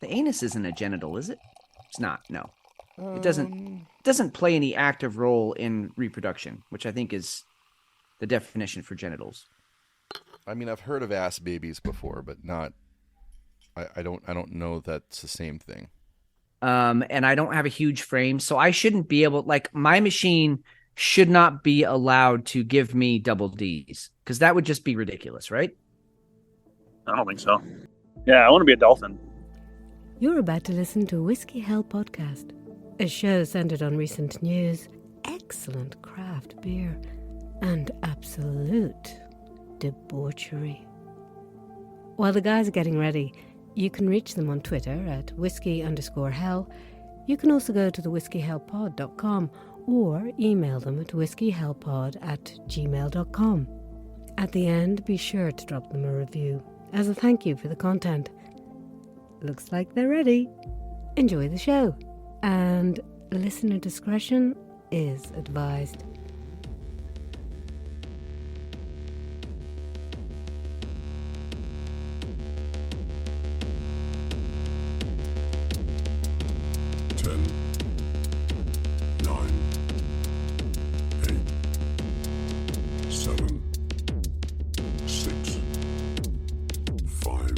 The anus isn't a genital, is it? It's not. No, it Um, doesn't play any active role in reproduction, which I think is the definition for genitals. I mean, I've heard of ass babies before, but not. I don't know that's the same thing. And I don't have a huge frame, so I shouldn't be able, like, my machine should not be allowed to give me double D's because that would just be ridiculous, right? I don't think so. Yeah, I want to be a dolphin. You're about to listen to Whiskey Hell podcast, a show centered on recent news, excellent craft beer, and absolute debauchery. While the guys are getting ready, you can reach them on Twitter at whiskey_hell. You can also go to the whiskeyhellpod.com or email them at whiskeyhellpod@gmail.com. At the end, be sure to drop them a review as a thank you for the content. Looks like they're ready. Enjoy the show, and listener discretion is advised. Ten, nine, eight, seven, six, five,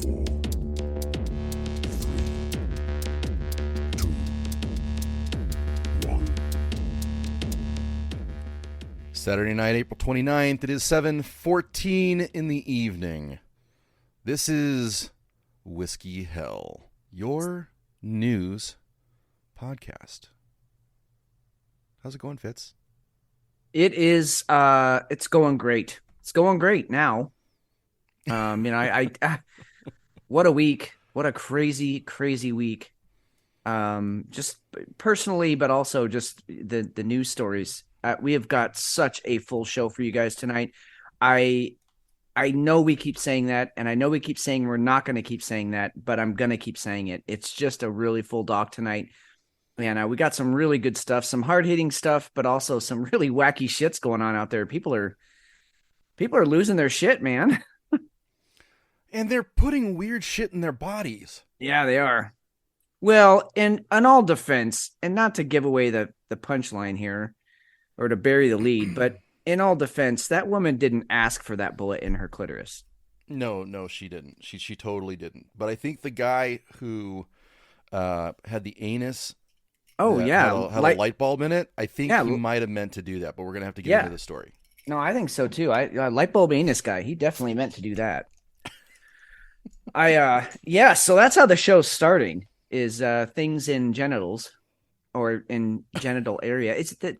four, three, two, one. Saturday night, April 29th. It is 7:14 in the evening. This is Whiskey Hell, your news podcast. How's it going, Fitz? It is. It's going great. It's going great now. What a week! What a crazy week. Just personally, but also just the news stories. We have got such a full show for you guys tonight. I know we keep saying that, and I know we keep saying we're not going to keep saying that, but I'm going to keep saying it. It's just a really full doc tonight. And we got some really good stuff, some hard-hitting stuff, but also some really wacky shits going on out there. People are losing their shit, man. And they're putting weird shit in their bodies. Yeah, they are. Well, in all defense, and not to give away the punchline here or to bury the lead, but in all defense, that woman didn't ask for that bullet in her clitoris. No, she didn't. She totally didn't. But I think the guy who had the anus Oh, yeah. had a light bulb in it, I think Yeah. he might have meant to do that, but we're going to have to get into the story. No, I think so too. Light bulb anus guy, he definitely meant to do that. So that's how the show's starting, is things in genitals or in genital area. It's the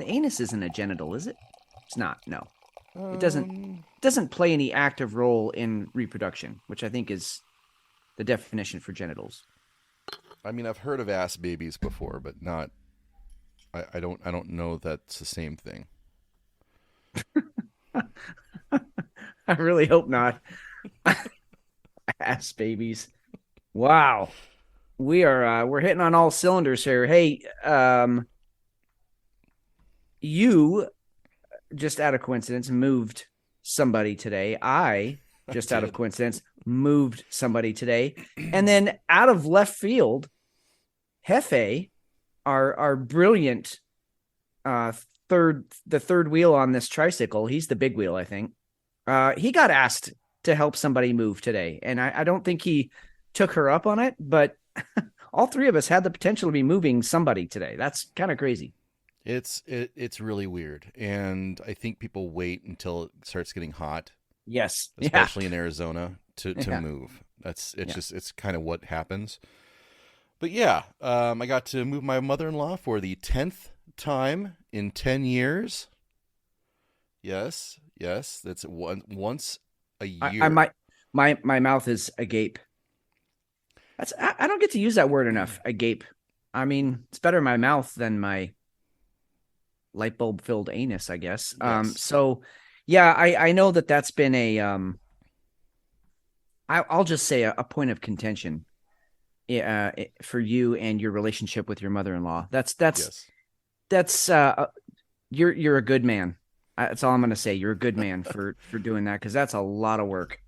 anus isn't a genital, is it? It's not. No, it doesn't play any active role in reproduction, which I think is the definition for genitals. I mean, I've heard of ass babies before, but not. I don't know that's the same thing. I really hope not. Ass babies. Wow. We're hitting on all cylinders here. Hey, you just out of coincidence moved somebody today. I just out of coincidence moved somebody today. And then out of left field, Hefe, our brilliant the third wheel on this tricycle, he's the big wheel, I think. He got asked to help somebody move today. And I don't think he took her up on it, but all three of us had the potential to be moving somebody today. That's kind of crazy. It's really weird. And I think people wait until it starts getting hot. Yes. Especially in Arizona to Yeah. move. It's kind of what happens. But yeah, I got to move my mother-in-law for the 10th time in 10 years. Yes, that's once a year. My mouth is agape. I don't get to use that word enough. Agape. I mean, it's better my mouth than my light bulb filled anus, I guess. Yes. So yeah, I know that's been I'll just say a point of contention for you and your relationship with your mother-in-law. Yes. You're a good man. That's all I'm going to say. You're a good man for doing that, because that's a lot of work.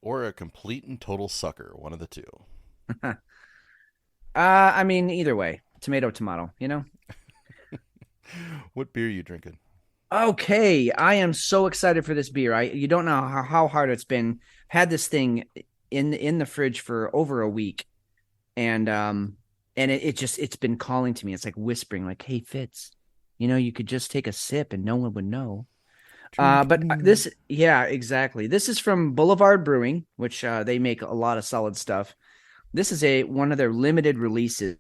or a complete and total sucker. One of the two. I mean, either way, tomato, tomato. You know. What beer are you drinking? Okay, I am so excited for this beer. You don't know how hard it's been. Had this thing in the fridge for over a week, and it's been calling to me. It's like whispering, like, "Hey, Fitz, you know, you could just take a sip and no one would know." But this, yeah, exactly. This is from Boulevard Brewing, which they make a lot of solid stuff. This is one of their limited releases,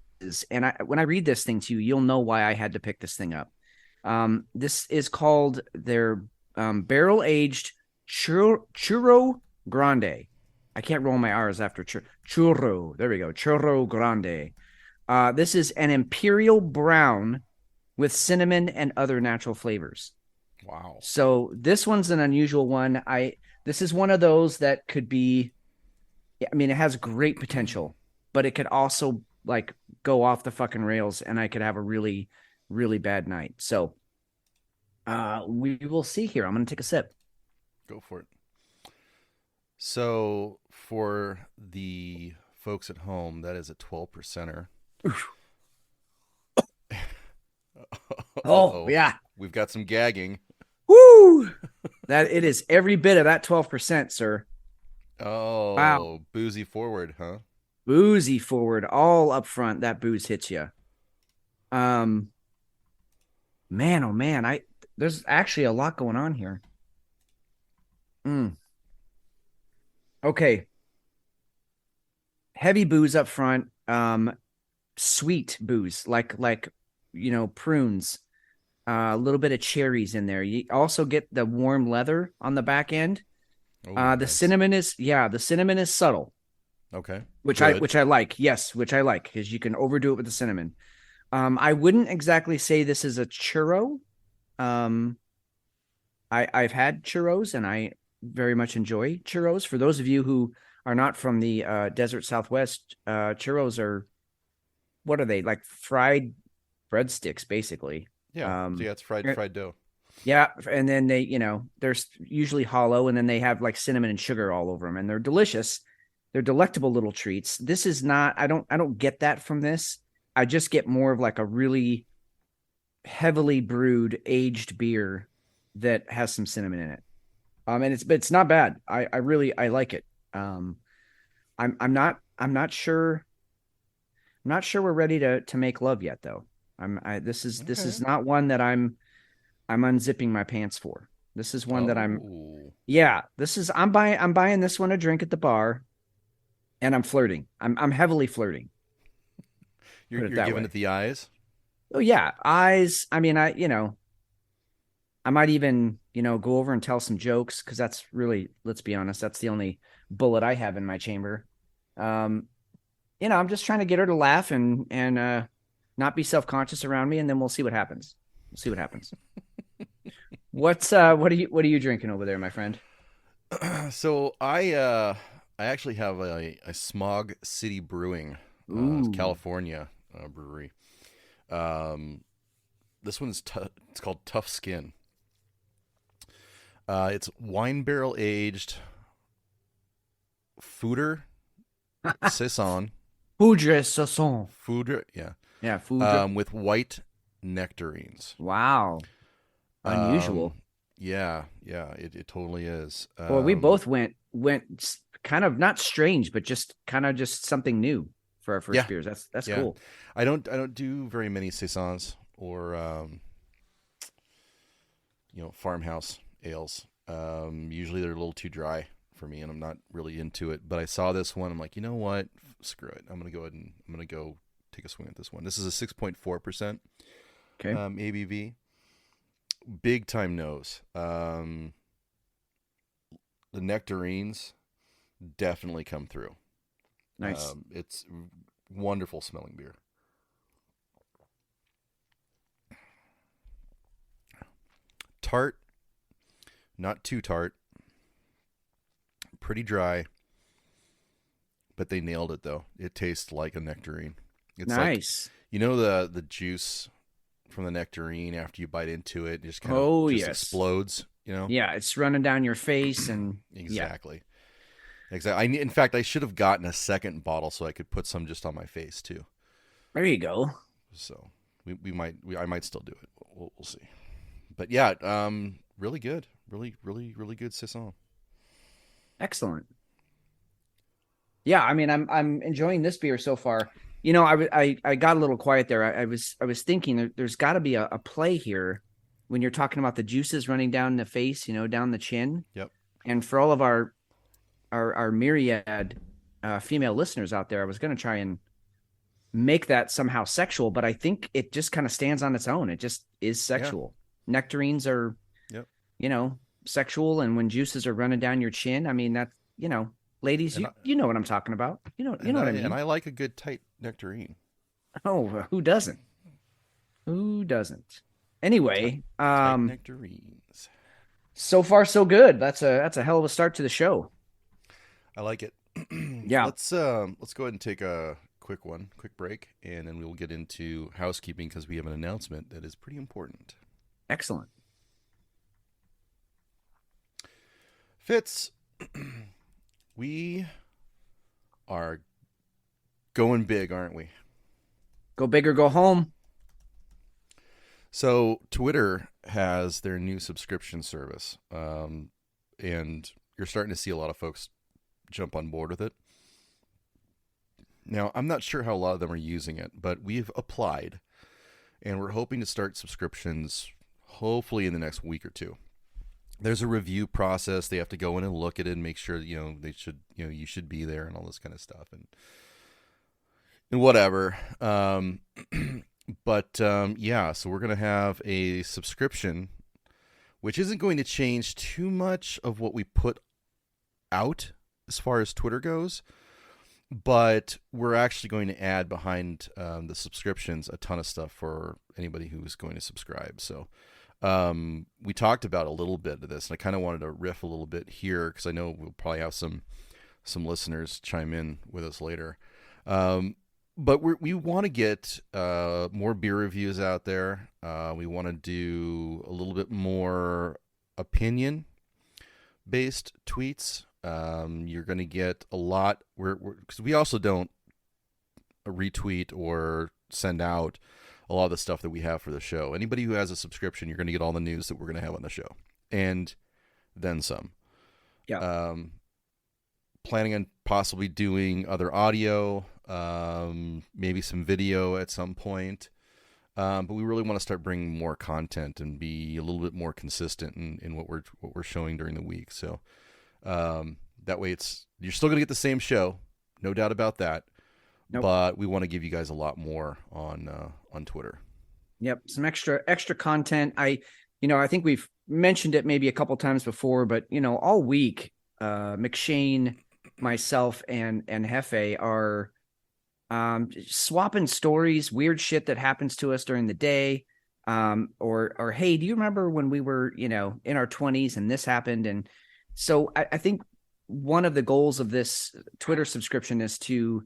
and when I read this thing to you, you'll know why I had to pick this thing up. This is called their barrel aged churro grande. I can't roll my R's after churro. There we go. Churro grande. This is an imperial brown with cinnamon and other natural flavors. Wow. So this one's an unusual one. This is one of those that could be, I mean, it has great potential, but it could also like go off the fucking rails and I could have a really, really bad night. So we will see here. I'm going to take a sip. Go for it. So for the folks at home, that is a 12%er. Oh, yeah. We've got some gagging. Woo! That it is every bit of that 12%, sir. Oh, wow. Boozy forward, huh? Boozy forward, all up front. That booze hits you. Man, oh man, there's actually a lot going on here. Okay. Heavy booze up front. Sweet booze, like you know, prunes. A little bit of cherries in there. You also get the warm leather on the back end. Oh, the nice. cinnamon is subtle. Okay. Which I like. Yes, which I like because you can overdo it with the cinnamon. I wouldn't exactly say this is a churro. I've had churros and I very much enjoy churros. For those of you who are not from the desert Southwest, churros are, what are they, like fried breadsticks basically? Yeah. So yeah, it's fried dough. Yeah, and then they, you know, they're usually hollow, and then they have like cinnamon and sugar all over them, and they're delicious. They're delectable little treats. This is not. I don't get that from this. I just get more of like a really heavily brewed aged beer that has some cinnamon in it. And it's not bad. I really like it. I'm not sure. I'm not sure we're ready to make love yet though. This is not one that I'm unzipping my pants for. This is one that I'm buying this one a drink at the bar, and I'm flirting. I'm heavily flirting. You're giving it the eyes? Oh yeah, eyes. I mean, I might even, go over and tell some jokes because that's really, let's be honest, that's the only bullet I have in my chamber. I'm just trying to get her to laugh and not be self-conscious around me, and then we'll see what happens. What are you drinking over there, my friend? So I actually have a Smog City Brewing, California brewery. This one's it's called Tough Skin. It's wine barrel aged Foudre Saison. Foudre Saison. Foudre, yeah. Yeah, Foudre. With white nectarines. Wow. Unusual. Yeah, it totally is. Well, we both went kind of not strange, but just something new for our first beers. That's cool. I don't do very many saisons or farmhouse ales. Usually they're a little too dry for me, and I'm not really into it. But I saw this one. I'm like, you know what? Screw it. I'm gonna go take a swing at this one. This is a 6.4%. Okay. ABV. Big time nose. The nectarines definitely come through. Nice. It's wonderful smelling beer. Tart, not too tart. Pretty dry, but they nailed it though. It tastes like a nectarine. It's nice. Like, the juice from the nectarine after you bite into it, just kind of yes. explodes. Yeah, it's running down your face and exactly. Exactly. In fact, I should have gotten a second bottle so I could put some just on my face too. There you go. So I might still do it. We'll see. But yeah, really good. Really good saison. Excellent. Yeah, I mean, I'm enjoying this beer so far. You know, I got a little quiet there. I was thinking there's got to be a play here when you're talking about the juices running down the face, you know, down the chin. Yep. And for all of our myriad female listeners out there, I was going to try and make that somehow sexual, but I think it just kind of stands on its own. It just is sexual. Yeah. Nectarines are, you know, sexual, and when juices are running down your chin, I mean, that's, you know, ladies, you know what I'm talking about. You know what I mean. And I like a good tight nectarine. Oh, who doesn't? Who doesn't? Anyway, tight nectarines. So far so good. That's a hell of a start to the show. I like it. Yeah. Let's go ahead and take a quick break, and then we'll get into housekeeping because we have an announcement that is pretty important. Excellent. Fitz, we are going big, aren't we? Go big or go home. So Twitter has their new subscription service, and you're starting to see a lot of folks jump on board with it. Now, I'm not sure how a lot of them are using it, but we've applied, and we're hoping to start subscriptions hopefully in the next week or two. There's a review process. They have to go in and look at it and make sure, you know, you should be there and all this kind of stuff and whatever. But so we're going to have a subscription, which isn't going to change too much of what we put out as far as Twitter goes, but we're actually going to add behind the subscriptions a ton of stuff for anybody who's going to subscribe. So we talked about a little bit of this, and I kind of wanted to riff a little bit here because I know we'll probably have some listeners chime in with us later. But we want to get more beer reviews out there. We want to do a little bit more opinion-based tweets. You're going to get a lot because we also don't retweet or send out a lot of the stuff that we have for the show. Anybody who has a subscription, you're going to get all the news that we're going to have on the show, and then some. Yeah. Planning on possibly doing other audio, maybe some video at some point. But we really want to start bringing more content and be a little bit more consistent in what we're showing during the week. So that way you're still going to get the same show, no doubt about that. Nope. But we want to give you guys a lot more on Twitter. Yep, some extra content. I think we've mentioned it maybe a couple times before, but all week, McShane, myself, and Hefe are swapping stories, weird shit that happens to us during the day, or hey, do you remember when we were in our 20s and this happened? And so I think one of the goals of this Twitter subscription is to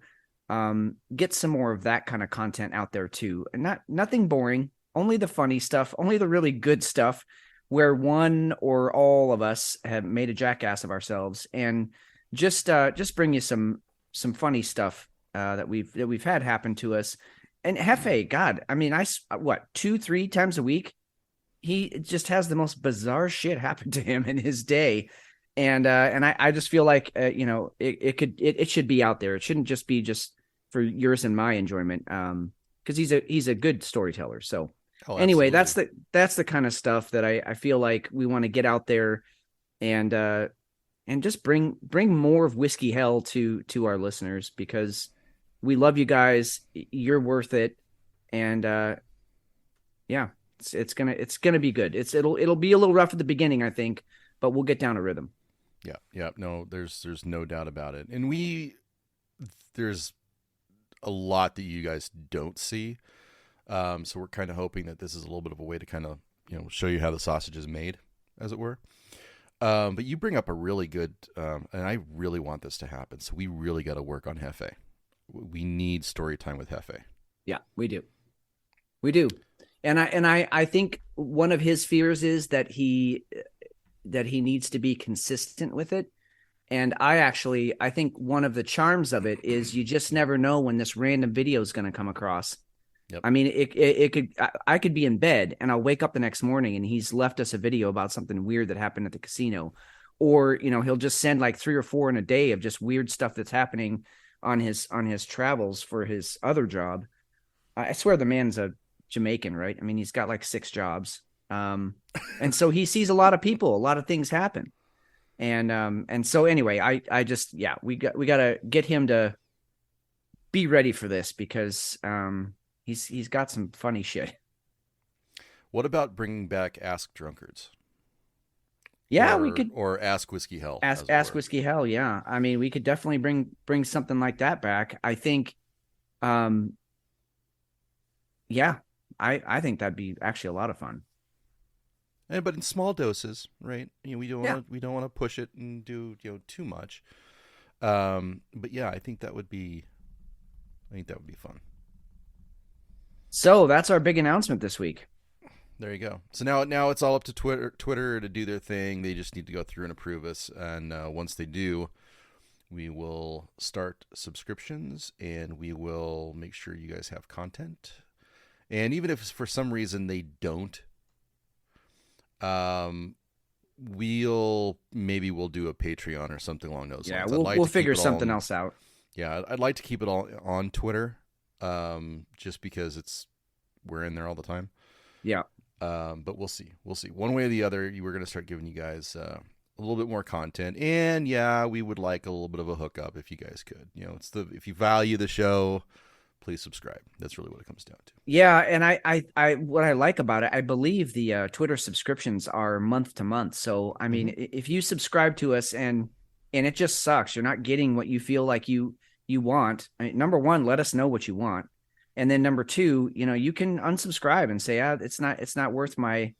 get some more of that kind of content out there too, and nothing boring, only the funny stuff, only the really good stuff where one or all of us have made a jackass of ourselves, and just bring you some funny stuff that we've had happen to us. And Hefe, God, I mean, 2-3 times a week, he just has the most bizarre shit happen to him in his day. And I just feel like, it should be out there. It shouldn't just be just for yours and my enjoyment. Cause he's a good storyteller. So anyway, that's the kind of stuff that I feel like we want to get out there and just bring more of Whiskey Hell to our listeners, because we love you guys. You're worth it. And it's gonna be good. It'll be a little rough at the beginning, I think, but we'll get down a rhythm. Yeah. No, there's no doubt about it. And there's a lot that you guys don't see. So we're kind of hoping that this is a little bit of a way to kind of, show you how the sausage is made, as it were. But you bring up a really good, and I really want this to happen. So we really got to work on Hefe. We need story time with Hefe. Yeah, we do. And I think one of his fears is that he needs to be consistent with it. And I think one of the charms of it is you just never know when this random video is going to come across. Yep. I mean, it could, I could be in bed and I'll wake up the next morning and he's left us a video about something weird that happened at the casino. Or, he'll just send like 3 or 4 in a day of just weird stuff that's happening on his travels for his other job. I swear the man's a Jamaican, right? I mean, he's got like 6 jobs. And so he sees a lot of people, a lot of things happen. And so anyway, I just, we got to get him to be ready for this because, he's got some funny shit. What about bringing back Ask Drunkards? Yeah, we could, or Ask Whiskey Hell. ask Whiskey Hell. Yeah. I mean, we could definitely bring something like that back. I think, yeah, I think that'd be actually a lot of fun. But in small doses, right? We don't want to push it and do too much. But yeah, I think that would be fun. So that's our big announcement this week. There you go. So now it's all up to Twitter to do their thing. They just need to go through and approve us, and once they do, we will start subscriptions, and we will make sure you guys have content. And even if for some reason they don't, we'll do a Patreon or something along those lines. We'll figure something else out. Yeah, I'd like to keep it all on Twitter, just because we're in there all the time. Yeah. But we'll see. One way or the other, we're going to start giving you guys a little bit more content, and we would like a little bit of a hookup if you guys could. If you value the show, please subscribe. That's really what it comes down to. Yeah, and I what I like about it, I believe the Twitter subscriptions are month to month. So I mean, if you subscribe to us and it just sucks, you're not getting what you feel like you want. I mean, number one, let us know what you want, and then number two, you can unsubscribe and say, it's not worth my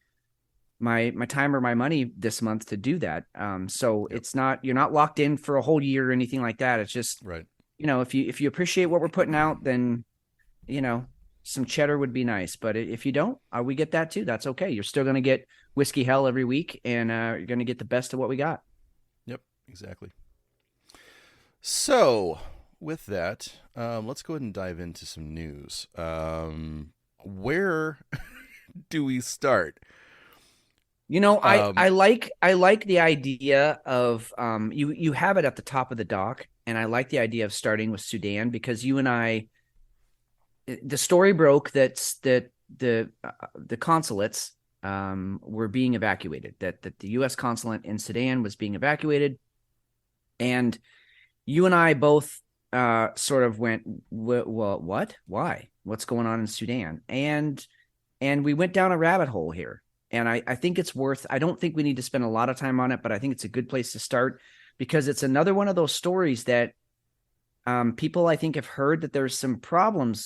time or my money this month to do that. So It's not, you're not locked in for a whole year or anything like that. It's just right. If you appreciate what we're putting out, then, some cheddar would be nice. But if you don't, we get that too. That's okay. You're still going to get Whiskey Hell every week, and you're going to get the best of what we got. Yep, exactly. So with that, let's go ahead and dive into some news. Where do we start? I like the idea of you have it at the top of the dock, and I like the idea of starting with Sudan because you and I, the story broke that the consulates were being evacuated, that the U.S. consulate in Sudan was being evacuated, and you and I both sort of went, well, what? Why? What's going on in Sudan? And we went down a rabbit hole here. And I think it's I don't think we need to spend a lot of time on it, but I think it's a good place to start because it's another one of those stories that people, I think, have heard that there's some problems,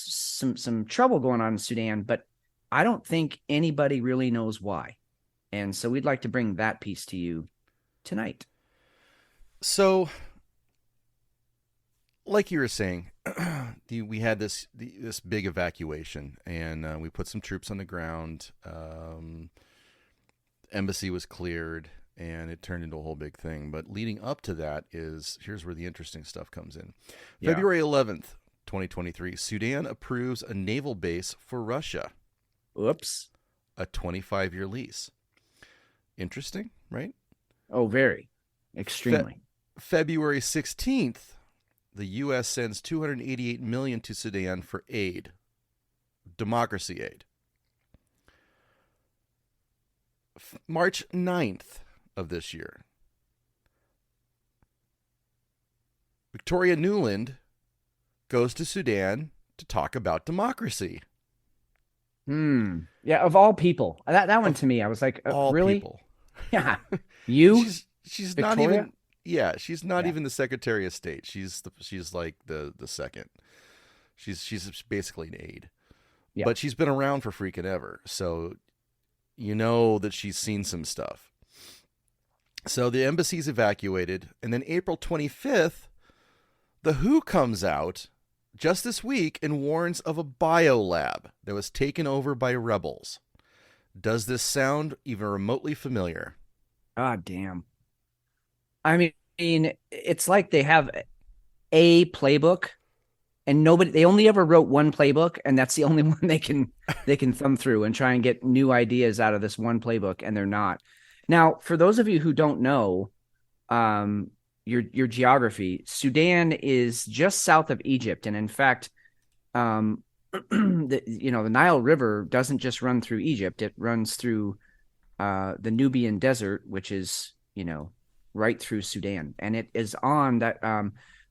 some trouble going on in Sudan, but I don't think anybody really knows why. And so we'd like to bring that piece to you tonight. So, like you were saying, we had this big evacuation, and we put some troops on the ground. Embassy was cleared, and it turned into a whole big thing. But leading up to that here's where the interesting stuff comes in. Yeah. February 11th, 2023, Sudan approves a naval base for Russia. Oops. A 25-year lease. Interesting, right? Oh, very. Extremely. February 16th, the U.S. sends $288 million to Sudan for aid. Democracy aid. March 9th of this year, Victoria Nuland goes to Sudan to talk about democracy. Yeah, of all people. That one to me, I was like, really? People. Yeah. You? She's Victoria? not even. Yeah, she's not even the Secretary of State. She's like the second. She's basically an aide. Yeah. But she's been around for freaking ever. So you know that she's seen some stuff. So the embassy's evacuated, and then April 25th, the WHO comes out just this week and warns of a biolab that was taken over by rebels. Does this sound even remotely familiar? Ah, damn. I mean, mean, it's like they have a playbook and they only ever wrote one playbook, and that's the only one they can thumb through and try and get new ideas out of this one playbook, and they're not. Now, for those of you who don't know um your geography, Sudan is just south of Egypt, and in fact, um the Nile River doesn't just run through Egypt, it runs through the Nubian desert, which is, right through Sudan. And it is on that.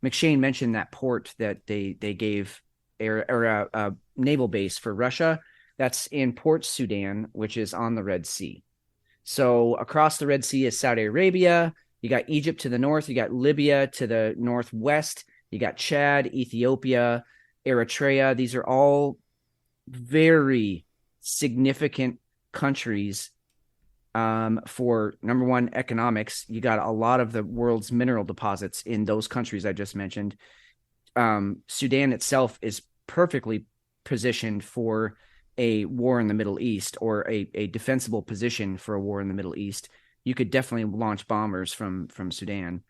McShane mentioned that port that they gave or a naval base for Russia. That's in Port Sudan, which is on the Red Sea. So across the Red Sea is Saudi Arabia. You got Egypt to the north. You got Libya to the northwest. You got Chad, Ethiopia, Eritrea. These are all very significant countries for number one, economics. You got a lot of the world's mineral deposits in those countries I just mentioned. Sudan itself is perfectly positioned for a war in the Middle East, or a defensible position for a war in the Middle East. You could definitely launch bombers from Sudan.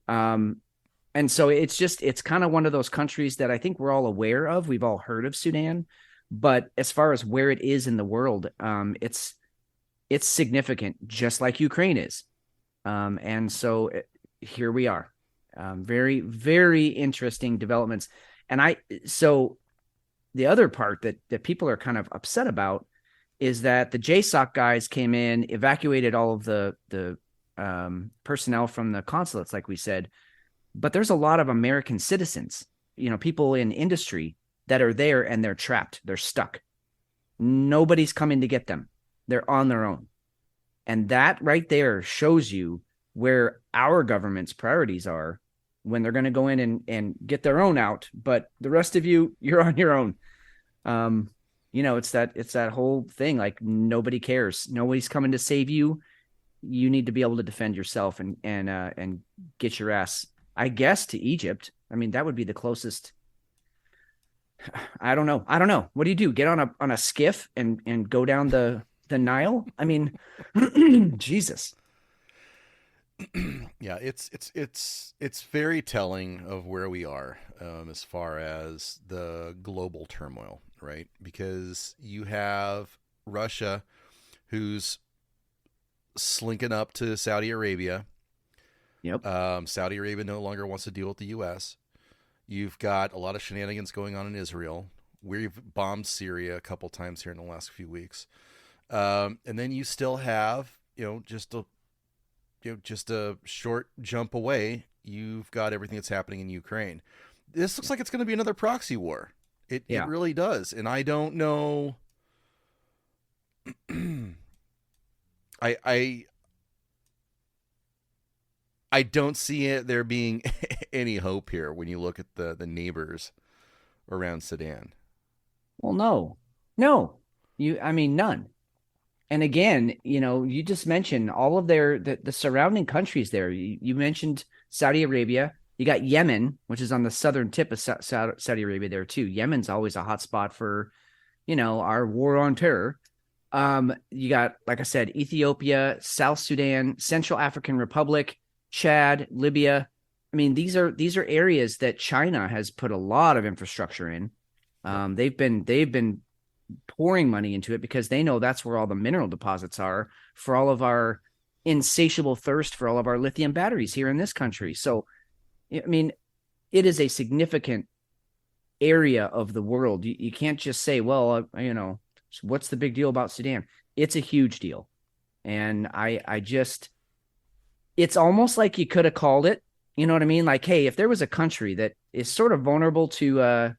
And so it's kind of one of those countries that I think we're all aware of. We've all heard of Sudan, but as far as where it is in the world, it's significant, just like Ukraine is. And so here we are. Very, very interesting developments. So the other part that people are kind of upset about is that the JSOC guys came in, evacuated all of the personnel from the consulates, like we said, but there's a lot of American citizens, people in industry that are there, and they're trapped. They're stuck. Nobody's coming to get them. They're on their own. And that right there shows you where our government's priorities are when they're going to go in and get their own out. But the rest of you, you're on your own. It's that whole thing. Like, nobody cares. Nobody's coming to save you. You need to be able to defend yourself and get your ass, I guess, to Egypt. I mean, that would be the closest. I don't know. What do you do? Get on a skiff and go down the Nile? I mean, Jesus. Yeah, it's very telling of where we are as far as the global turmoil, right? Because you have Russia, who's slinking up to Saudi Arabia. Yep. Saudi Arabia no longer wants to deal with the U.S. You've got a lot of shenanigans going on in Israel. We've bombed Syria a couple times here in the last few weeks. And then you still have, just a short jump away, you've got everything that's happening in Ukraine. This looks like it's going to be another proxy war. It really does. And I don't know. I don't see there being any hope here when you look at the neighbors around Sudan. Well, no, none. And again, you just mentioned all of the surrounding countries there. You mentioned Saudi Arabia. You got Yemen, which is on the southern tip of Saudi Arabia there too. Yemen's always a hot spot for, our war on terror. You got, like I said, Ethiopia, South Sudan, Central African Republic, Chad, Libya. I mean, these are areas that China has put a lot of infrastructure in. They've been pouring money into it because they know that's where all the mineral deposits are for all of our insatiable thirst for all of our lithium batteries here in this country. So, I mean, it is a significant area of the world. You can't just say, well, what's the big deal about Sudan? It's a huge deal. And it's almost like you could have called it, you know what I mean? Like, hey, if there was a country that is sort of vulnerable to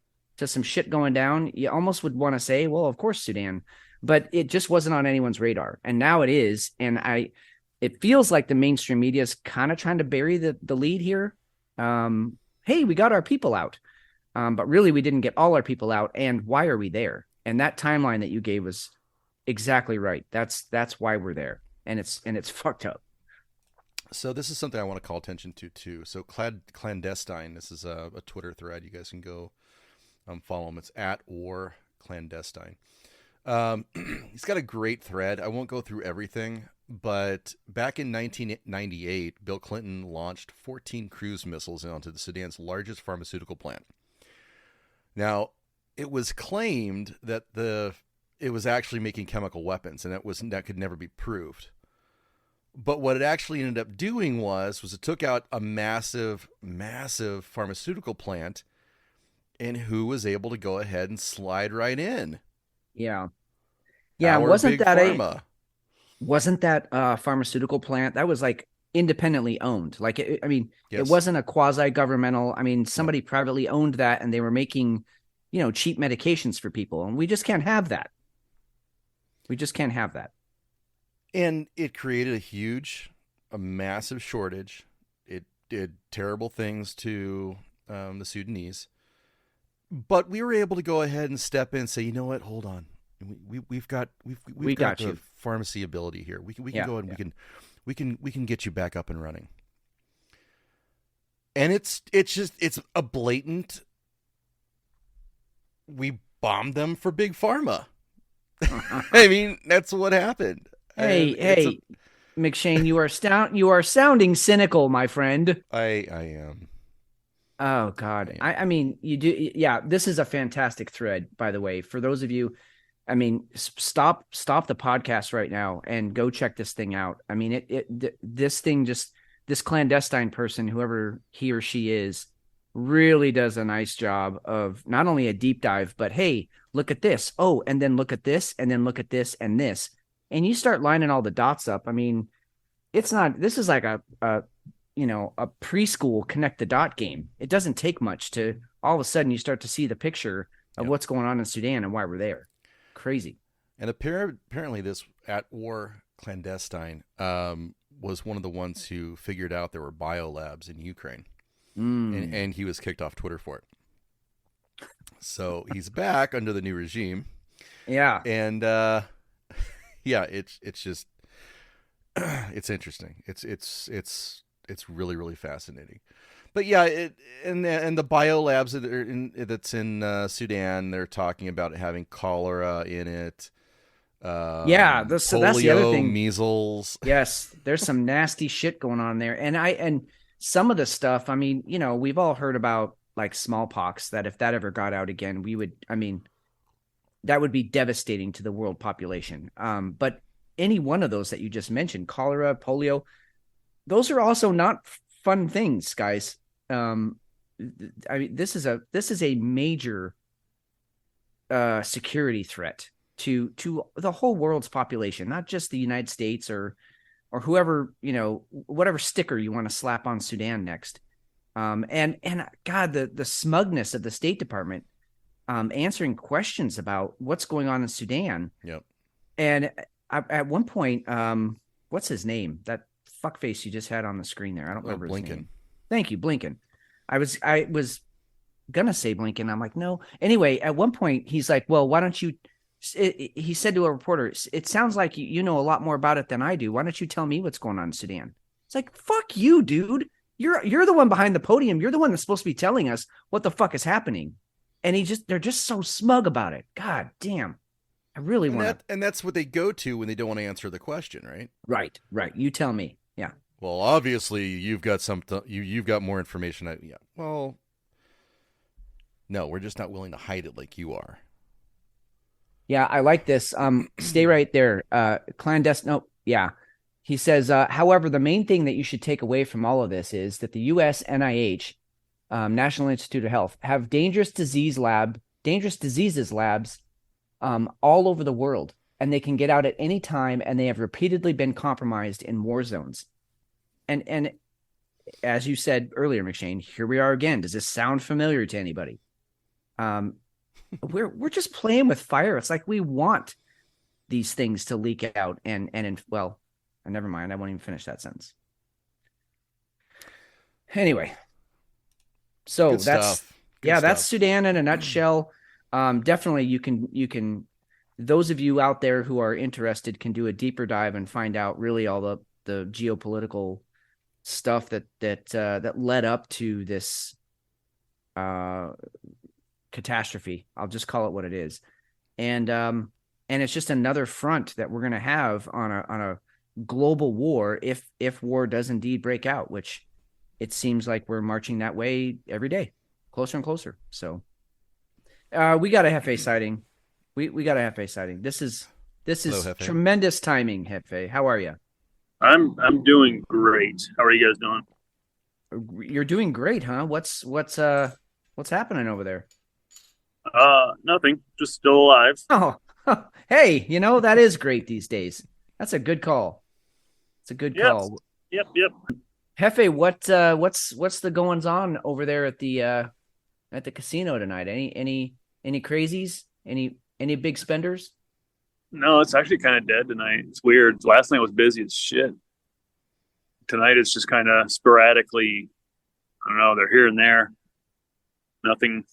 some shit going down, you almost would want to say, well, of course, Sudan, but it just wasn't on anyone's radar. And now it is. And it feels like the mainstream media is kind of trying to bury the lead here. Hey, we got our people out. But really we didn't get all our people out. And why are we there? And that timeline that you gave was exactly right. That's why we're there. And it's fucked up. So this is something I want to call attention to too. So clandestine, this is a Twitter thread. You guys can go follow him. It's @warclandestine. He's got a great thread. I won't go through everything, But back in 1998, Bill Clinton launched 14 cruise missiles onto the Sudan's largest pharmaceutical plant. Now, it was claimed that it was actually making chemical weapons, and that could never be proved. But what it actually ended up doing was it took out a massive, massive pharmaceutical plant, and who was able to go ahead and slide right in? Yeah. Our Wasn't big that pharma. wasn't that pharmaceutical plant that was like independently owned? Like, I mean, Yes. it wasn't a quasi-governmental. I mean, somebody privately owned that, and they were making, cheap medications for people, and we just can't have that. We just can't have that. And it created a massive shortage. It did terrible things to the Sudanese. But we were able to go ahead and step in and say, you know what, hold on. We've got the pharmacy ability here. We can go and we can get you back up and running. And it's a blatant, we bombed them for big pharma. I mean, that's what happened. Hey, McShane, you are sounding cynical, my friend. I am. Oh God. I mean, you do. Yeah. This is a fantastic thread, by the way, for those of you. I mean, stop the podcast right now and go check this thing out. I mean, this clandestine person, whoever he or she is, really does a nice job of not only a deep dive, but hey, look at this. Oh, and then look at this, and then look at this and this. And you start lining all the dots up. I mean, this is like a preschool connect the dot game. It doesn't take much to all of a sudden you start to see the picture of what's going on in Sudan and why we're there. Crazy. And apparently this at war clandestine was one of the ones who figured out there were biolabs in Ukraine. And he was kicked off Twitter for it. So he's back under the new regime. Yeah. And it's just it's interesting. It's really, really fascinating. But yeah, and the biolabs that's in Sudan, they're talking about having cholera in it. Polio, that's the other thing. Measles. Yes, there's some nasty shit going on there. And some of the stuff, I mean, we've all heard about like smallpox, that if that ever got out again, that would be devastating to the world population. But any one of those that you just mentioned, cholera, polio, those are also not fun things, guys. I mean, this is a major security threat to the whole world's population, not just the United States or whoever, whatever sticker you want to slap on Sudan next. And God, the smugness of the State Department answering questions about what's going on in Sudan. Yep. And at one point, what's his name? That fuckface you just had on the screen there. I don't remember his name. Thank you, Blinken. I was gonna say Blinken. I'm like, no. Anyway, at one point he's like, well, why don't you? He said to a reporter, "It sounds like you know a lot more about it than I do. Why don't you tell me what's going on in Sudan?" It's like, fuck you, dude. You're the one behind the podium. You're the one that's supposed to be telling us what the fuck is happening. And they're just so smug about it. God damn. I really want to. And that's what they go to when they don't want to answer the question, right? Right. You tell me. Yeah. Well, obviously you've got something. You've got more information. Yeah. Well, no, we're just not willing to hide it like you are. Yeah, I like this. Stay right there. Clandestine. No, yeah. He says, however, the main thing that you should take away from all of this is that the U.S. NIH, National Institute of Health, have dangerous diseases labs all over the world, and they can get out at any time, and they have repeatedly been compromised in war zones. And as you said earlier, McShane, here we are again. Does this sound familiar to anybody? We're just playing with fire. It's like we want these things to leak out, and never mind. I won't even finish that sentence. Anyway, so Good that's stuff. Good that's stuff. Sudan in a nutshell. Definitely, you can. Those of you out there who are interested can do a deeper dive and find out really all the geopolitical stuff that led up to this catastrophe. I'll just call it what it is, and it's just another front that we're going to have on a global war if war does indeed break out, which it seems like we're marching that way every day, closer and closer. So we got a Hefe sighting. We got a Hefe sighting. This is Hello, Hefe. tremendous timing, Hefe. How are you? I'm doing great. How are you guys doing? You're doing great, huh? What's happening over there? Nothing. Just still alive. Oh, hey, that is great these days. That's a good call. It's a good call. Yep. Hefe, what's the goings on over there at the casino tonight? Any crazies? Any big spenders? No, it's actually kind of dead tonight. It's weird. Last night was busy as shit. Tonight it's just kind of sporadically. I don't know. They're here and there. Nothing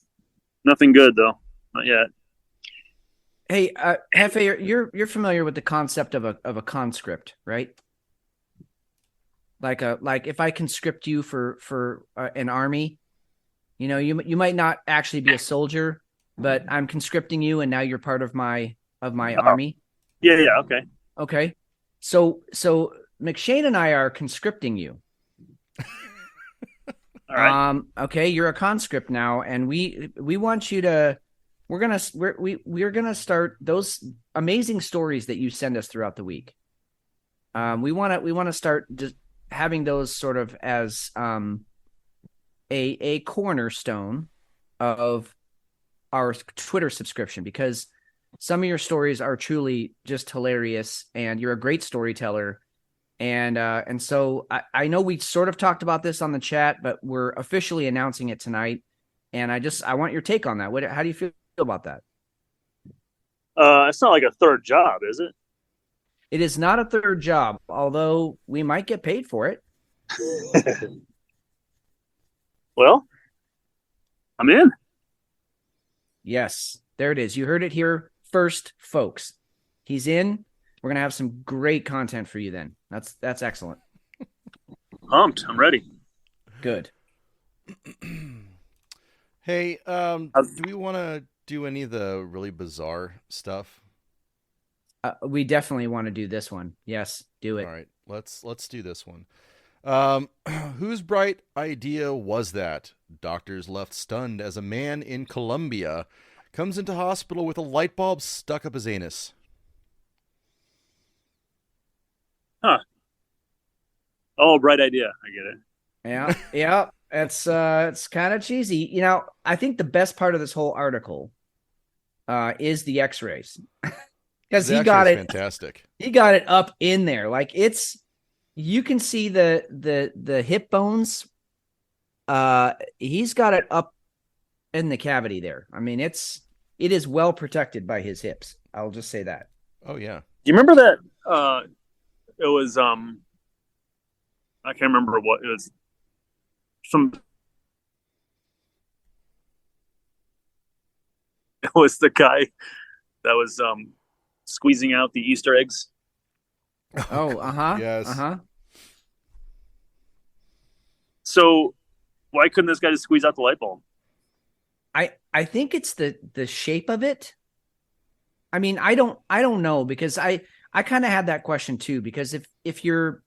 good though. Not yet. Hey, Hefe, you're familiar with the concept of a conscript, right? Like if I conscript you for an army, you might not actually be a soldier, but I'm conscripting you, and now you're part of my army. Yeah. Okay. So McShane and I are conscripting you. All right. Okay, you're a conscript now, and we want you to. We're gonna start those amazing stories that you send us throughout the week. We want to start just having those sort of as a cornerstone of our Twitter subscription, because some of your stories are truly just hilarious, and you're a great storyteller. And so I know we sort of talked about this on the chat, but we're officially announcing it tonight. And I want your take on that. How do you feel about that? It's not like a third job, is it? It is not a third job, although we might get paid for it. Well, I'm in. Yes, there it is. You heard it here first, folks. He's in. We're going to have some great content for you then. That's excellent. Pumped. I'm ready. Good. Hey, do we want to do any of the really bizarre stuff? We definitely want to do this one. Yes, do it. All right, let's do this one. Whose bright idea was that? Doctors left stunned as a man in Colombia comes into hospital with a light bulb stuck up his anus. Huh. Oh, bright idea. I get it. Yeah. It's kind of cheesy. I think the best part of this whole article is the X-rays. Because he got it fantastic. He got it up in there. Like you can see the hip bones. He's got it up in the cavity there. I mean, it is well protected by his hips. I'll just say that. Oh yeah. Do you remember that? It was I can't remember what it was. It was the guy that was squeezing out the Easter eggs. Oh, Yes. So why couldn't this guy just squeeze out the light bulb? I think it's the shape of it. I mean, I don't know, because I kind of had that question too, because if you're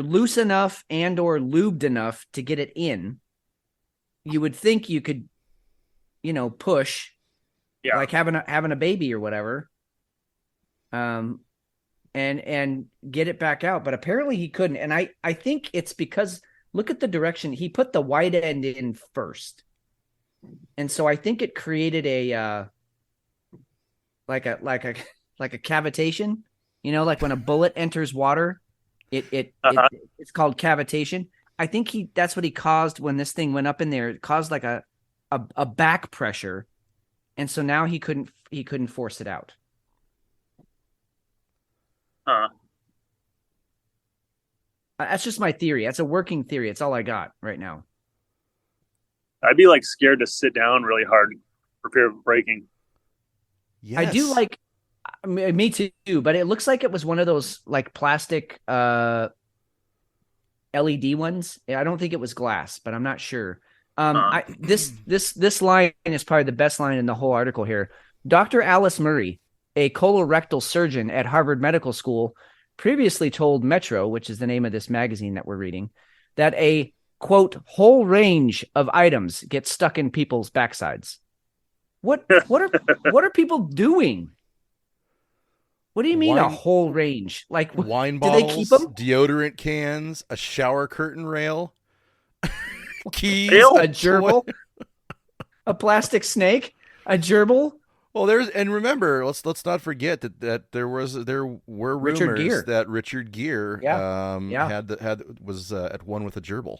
loose enough and or lubed enough to get it in, you would think you could, push, like having a baby or whatever, and get it back out. But apparently he couldn't. And I think it's because, look at the direction he put the wide end in first. And so I think it created a like a cavitation, like when a bullet enters water, it's called cavitation. I think that's what he caused when this thing went up in there. It caused like a back pressure, and so now he couldn't force it out. That's just my theory. That's a working theory. That's all I got right now. I'd be like scared to sit down really hard for fear of breaking. Yes. I do like. Me too, but it looks like it was one of those like plastic LED ones. I don't think it was glass, but I'm not sure. This line is probably the best line in the whole article here. Dr. Alice Murray, a colorectal surgeon at Harvard Medical School, previously told Metro, which is the name of this magazine that we're reading, that a quote whole range of items get stuck in people's backsides. What are people doing? What do you mean a whole range? Like wine do bottles, they keep them? deodorant cans, a shower curtain rail, keys, A gerbil, a plastic snake, a gerbil. Well, remember, let's not forget that there were Richard Gere. rumors that Richard Gere was at one with a gerbil.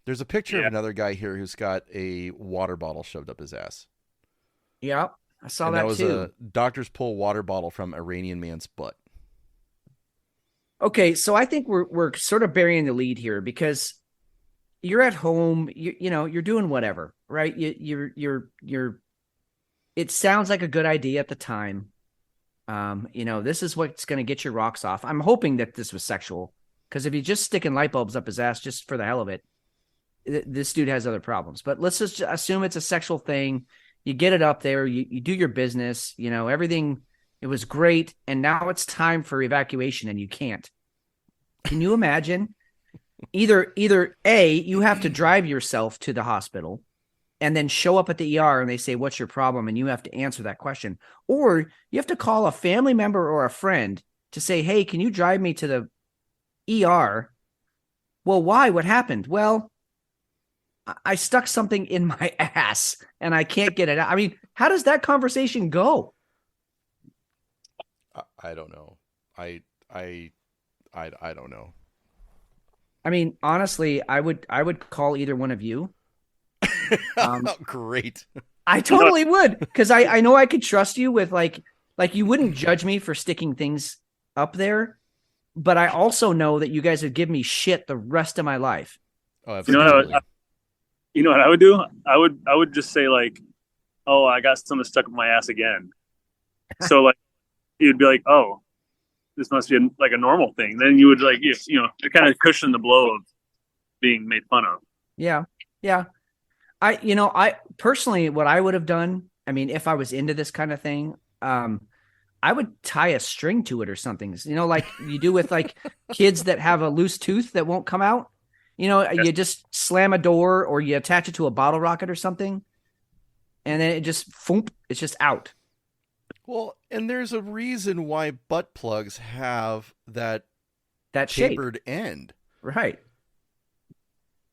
There's a picture of another guy here who's got a water bottle shoved up his ass. Yeah, I saw and that that was too. A doctor's pull water bottle from Iranian man's butt. Okay, so I think we're sort of burying the lead here because you're at home, you're doing whatever, right? You're it sounds like a good idea at the time. This is what's going to get your rocks off. I'm hoping that this was sexual, because if you're just sticking light bulbs up his ass just for the hell of it, this dude has other problems. But let's just assume it's a sexual thing. You get it up there, you do your business, everything. It was great. And now it's time for evacuation and you can't. Can you imagine? Either A, you have to drive yourself to the hospital and then show up at the ER and they say, what's your problem? And you have to answer that question. Or you have to call a family member or a friend to say, hey, can you drive me to the ER? Well, why? What happened? Well, I stuck something in my ass and I can't get it out. I mean, how does that conversation go? I don't know. I don't know. I mean, honestly, I would call either one of you. Great. I totally would, because I know I could trust you with like you wouldn't judge me for sticking things up there, but I also know that you guys would give me shit the rest of my life. Oh, absolutely. You know what I would do? I would just say like, oh, I got something stuck in my ass again. So like, you'd be like, oh, this must be like a normal thing. Then you would like, it kind of cushion the blow of being made fun of. Yeah. Yeah. I personally, what I would have done, I mean, if I was into this kind of thing, I would tie a string to it or something, like you do with like kids that have a loose tooth that won't come out. You just slam a door or you attach it to a bottle rocket or something. And then it just, it's just out. Well, and there's a reason why butt plugs have that tapered end. Right.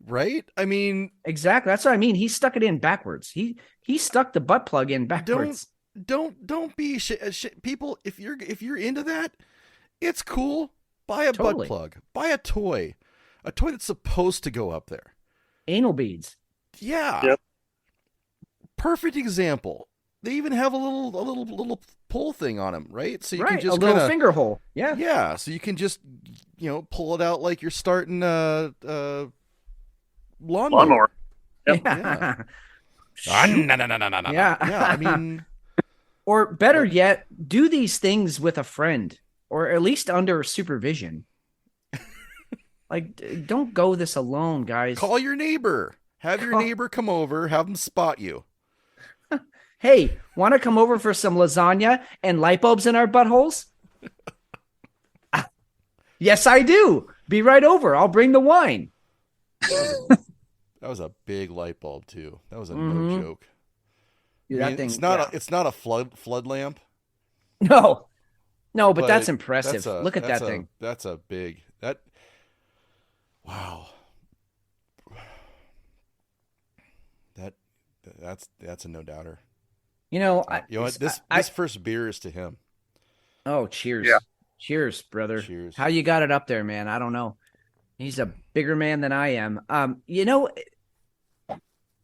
Right? I mean, exactly. That's what I mean. He stuck it in backwards. He stuck the butt plug in backwards. Don't be people. If you're into that, it's cool. Buy a butt plug. Buy a toy that's supposed to go up there. Anal beads. Yeah. Yep. Perfect example. They even have a little pull thing on them, right? So you can just a little finger hole. Yeah. Yeah. So you can just pull it out like you're starting a lawnmower. Yep. Yeah. Yeah. Yeah. I mean, or better yet, do these things with a friend, or at least under supervision. Like, don't go this alone, guys. Call your neighbor. Have your neighbor come over. Have them spot you. Hey, want to come over for some lasagna and light bulbs in our buttholes? Yes, I do. Be right over. I'll bring the wine. That was a big light bulb too. That was a no joke. Dude, I mean, it's not a flood lamp. No, but that's impressive. Look at that thing. That's a big wow. That's a no doubter. This first beer is to him. Oh, cheers. Yeah. Cheers, brother. Cheers. How you got it up there, man? I don't know. He's a bigger man than I am.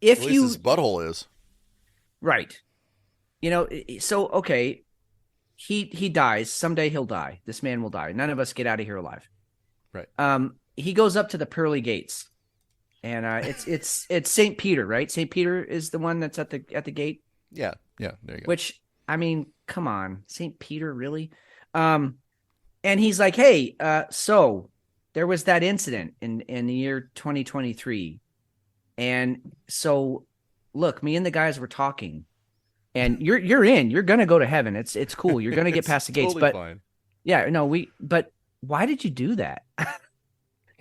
If at least his butthole is. Right. So, okay, he dies. Someday he'll die. This man will die. None of us get out of here alive. Right. He goes up to the pearly gates. And it's St. Peter, right? St. Peter is the one that's at the gate. Yeah, there you go. Which, I mean, come on, St. Peter, really? And he's like, hey, so there was that incident in the year 2023, and so look, me and the guys were talking. and you're gonna go to heaven. It's cool. You're gonna get past the gates. Totally But fine. yeah, no, but why did you do that?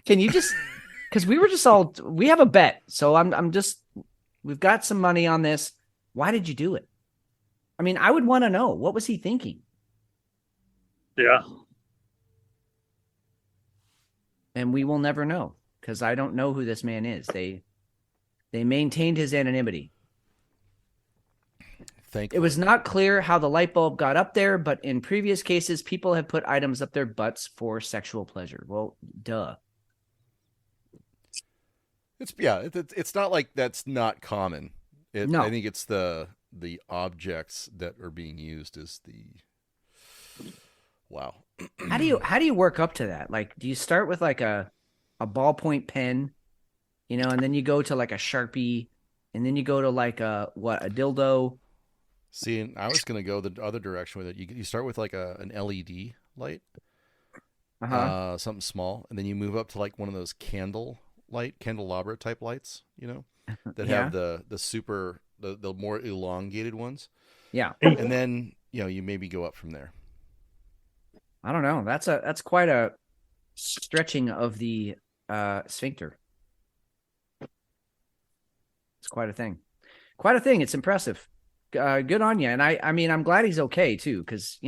Can you just, because we have a bet. So we've got some money on this. Why did you do it? I mean, I would want to know, what was he thinking? Yeah. And we will never know, because I don't know who this man is. They maintained his anonymity. Thankfully. It was not clear how the light bulb got up there, but in previous cases, people have put items up their butts for sexual pleasure. Well, duh. It's not like that's not common. No. I think it's the objects that are being used as the wow. How do you work up to that? Like, do you start with like a ballpoint pen, and then you go to like a Sharpie, and then you go to like a dildo? See, and I was going to go the other direction with it. You start with like an LED light, something small, and then you move up to like one of those candelabra type lights, that have the super, the more elongated ones. Yeah. And then, you maybe go up from there. I don't know. That's quite a stretching of the sphincter. It's quite a thing. Quite a thing. It's impressive. Good on you. And I mean, I'm glad he's okay too, because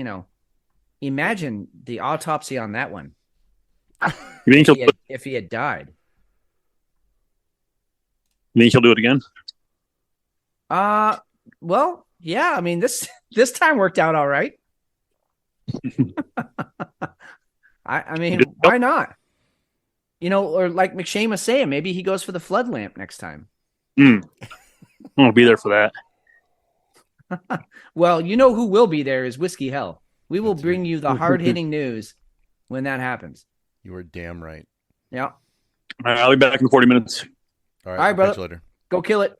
imagine the autopsy on that one. If he had died. You think he'll do it again? Well, yeah. I mean, this time worked out all right. I mean, why not? Or like McShane was saying, maybe he goes for the flood lamp next time. I'll be there for that. Well, who will be there is Whiskey Hell. We will bring you the hard-hitting news when that happens. You are damn right. Yeah. All right, I'll be back in 40 minutes. All right, brother. Catch you later. Go kill it.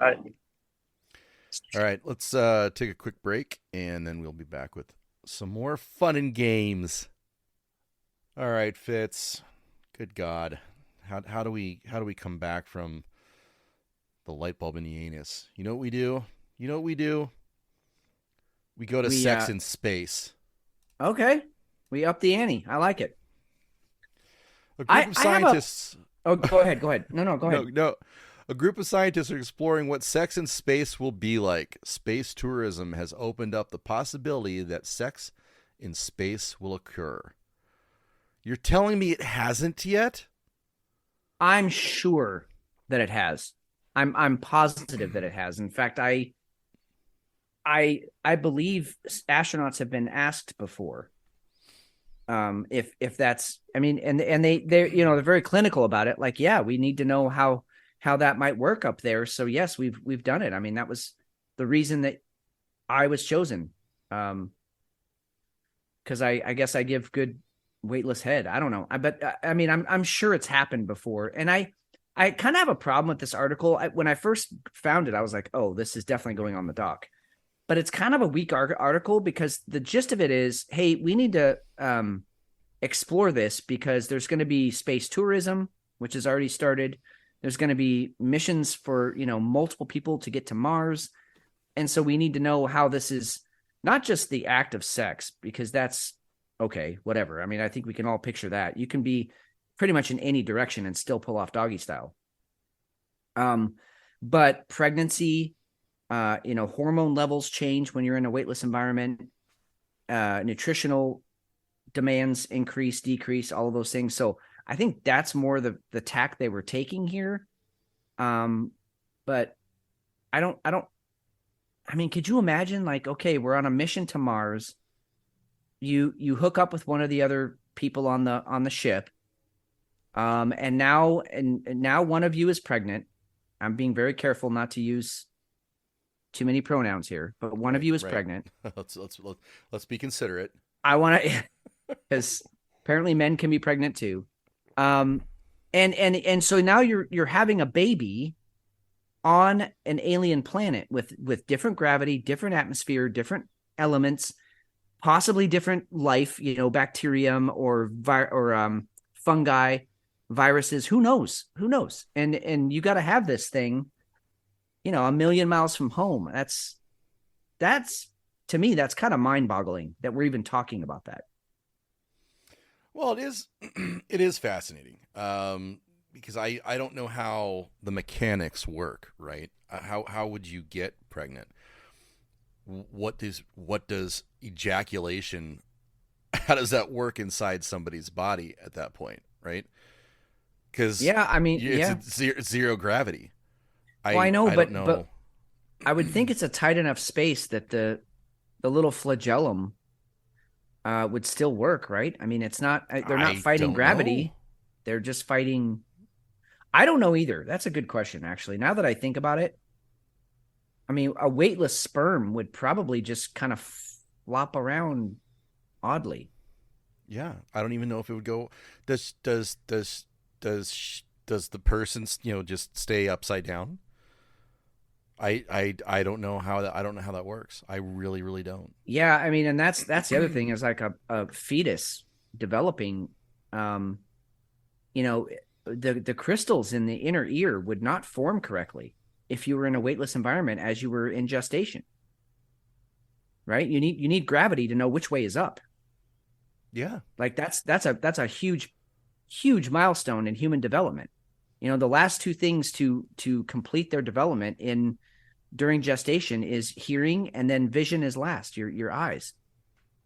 All right. All right, let's take a quick break, and then we'll be back with some more fun and games. All right, Fitz. Good God, how do we come back from the light bulb in the anus? You know what we do? We go to sex in space. Okay, we up the ante. I like it. A group of scientists. Oh, go ahead. No, go ahead. No. A group of scientists are exploring what sex in space will be like. Space tourism has opened up the possibility that sex in space will occur. You're telling me it hasn't yet? I'm sure that it has. I'm positive that it has. In fact, I believe astronauts have been asked before. If that's, I mean, and they're very clinical about it. Like, yeah, we need to know how that might work up there. So yes, we've done it. I mean, that was the reason that I was chosen. Because I guess I give good weightless head. I don't know. But I mean, I'm sure it's happened before. And I kind of have a problem with this article. When I first found it, I was like, oh, this is definitely going on the dock. But it's kind of a weak article, because the gist of it is, hey, we need to explore this because there's going to be space tourism, which has already started. There's going to be missions for, multiple people to get to Mars. And so we need to know how this is not just the act of sex, because that's okay, whatever. I mean, I think we can all picture that. You can be pretty much in any direction and still pull off doggy style. But pregnancy, hormone levels change when you're in a weightless environment. Nutritional demands increase, decrease, all of those things. So I think that's more the tack they were taking here. But I mean, could you imagine, like, okay, we're on a mission to Mars. You hook up with one of the other people on the ship. And now one of you is pregnant. I'm being very careful not to use too many pronouns here, but one of you is pregnant. Let's be considerate. I want to, because apparently men can be pregnant too. And so now you're having a baby on an alien planet with different gravity, different atmosphere, different elements, possibly different life, bacterium or fungi, viruses. Who knows? And you got to have this thing, a million miles from home. that's to me, that's kind of mind-boggling that we're even talking about that. Well, it is it is fascinating. Because I don't know how the mechanics work, right? How would you get pregnant? What does ejaculation, how does that work inside somebody's body at that point, right? Because Yeah, I mean, it's zero gravity. Well, I know, I don't know. but I would think it's a tight enough space that the little flagellum would still work, right? I mean, it's not they're not I fighting don't gravity. know. They're just fighting. I don't know either. That's a good question, actually. Now that I think about it, I mean, a weightless sperm would probably just kind of flop around oddly. Yeah, I don't even know if it would go. Does the person, just stay upside down? I don't know how that works. I really don't. Yeah, I mean, and that's the other thing is like a fetus developing. You know, the crystals in the inner ear would not form correctly if you were in a weightless environment as you were in gestation. Right? You need gravity to know which way is up. Yeah. Like that's a huge milestone in human development. You know, the last two things to complete their development during gestation is hearing, and then vision is last, your eyes.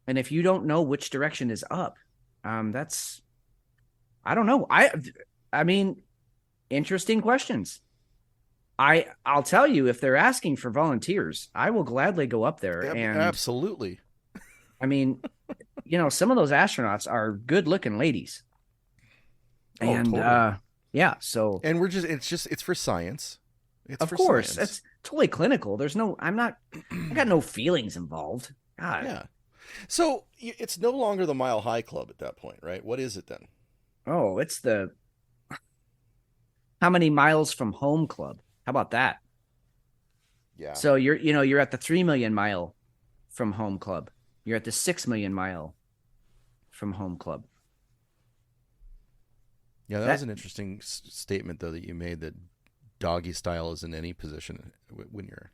And if you don't know which direction is up, that's, I don't know. I mean, interesting questions. I'll tell you, if they're asking for volunteers, I will gladly go up there. And absolutely. I mean, some of those astronauts are good looking ladies. And totally. yeah, so and it's for science. It's of for course, science. it's totally clinical. I got no feelings involved. God. Yeah. So it's no longer the Mile High Club at that point, right? What is it then? Oh, it's the how many miles from home club. How about that? Yeah. So you're at the 3 million mile from home club. You're at the 6 million mile from home club. Yeah, that was an interesting statement, though, that you made, that doggy style is in any position when you're...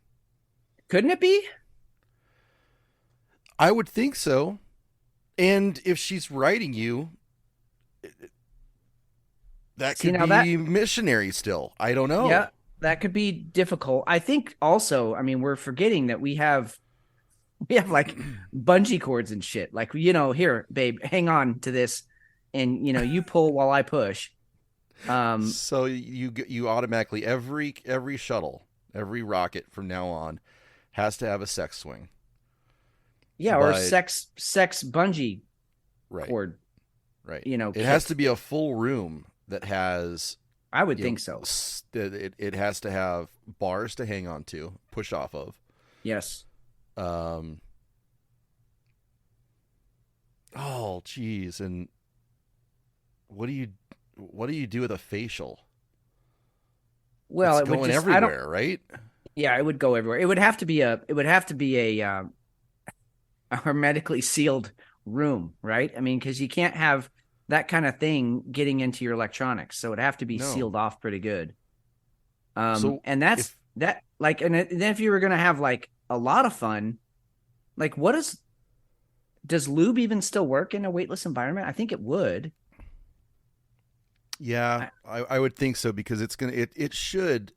Couldn't it be? I would think so. And if she's writing you, that could be missionary still. I don't know. Yeah, that could be difficult. I think also, I mean, we're forgetting that we have like bungee cords and shit. Like, here, babe, hang on to this. And you pull while I push. So you automatically every shuttle, every rocket from now on has to have a sex swing. Yeah, or sex bungee cord. Right. It has to be a full room that has. I would think so. It has to have bars to hang on to, push off of. Yes. Oh, geez, and. What do you do with a facial? Well, it's going everywhere, right? Yeah, it would go everywhere. It would have to be a hermetically sealed room, right? I mean, because you can't have that kind of thing getting into your electronics, so it'd have to be sealed off pretty good. And then if you were gonna have like a lot of fun, like does lube even still work in a weightless environment? I think it would. Yeah, I would think so, because it should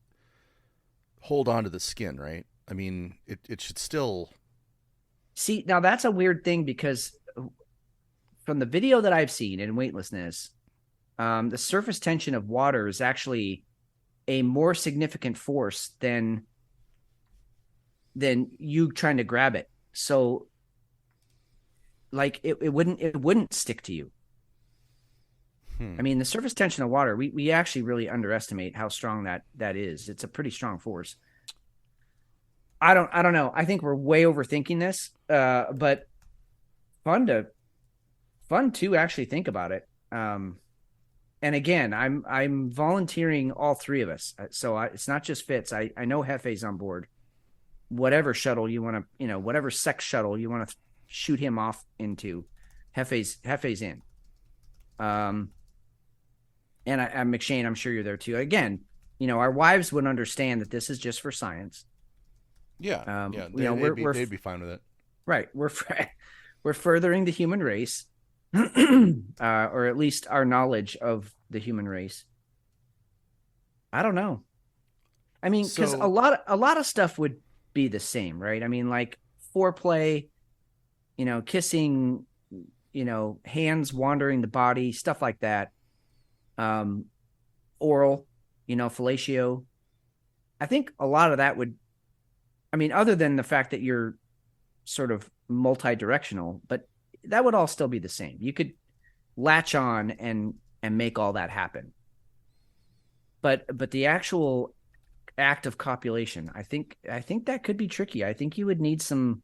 hold on to the skin, right? I mean, it should still. See, now that's a weird thing, because from the video that I've seen in weightlessness, the surface tension of water is actually a more significant force than you trying to grab it. So like it wouldn't stick to you. I mean, the surface tension of water, we actually really underestimate how strong that is. It's a pretty strong force. I don't know. I think we're way overthinking this, but fun to actually think about it. And again, I'm volunteering all three of us. So it's not just Fitz. I know Hefe's on board. Whatever shuttle you want to, whatever sex shuttle you want to shoot him off into, Hefe's in. And I'm McShane, I'm sure you're there too. Again, our wives would understand that this is just for science. Yeah, yeah, You know, they'd be fine with it. right. We're furthering the human race, or at least our knowledge of the human race. I don't know. I mean, because So a lot of stuff would be the same, right? I mean, like foreplay, you know, kissing, you know, hands wandering the body, stuff like that. Oral, you know, fellatio. I think a lot of that would, I mean, other than the fact that you're sort of multi-directional, but that would all still be the same. You could latch on and make all that happen. But the actual act of copulation, I think that could be tricky. I think you would need some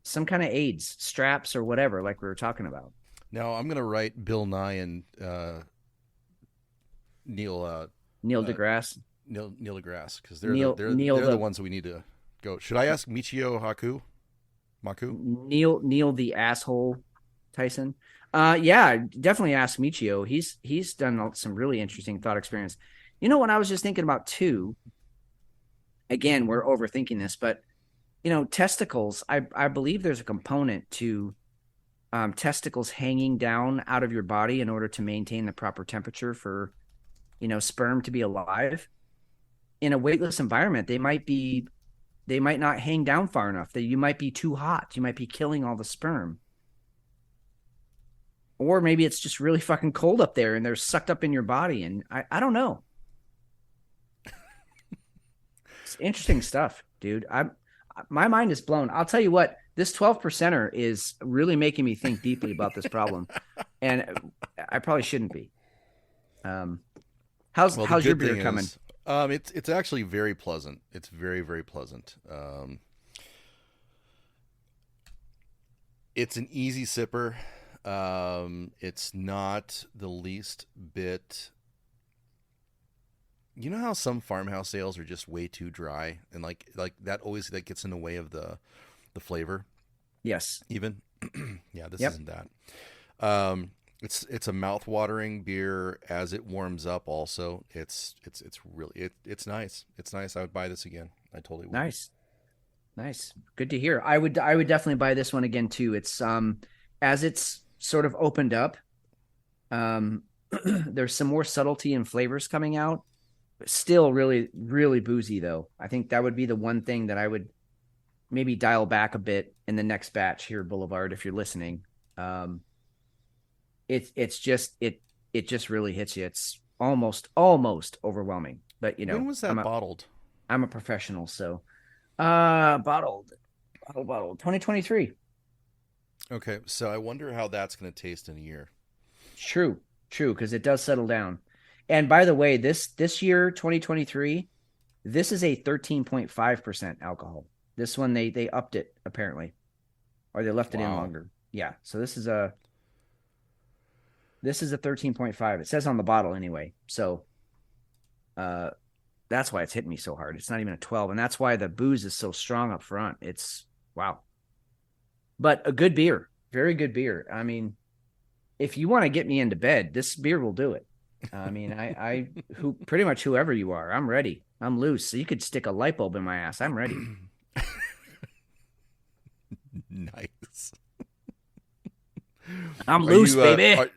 kind of aids, straps or whatever, like we were talking about. now I'm gonna write Bill Nye and Neil Neil deGrasse. Neil deGrasse, because Neil they're Neil the ones that we need to go. Should I ask Michio Maku? Neil the asshole Tyson. Yeah, definitely ask Michio. He's done some really interesting thought experience. You know what I was just thinking about too? Again, we're overthinking this, but you know, testicles, I believe there's a component to testicles hanging down out of your body in order to maintain the proper temperature for, you know, sperm to be alive. In a weightless environment, they might not hang down far enough, that you might be too hot. You might be killing all the sperm. Or maybe it's just really fucking cold up there and they're sucked up in your body. And I don't know. It's interesting stuff, dude. My mind is blown. I'll tell you what, this 12%er is really making me think deeply about this problem. And I probably shouldn't be. How's your beer coming? It's actually very pleasant. It's very, very pleasant. It's an easy sipper. It's not the least bit. You know how some farmhouse ales are just way too dry, and like that gets in the way of the flavor. Yes. Even. Yeah, this isn't that. It's a mouth-watering beer as it warms up. Also, it's really it's nice. It's nice. I would buy this again. I totally would. Nice. Good to hear. I would definitely buy this one again too. It's as it's sort of opened up. There's some more subtlety and flavors coming out. Still really, really boozy though. I think that would be the one thing that I would maybe dial back a bit in the next batch here, Boulevard, if you're listening. It just really hits you. It's almost overwhelming. But you know, when was that bottled? I'm a professional, so bottled 2023. Okay, so I wonder how that's going to taste in a year. True, because it does settle down. And by the way, this year, 2023, this is a 13.5% alcohol. This one they upped it apparently, or they left it in longer. Yeah, so this is a 13.5. It says on the bottle anyway. So that's why it's hitting me so hard. It's not even a 12, and that's why the booze is so strong up front. It's wow. But a good beer, very good beer. I mean, if you want to get me into bed, this beer will do it. I mean, who pretty much whoever you are, I'm ready. I'm loose. So you could stick a light bulb in my ass. I'm ready. Nice. I'm loose, baby.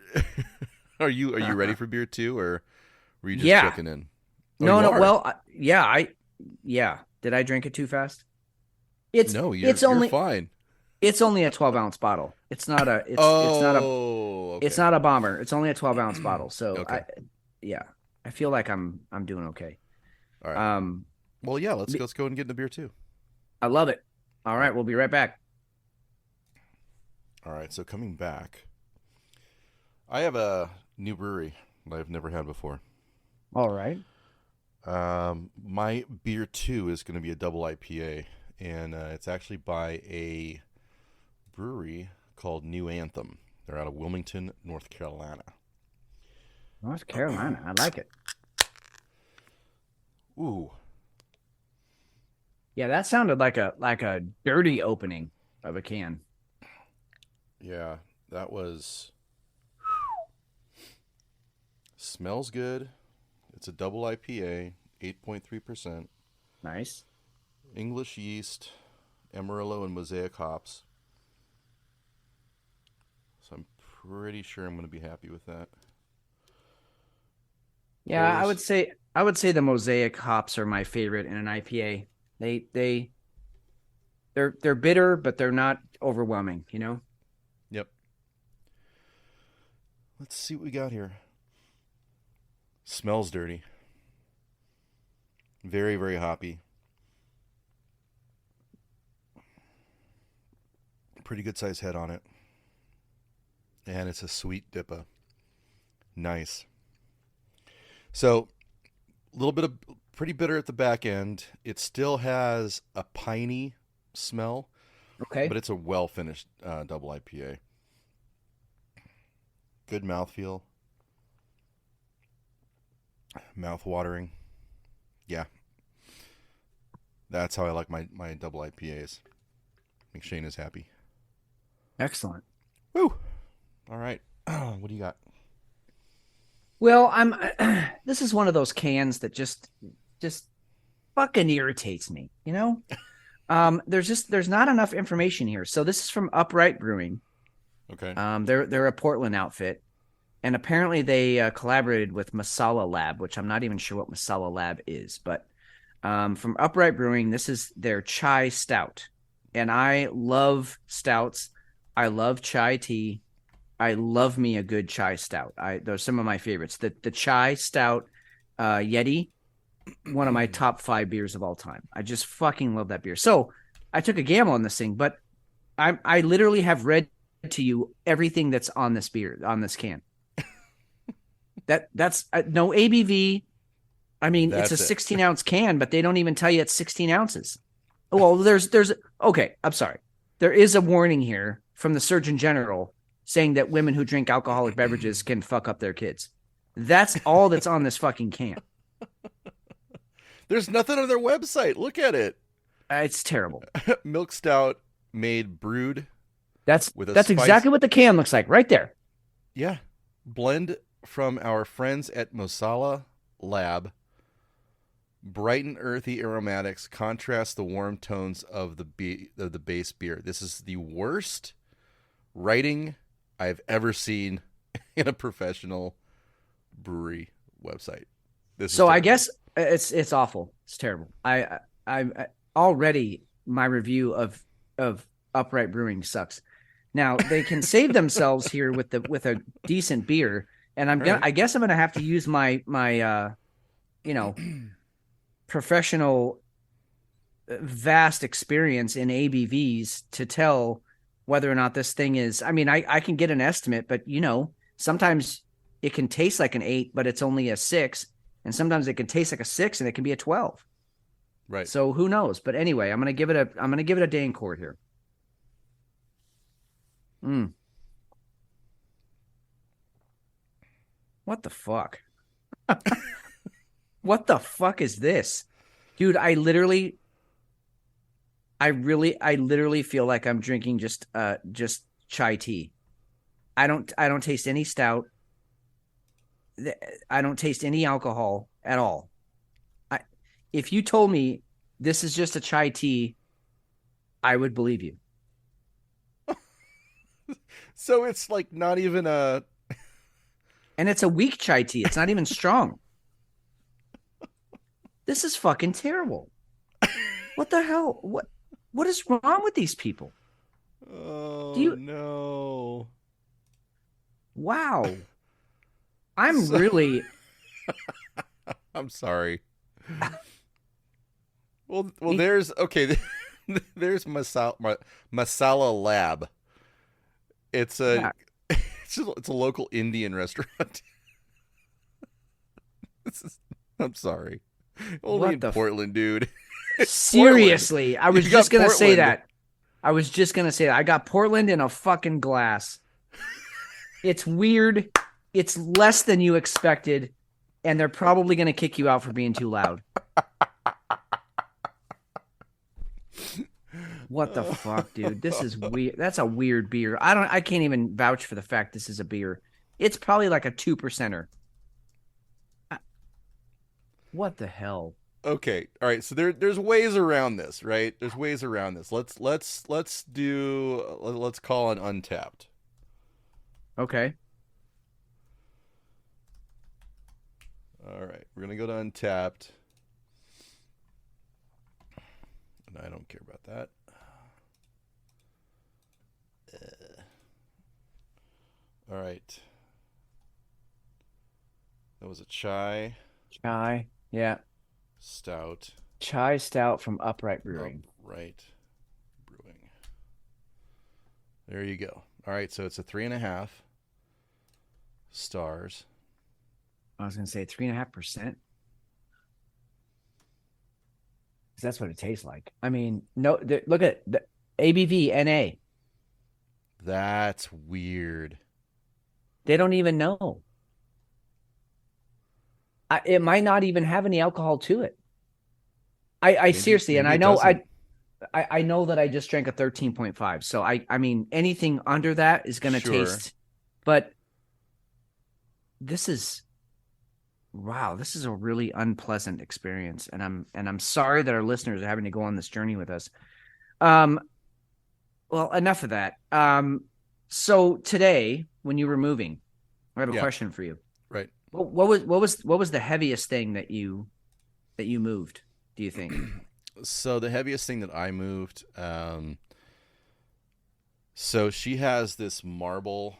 Are you ready for beer too, or were you just checking in? No. Well, yeah. Did I drink it too fast? You're fine. It's only a 12-ounce bottle. It's not a. It's not a bomber. It's only a 12-ounce bottle. So okay. I feel like I'm doing okay. All right. Well, yeah. Let's go and get in the beer too. I love it. All right, we'll be right back. All right. So coming back, I have a new brewery that I've never had before. All right. My beer 2 is going to be a double IPA, and it's actually by a brewery called New Anthem. They're out of Wilmington, North Carolina. North Carolina. I like it. Ooh. Yeah, that sounded like a dirty opening of a can. Yeah, that was... Smells good. It's a double IPA, 8.3%. Nice. English yeast, Amarillo, and Mosaic hops. So I'm pretty sure I'm going to be happy with that. Yeah, Pours. I would say the Mosaic hops are my favorite in an IPA. They're bitter, but they're not overwhelming, you know? Yep. Let's see what we got here. Smells dirty. Very, very hoppy. Pretty good size head on it. And it's a sweet dippa. Nice. So, a little bit of pretty bitter at the back end. It still has a piney smell, Okay. but it's a well-finished double IPA. Good mouthfeel. Mouth-watering. Yeah. That's how I like my double IPAs. McShane is happy. Excellent. Woo! All right. What do you got? Well, this is one of those cans that just fucking irritates me, you know? There's not enough information here. So this is from Upright Brewing. Okay. They're a Portland outfit, and apparently they collaborated with Masala Lab, which I'm not even sure what Masala Lab is, but from Upright Brewing, this is their chai stout. And I love stouts. I love chai tea. I love me a good chai stout. Those are some of my favorites. The chai stout Yeti, one of my top 5 beers of all time. I just fucking love that beer. So I took a gamble on this thing, but I literally have read to you everything that's on this beer, on this can. That's no ABV. I mean, That's it's a it. 16-ounce can, but they don't even tell you it's 16 ounces. Well, there's okay. I'm sorry. There is a warning here from the Surgeon General saying that women who drink alcoholic beverages can fuck up their kids. That's all that's on this fucking can. There's nothing on their website. Look at it. It's terrible. Milk stout made brewed. That's With a that's spice- exactly what the can looks like right there. Yeah. Blend from our friends at Masala Lab. Bright and earthy aromatics contrast the warm tones of the base beer. This is the worst writing I've ever seen in a professional brewery website. So I guess it's awful. It's terrible. I already my review of Upright Brewing sucks. Now they can save themselves here with a decent beer, and I guess I'm gonna have to use my professional vast experience in ABVs to tell whether or not this thing is. I mean, I can get an estimate, but sometimes it can taste like an 8, but it's only a 6. And sometimes it can taste like a 6 and it can be a 12. Right. So who knows? But anyway, I'm gonna give it a Dancourt here. What the fuck? What the fuck is this? Dude, I literally feel like I'm drinking just chai tea. I don't taste any stout. I don't taste any alcohol at all. If you told me this is just a chai tea, I would believe you. So it's like not even a... And it's a weak chai tea. It's not even strong. This is fucking terrible. What the hell? What is wrong with these people? Oh, no. Wow. I'm really... I'm sorry. Well, there's... Okay, there's Masala Lab. It's a... Yeah. It's a local Indian restaurant. I'm sorry. Only in Portland, dude. Seriously, Portland. I was just going to say that. I got Portland in a fucking glass. It's weird. It's less than you expected, and they're probably going to kick you out for being too loud. What the fuck, dude? This is weird. That's a weird beer. I can't even vouch for the fact this is a beer. It's probably like a 2%er. What the hell? Okay. All right. So there's ways around this, right? There's ways around this. Let's call on Untapped. Okay. All right. We're gonna go to Untapped. And I don't care about that. All right. That was a chai Chai. Yeah. stout. Chai stout from Upright Brewing. Upright Brewing. There you go. All right. So it's a 3.5 stars. I was going to say 3.5%. That's what it tastes like. I mean, no, look at the ABV NA. That's weird. They don't even know. It might not even have any alcohol to it. I seriously, and I know I know that I just drank a 13.5. So I mean, anything under that is going to taste. But this is, wow, this is a really unpleasant experience, and I'm sorry that our listeners are having to go on this journey with us. Well, enough of that. So today, when you were moving, I have a question for you. Right. What was the heaviest thing that you moved, do you think? So the heaviest thing that I moved, so she has this marble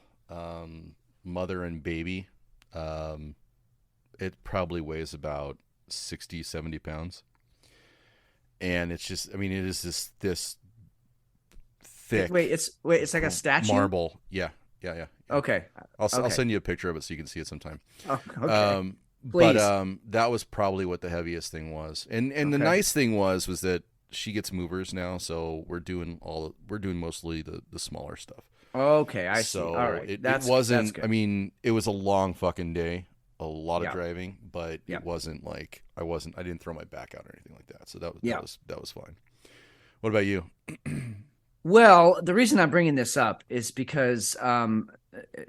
mother and baby. It probably weighs about 60, 70 pounds. And it's just, I mean, it is this thick. Wait, it's like a statue? Marble. Yeah. Okay. I'll send you a picture of it so you can see it sometime. Oh, okay. But that was probably what the heaviest thing was. And the nice thing was that she gets movers now, so we're doing mostly the smaller stuff. Okay, I see. All right. It wasn't, that's good. I mean, it was a long fucking day, a lot of driving, but Yeah. it wasn't like I didn't throw my back out or anything like that. So that was fine. What about you? Well, the reason I'm bringing this up is because,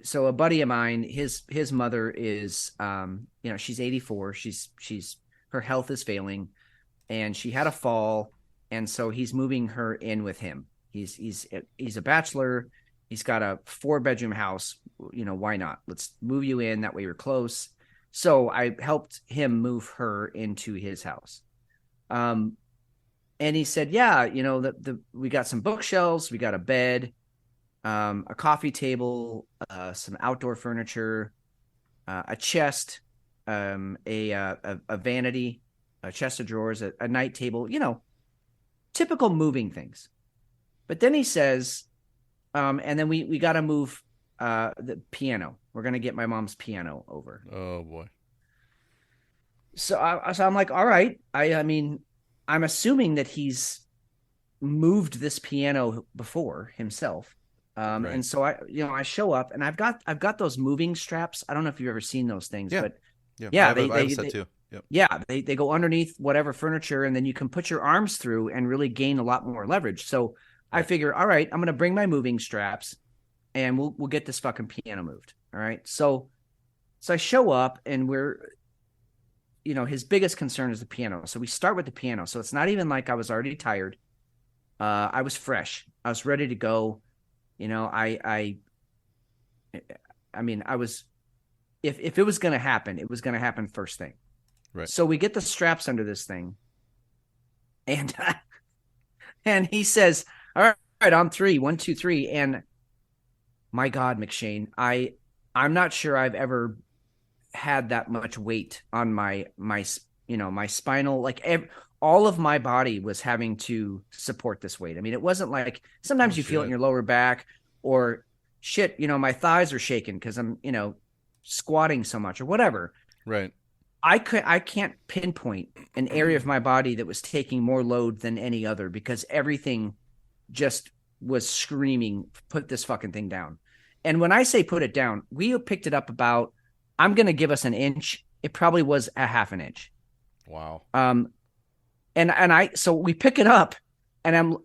so a buddy of mine, his mother is, she's 84. Her health is failing, and she had a fall, and so he's moving her in with him. He's a bachelor. He's got a 4-bedroom house. Why not? Let's move you in. That way you're close. So I helped him move her into his house. And he said, yeah, we got some bookshelves, we got a bed, a coffee table, some outdoor furniture, a chest, a vanity, a chest of drawers, a night table, typical moving things. But then he says, and then we got to move the piano. We're going to get my mom's piano over. Oh, boy. So I'm like, all right. I mean, I'm assuming that he's moved this piano before himself. Right. And so I show up, and I've got those moving straps. I don't know if you've ever seen those things, but I have a set too. Yep. Yeah, they go underneath whatever furniture, and then you can put your arms through and really gain a lot more leverage. So I figure, all right, I'm going to bring my moving straps, and we'll get this fucking piano moved. All right. So I show up, and his biggest concern is the piano. So we start with the piano. So it's not even like I was already tired. I was fresh. I was ready to go. I mean, I was, if it was going to happen, it was going to happen first thing. Right. So we get the straps under this thing, and he says, all right, on 3, 1, 2, 3. And my God, McShane, I'm not sure I've ever had that much weight on my spinal, like all of my body was having to support this weight. I mean, it wasn't like sometimes you feel it in your lower back, or shit, my thighs are shaking because I'm, squatting so much or whatever. Right. I can't pinpoint an area of my body that was taking more load than any other, because everything just was screaming, put this fucking thing down. And when I say put it down, we picked it up about, I'm going to give us an inch. It probably was a half an inch. Wow. So we pick it up, and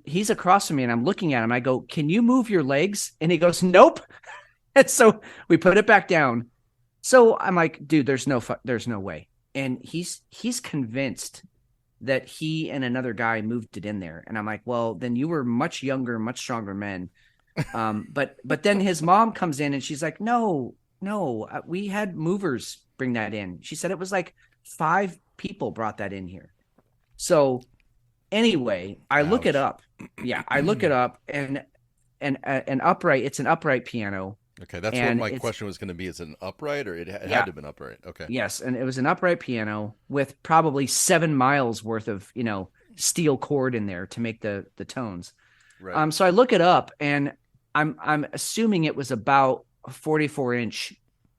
he's across from me, and I'm looking at him. I go, can you move your legs? And he goes, nope. And so we put it back down. So I'm like, dude, there's no way. and he's convinced that he and another guy moved it in there. And I'm like, well, then you were much younger, much stronger men. But then his mom comes in and she's like, no, we had movers bring that in. She said it was like 5 people brought that in here. So anyway, I look it up. Yeah, I look it up, and an upright. It's an upright piano. Okay, that's what my question was going to be. Is it an upright, or it had to have been upright? Okay. Yes, and it was an upright piano with probably 7 miles worth of steel cord in there to make the tones. Right. So I look it up, and I'm assuming it was about a 44-inch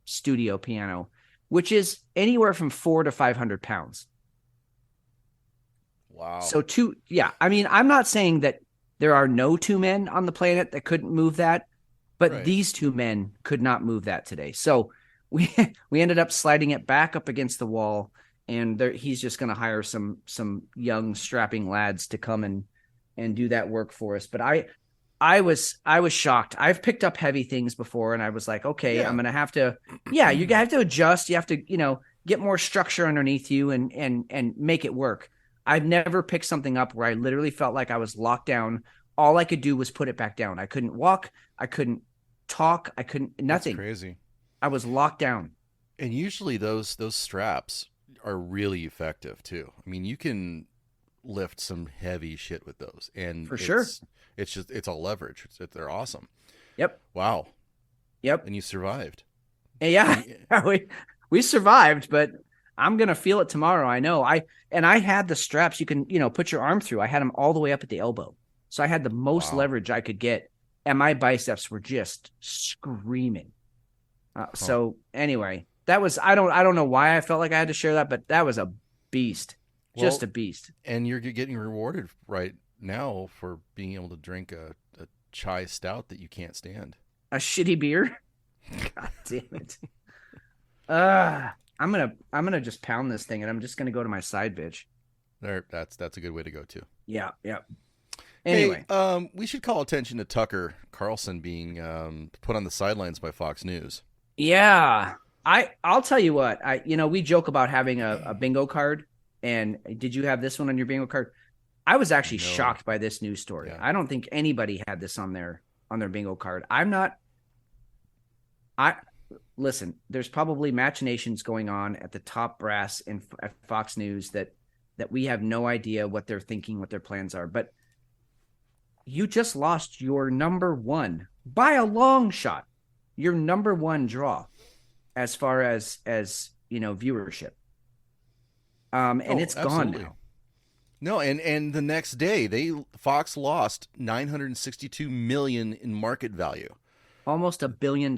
studio piano, which is anywhere from 400 to 500 pounds. Wow. So I mean, I'm not saying that there are no 2 men on the planet that couldn't move that, but these 2 men could not move that today. So we ended up sliding it back up against the wall, and he's just going to hire some young strapping lads to come and do that work for us. But I was shocked. I've picked up heavy things before, and I was like, okay, I'm going to have to, you have to adjust. You have to, get more structure underneath you and make it work. I've never picked something up where I literally felt like I was locked down. All I could do was put it back down. I couldn't walk. I couldn't talk. I couldn't, nothing. That's crazy. I was locked down. And usually those straps are really effective too. I mean, you can lift some heavy shit with those, and for sure, it's all leverage. They're awesome. Yep. Wow. Yep. And you survived. Yeah, we survived, but I'm going to feel it tomorrow. I know. I had the straps you can, put your arm through. I had them all the way up at the elbow. So I had the most leverage I could get, and my biceps were just screaming. So anyway, that was, I don't know why I felt like I had to share that, but that was a beast, just a beast. And you're getting rewarded right now for being able to drink a chai stout that you can't stand. A shitty beer. God damn it. I'm gonna just pound this thing, and I'm just gonna go to my side bitch. That's a good way to go too. Yeah. Anyway, hey, we should call attention to Tucker Carlson being put on the sidelines by Fox News. Yeah, I'll tell you what. We joke about having a bingo card, and did you have this one on your bingo card? I was actually shocked by this news story. Yeah. I don't think anybody had this on their bingo card. Listen, there's probably machinations going on at the top brass at Fox News that we have no idea what they're thinking, what their plans are. But you just lost your number one, by a long shot, your number one draw as far as viewership. And it's gone now. No, and the next day Fox lost $962 million in market value. Almost $1 billion.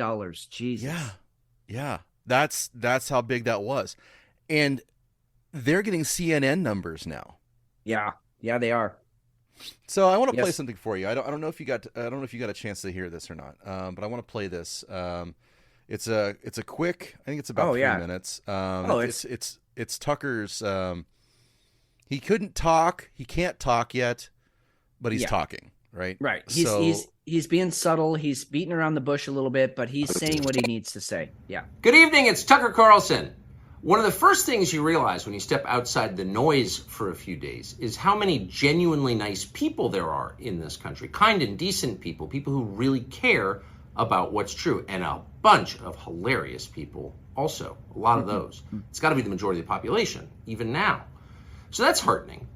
Jesus. Yeah. That's how big that was. And they're getting CNN numbers now. Yeah, they are. So I want to play something for you. I don't know if you got a chance to hear this or not. But I want to play this. It's a quick, I think it's about 3 minutes. It's Tucker's he couldn't talk, he can't talk yet, but he's talking, right? Right. He's being subtle, he's beating around the bush a little bit, but he's saying what he needs to say. Yeah. Good evening, it's Tucker Carlson. One of the first things you realize when you step outside the noise for a few days is how many genuinely nice people there are in this country. Kind and decent people who really care about what's true, and a bunch of hilarious people also. A lot of those. It's got to be the majority of the population, even now. So that's heartening.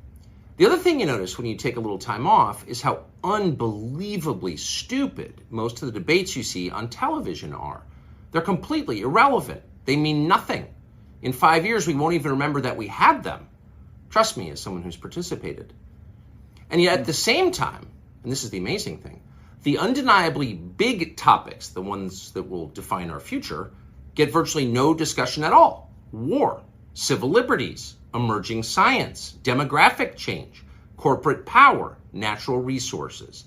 The other thing you notice when you take a little time off is how unbelievably stupid most of the debates you see on television are. They're completely irrelevant. They mean nothing. In 5 years, we won't even remember that we had them. Trust me, as someone who's participated. And yet at the same time, and this is the amazing thing, the undeniably big topics, the ones that will define our future, get virtually no discussion at all. War, civil liberties, emerging science, demographic change, corporate power, natural resources.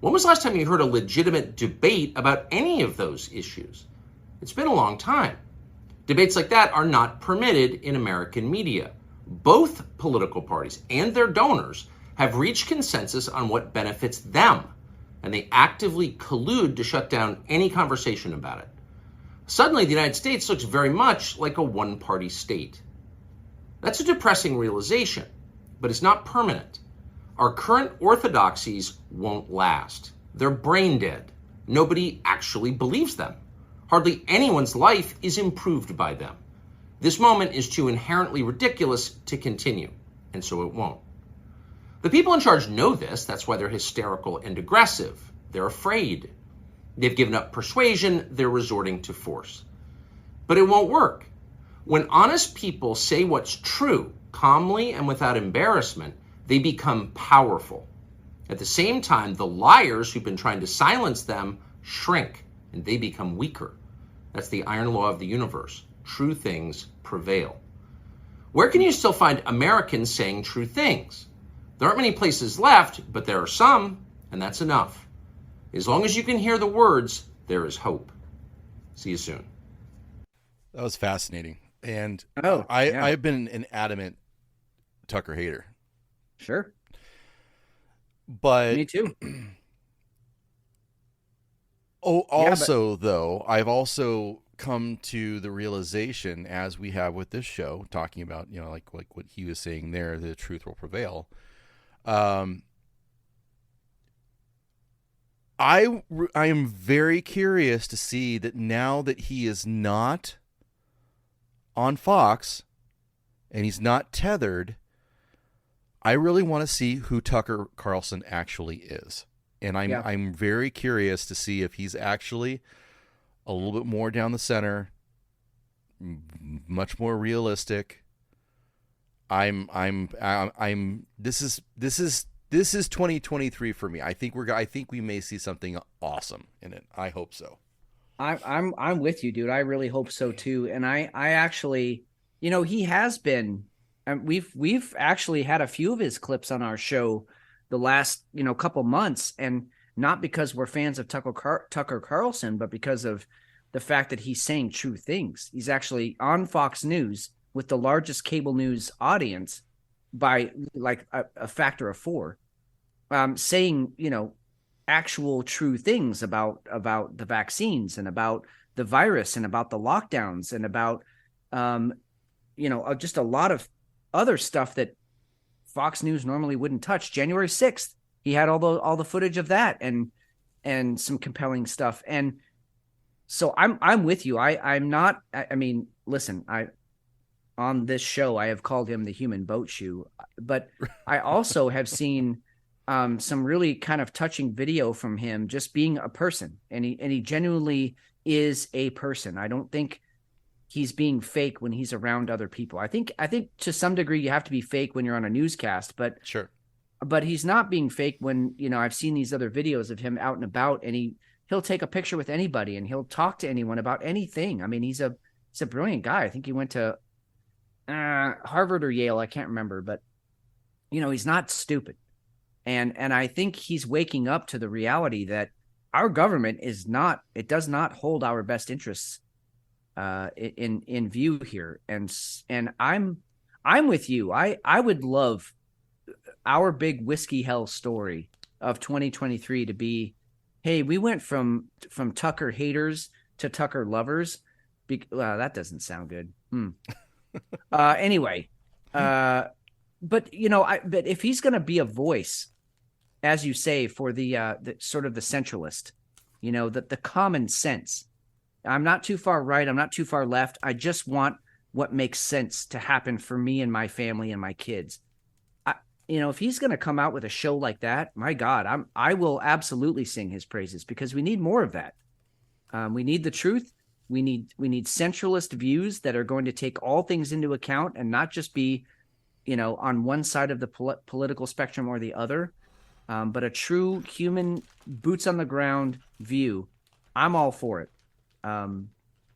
When was the last time you heard a legitimate debate about any of those issues? It's been a long time. Debates like that are not permitted in American media. Both political parties and their donors have reached consensus on what benefits them, and they actively collude to shut down any conversation about it. Suddenly, the United States looks very much like a one-party state. That's a depressing realization, but it's not permanent. Our current orthodoxies won't last. They're brain dead. Nobody actually believes them. Hardly anyone's life is improved by them. This moment is too inherently ridiculous to continue, and so it won't. The people in charge know this. That's why they're hysterical and aggressive. They're afraid. They've given up persuasion. They're resorting to force. But it won't work. When honest people say what's true, calmly and without embarrassment, they become powerful. At the same time, the liars who've been trying to silence them shrink, and they become weaker. That's the iron law of the universe. True things prevail. Where can you still find Americans saying true things? There aren't many places left, but there are some, and that's enough. As long as you can hear the words, there is hope. See you soon. That was fascinating. And yeah. I've been an adamant Tucker hater. Sure. But me too. Though, I've also come to the realization, as we have with this show, talking about, like what he was saying there, the truth will prevail. I am very curious to see that now that he is not on Fox and he's not tethered, I really want to see who Tucker Carlson actually is. And I'm very curious to see if he's actually a little bit more down the center, much more realistic. This is 2023 for me. I think we may see something awesome in it. I hope so. I'm with you, dude. I really hope so too. And I actually, he has been, and we've actually had a few of his clips on our show the last, couple months, and not because we're fans of Tucker Carlson, but because of the fact that he's saying true things. He's actually on Fox News with the largest cable news audience by like a factor of 4, saying, actual true things about the vaccines and about the virus and about the lockdowns and about, just a lot of other stuff that Fox News normally wouldn't touch. January 6th, he had all the footage of that and some compelling stuff. And so I'm with you. I'm not, listen, on this show, I have called him the human boat shoe, but I also have seen some really kind of touching video from him just being a person, and he genuinely is a person. I don't think he's being fake when he's around other people. I think to some degree you have to be fake when you're on a newscast, but sure. But he's not being fake when, I've seen these other videos of him out and about, and he'll take a picture with anybody and he'll talk to anyone about anything. I mean, he's a brilliant guy. I think he went to Harvard or Yale. I can't remember, but he's not stupid. And I think he's waking up to the reality that our government does not hold our best interests in view here. And I'm with you. I would love our big whiskey hell story of 2023 to be, hey, we went from Tucker haters to Tucker lovers. That doesn't sound good. Anyway, but but if he's going to be a voice, as you say, for the sort of the centralist, the common sense. I'm not too far right. I'm not too far left. I just want what makes sense to happen for me and my family and my kids. If he's going to come out with a show like that, my God, I will absolutely sing his praises, because we need more of that. We need the truth. We need centralist views that are going to take all things into account and not just be, on one side of the political spectrum or the other, but a true human boots on the ground view. I'm all for it. And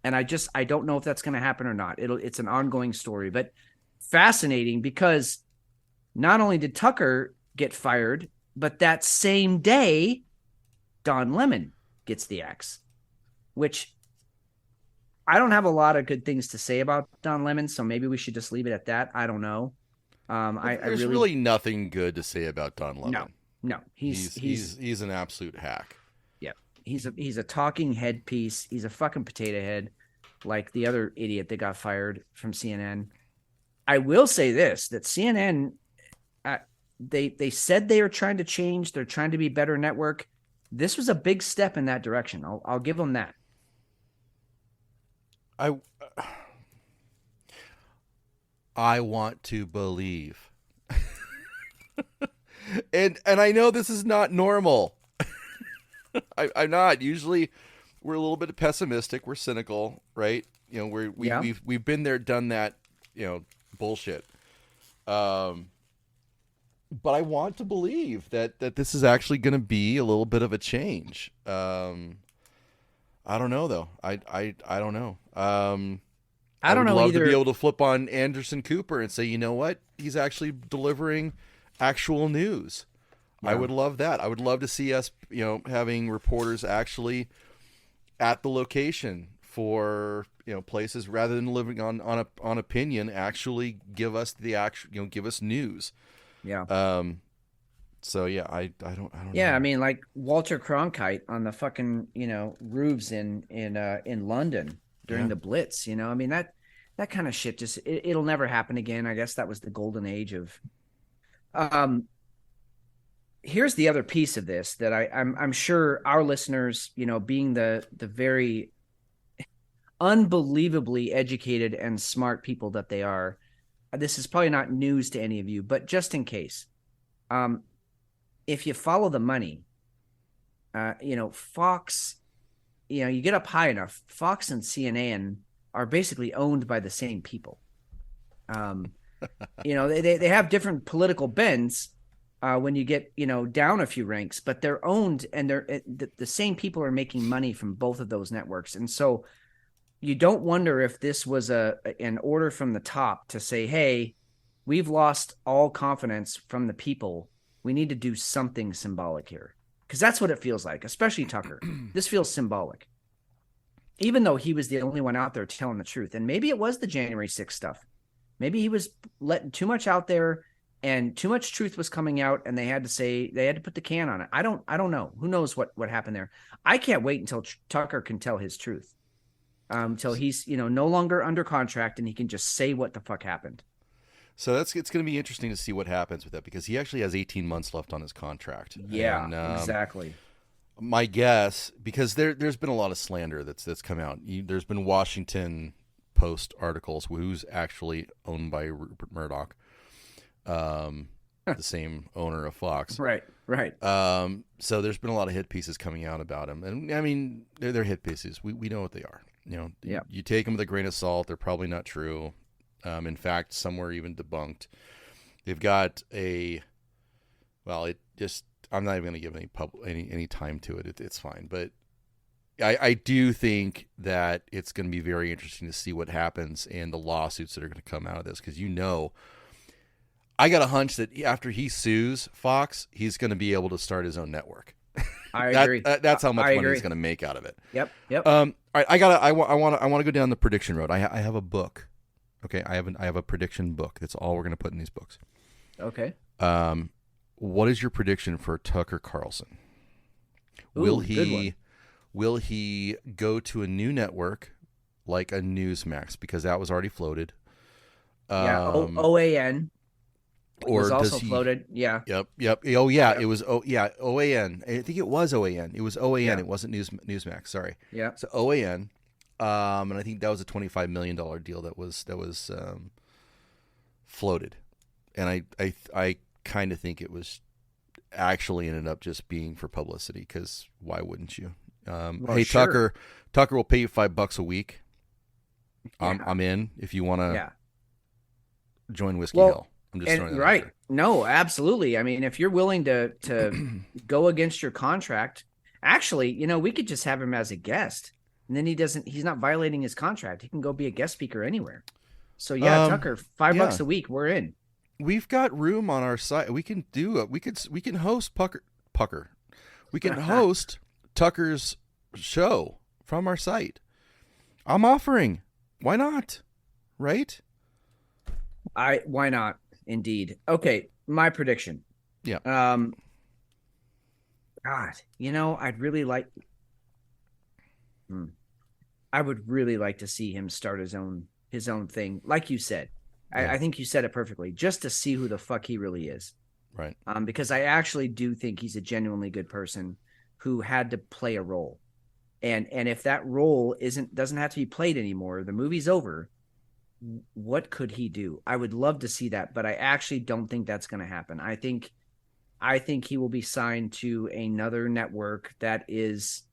I don't know if that's going to happen or not. It's an ongoing story, but fascinating, because not only did Tucker get fired, but that same day, Don Lemon gets the axe, which I don't have a lot of good things to say about Don Lemon, so maybe we should just leave it at that. I don't know. There's really nothing good to say about Don Lemon. No, he's an absolute hack. Yeah, he's a talking headpiece. He's a fucking potato head, like the other idiot that got fired from CNN. I will say this, that CNN, they said they are trying to change. They're trying to be better network. This was a big step in that direction. I'll give them that. I want to believe. and I know this is not normal. I'm not. Usually we're a little bit pessimistic. We're cynical, right? You know, we've been there, done that, you know, bullshit. But I want to believe that this is actually going to be a little bit of a change. I don't know though. I don't know. I would love to be able to flip on Anderson Cooper and say, you know what? He's actually delivering actual news. Yeah. I would love that. I would love to see us, you know, having reporters actually at the location for, you know, places rather than living on opinion, actually give us the actual, you know, give us news. Yeah. So yeah, I don't yeah, know. I mean, like Walter Cronkite on the fucking, you know, roofs in London during the Blitz, you know, I mean, that kind of shit just, it'll never happen again. I guess that was the golden age of, here's the other piece of this that I'm sure our listeners, you know, being the very unbelievably educated and smart people that they are, this is probably not news to any of you, but just in case, if you follow the money, you know, Fox, you know, you get up high enough, Fox and CNN are basically owned by the same people. You know, they have different political bends when you get, you know, down a few ranks, but they're owned, and the same people are making money from both of those networks. And so you don't wonder if this was an order from the top to say, hey, we've lost all confidence from the people. We need to do something symbolic here. Because that's what it feels like, especially Tucker. This feels symbolic. Even though he was the only one out there telling the truth. And maybe it was the January 6th stuff. Maybe he was letting too much out there and too much truth was coming out, and they had to put the can on it. I don't know. Who knows what happened there? I can't wait until Tucker can tell his truth. Until he's, you know, no longer under contract and he can just say what the fuck happened. So it's going to be interesting to see what happens with that, because he actually has 18 months left on his contract. Yeah, and, exactly. My guess, because there's been a lot of slander that's come out. There's been Washington Post articles who's actually owned by Rupert Murdoch, the same owner of Fox. Right. So there's been a lot of hit pieces coming out about him, and I mean they're hit pieces. We know what they are. You know, you take them with a grain of salt. They're probably not true. In fact, some were even debunked. They've got I'm not even going to give any time to it. It's fine. But I do think that it's going to be very interesting to see what happens and the lawsuits that are going to come out of this. Because, you know, I got a hunch that after he sues Fox, he's going to be able to start his own network. I agree. That's how much money he's going to make out of it. Yep. All right, I want to go down the prediction road. I have a book. Okay, I have a prediction book. That's all we're going to put in these books. Okay. What is your prediction for Tucker Carlson? Ooh, will he go to a new network like a Newsmax, because that was already floated? OAN. Or was also does he, floated. Yeah. Yep. Oh yeah, it was OAN. I think it was OAN. It was OAN. Yeah. It wasn't Newsmax. Sorry. Yeah. So OAN. And I think that was a $25 million deal that was floated, and I kind of think it was actually ended up just being for publicity, because why wouldn't you? Hey, sure. Tucker will pay you $5 a week. Yeah. I'm in if you want to join Whiskey Hell. I'm just throwing that right. out there. No, absolutely. I mean, if you're willing to go against your contract, actually, you know, we could just have him as a guest. And then he's not violating his contract. He can go be a guest speaker anywhere. So yeah, Tucker, $5 a week, we're in. We've got room on our site. We can do it. We can host Pucker. We can host Tucker's show from our site. I'm offering. Why not? Right? Why not? Indeed. Okay, my prediction. Yeah. God, you know, I would really like to see him start his own thing. Like you said, I think you said it perfectly. Just to see who the fuck he really is. Right. Because I actually do think he's a genuinely good person who had to play a role. And if that role doesn't have to be played anymore, the movie's over, what could he do? I would love to see that, but I actually don't think that's going to happen. I think he will be signed to another network that is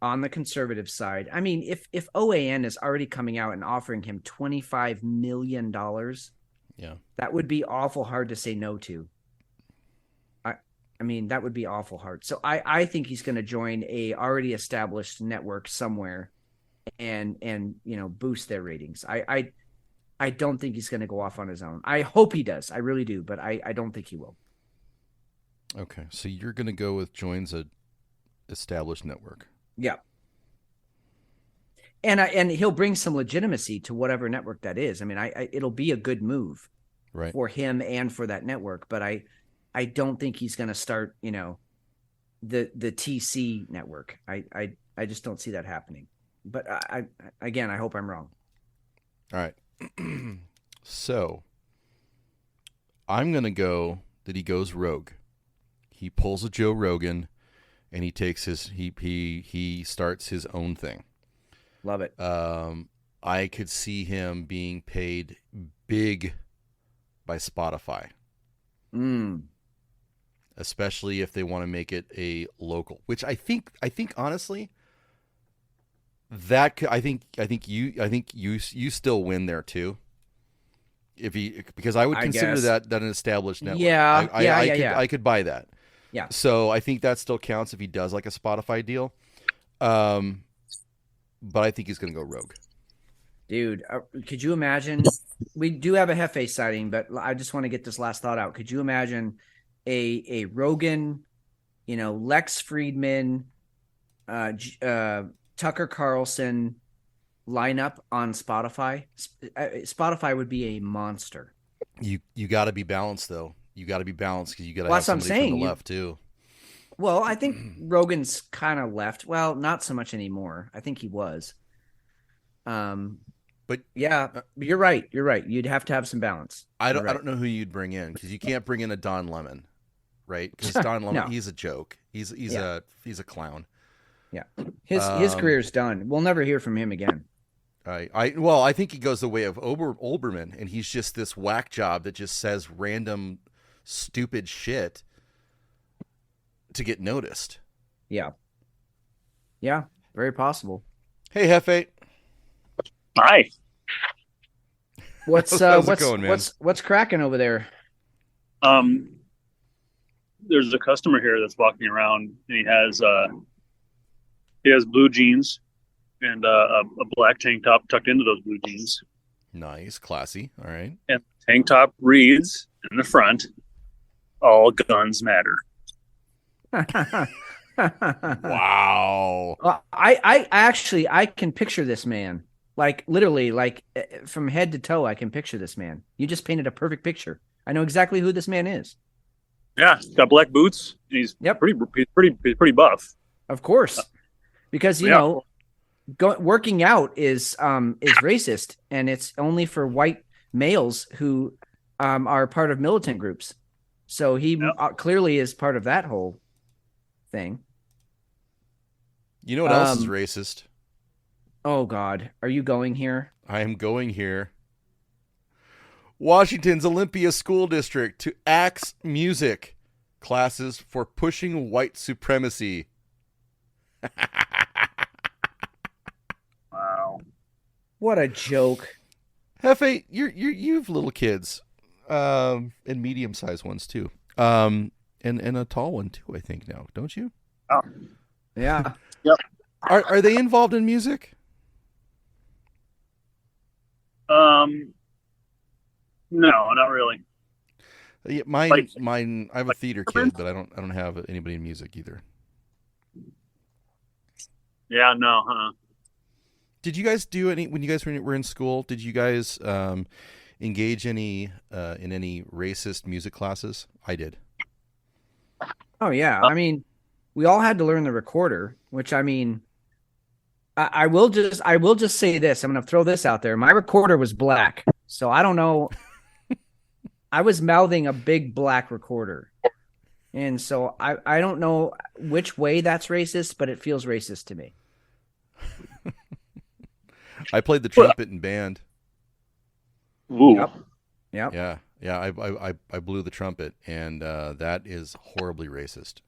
on the conservative side. I mean, if OAN is already coming out and offering him $25 million, yeah, that would be awful hard to say no to. I mean, that would be awful hard. So I think he's going to join a already established network somewhere and boost their ratings. I don't think he's going to go off on his own. I hope he does. I really do, but I don't think he will. Okay, so you're going to go with joins a established network. Yeah. And he'll bring some legitimacy to whatever network that is. I mean, it'll be a good move for him and for that network, but I don't think he's going to start, the TC network. I just don't see that happening. But I hope I'm wrong. All right. So I'm going to go that he goes rogue. He pulls a Joe Rogan and he takes he starts his own thing. Love it. I could see him being paid big by Spotify. Especially if they want to make it a local, which I think honestly, I think you still win there too. Because I would consider that an established network. Yeah. I could buy that. Yeah. So I think that still counts if he does like a Spotify deal. But I think he's going to go rogue. Dude, could you imagine? We do have a Hefe sighting, but I just want to get this last thought out. Could you imagine a Rogan, Lex Friedman, Tucker Carlson lineup on Spotify? Spotify would be a monster. You got to be balanced though. You got to be balanced because you got to have somebody from the left too. Well, I think Rogan's kind of left. Well, not so much anymore. I think he was. But yeah, you're right. You're right. You'd have to have some balance. I don't know who you'd bring in because you can't bring in a Don Lemon, right? Because Don Lemon, he's a joke. He's a clown. Yeah, his career's done. We'll never hear from him again. I think he goes the way of Olbermann, and he's just this whack job that just says random stupid shit to get noticed. Yeah, very possible. Hey, Hefe. Hi. What's going, man? What's cracking over there? There's a customer here that's walking around, and he has blue jeans and a black tank top tucked into those blue jeans. Nice, classy. All right. And the tank top reads in the front, "All guns matter." Wow. I can picture this man. Like literally, like from head to toe, I can picture this man. You just painted a perfect picture. I know exactly who this man is. Yeah, he's got black boots. He's pretty buff. Of course, because working out is racist, and it's only for white males who are part of militant groups. So he clearly is part of that whole thing. You know what else is racist? Oh, God. Are you going here? I am going here. Washington's Olympia School District to axe music classes for pushing white supremacy. Wow. What a joke. Hefe, you've little kids, and medium-sized ones, too. And a tall one, too, I think, now. Don't you? Oh. Yeah. Yep. Are they involved in music? No, not really. Yeah, mine. I have a theater kid, but I don't have anybody in music either. Yeah, no, huh? Did you guys do any when you guys were in school? Did you guys engage in any racist music classes? I did. Oh yeah, I mean, we all had to learn the recorder, which I mean, I will just say this. I'm going to throw this out there. My recorder was black, So I don't know. I was mouthing a big black recorder. And so I don't know which way that's racist, but it feels racist to me. I played the trumpet in band. Ooh. Yep. Yeah. I blew the trumpet, and that is horribly racist,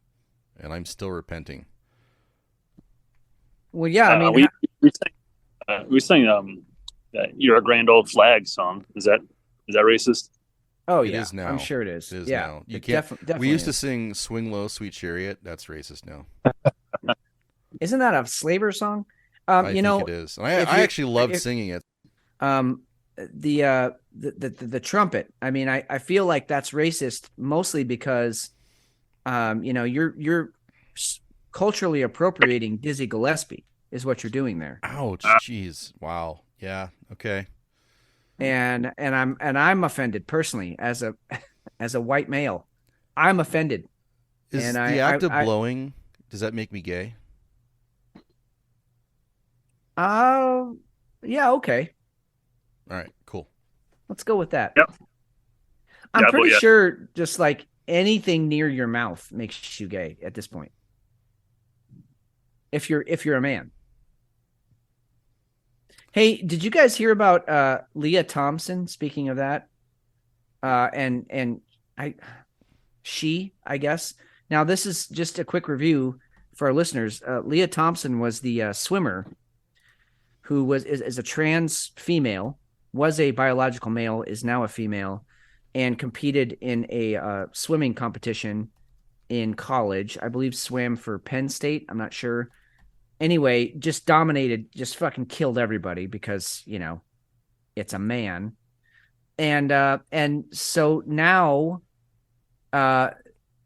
and I'm still repenting. Well, yeah. I mean, we sang that "You're a Grand Old Flag" song. Is that racist? oh It yeah, is now. I'm sure it is. It is Yeah, now. You it can't. definitely We used to is. sing "Swing Low, Sweet Chariot." That's racist now. Isn't that a slaver song? I You think know, it is. And I if you- actually loved if- singing it. The trumpet. I mean, I feel like that's racist mostly because, you're culturally appropriating Dizzy Gillespie is what you're doing there. Ouch! Jeez! Wow! Yeah. Okay. And I'm offended personally as a white male. I'm offended. Is And the act of I blowing? Does that make me gay? yeah, okay. All right. Cool. Let's go with that. Yep. I'm Yeah, pretty but yeah. sure just like anything near your mouth makes you gay at this point. If you're a man. Hey, did you guys hear about Leah Thompson? Speaking of that, and I guess. Now this is just a quick review for our listeners. Leah Thompson was the swimmer who is a trans female, was a biological male, is now a female, and competed in a swimming competition in college. I believe swam for Penn State. I'm not sure. Anyway, just dominated, just fucking killed everybody because, it's a man. And so now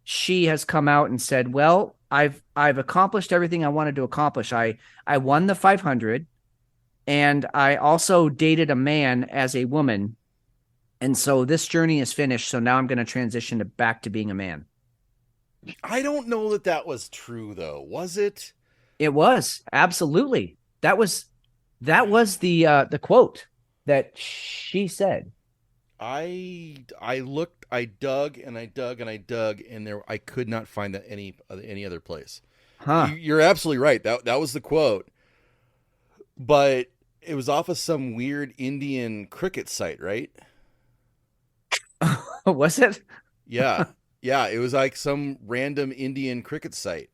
she has come out and said, well, I've accomplished everything I wanted to accomplish. I won the 500, and I also dated a man as a woman. And so this journey is finished. So now I'm going to transition back to being a man. I don't know that was true, though. Was it? It was absolutely. That was the quote that she said. I looked, I dug and I dug and I dug, and I could not find that any other place. Huh. You're absolutely right. That was the quote, but it was off of some weird Indian cricket site, right? Was it? Yeah, yeah. It was like some random Indian cricket site,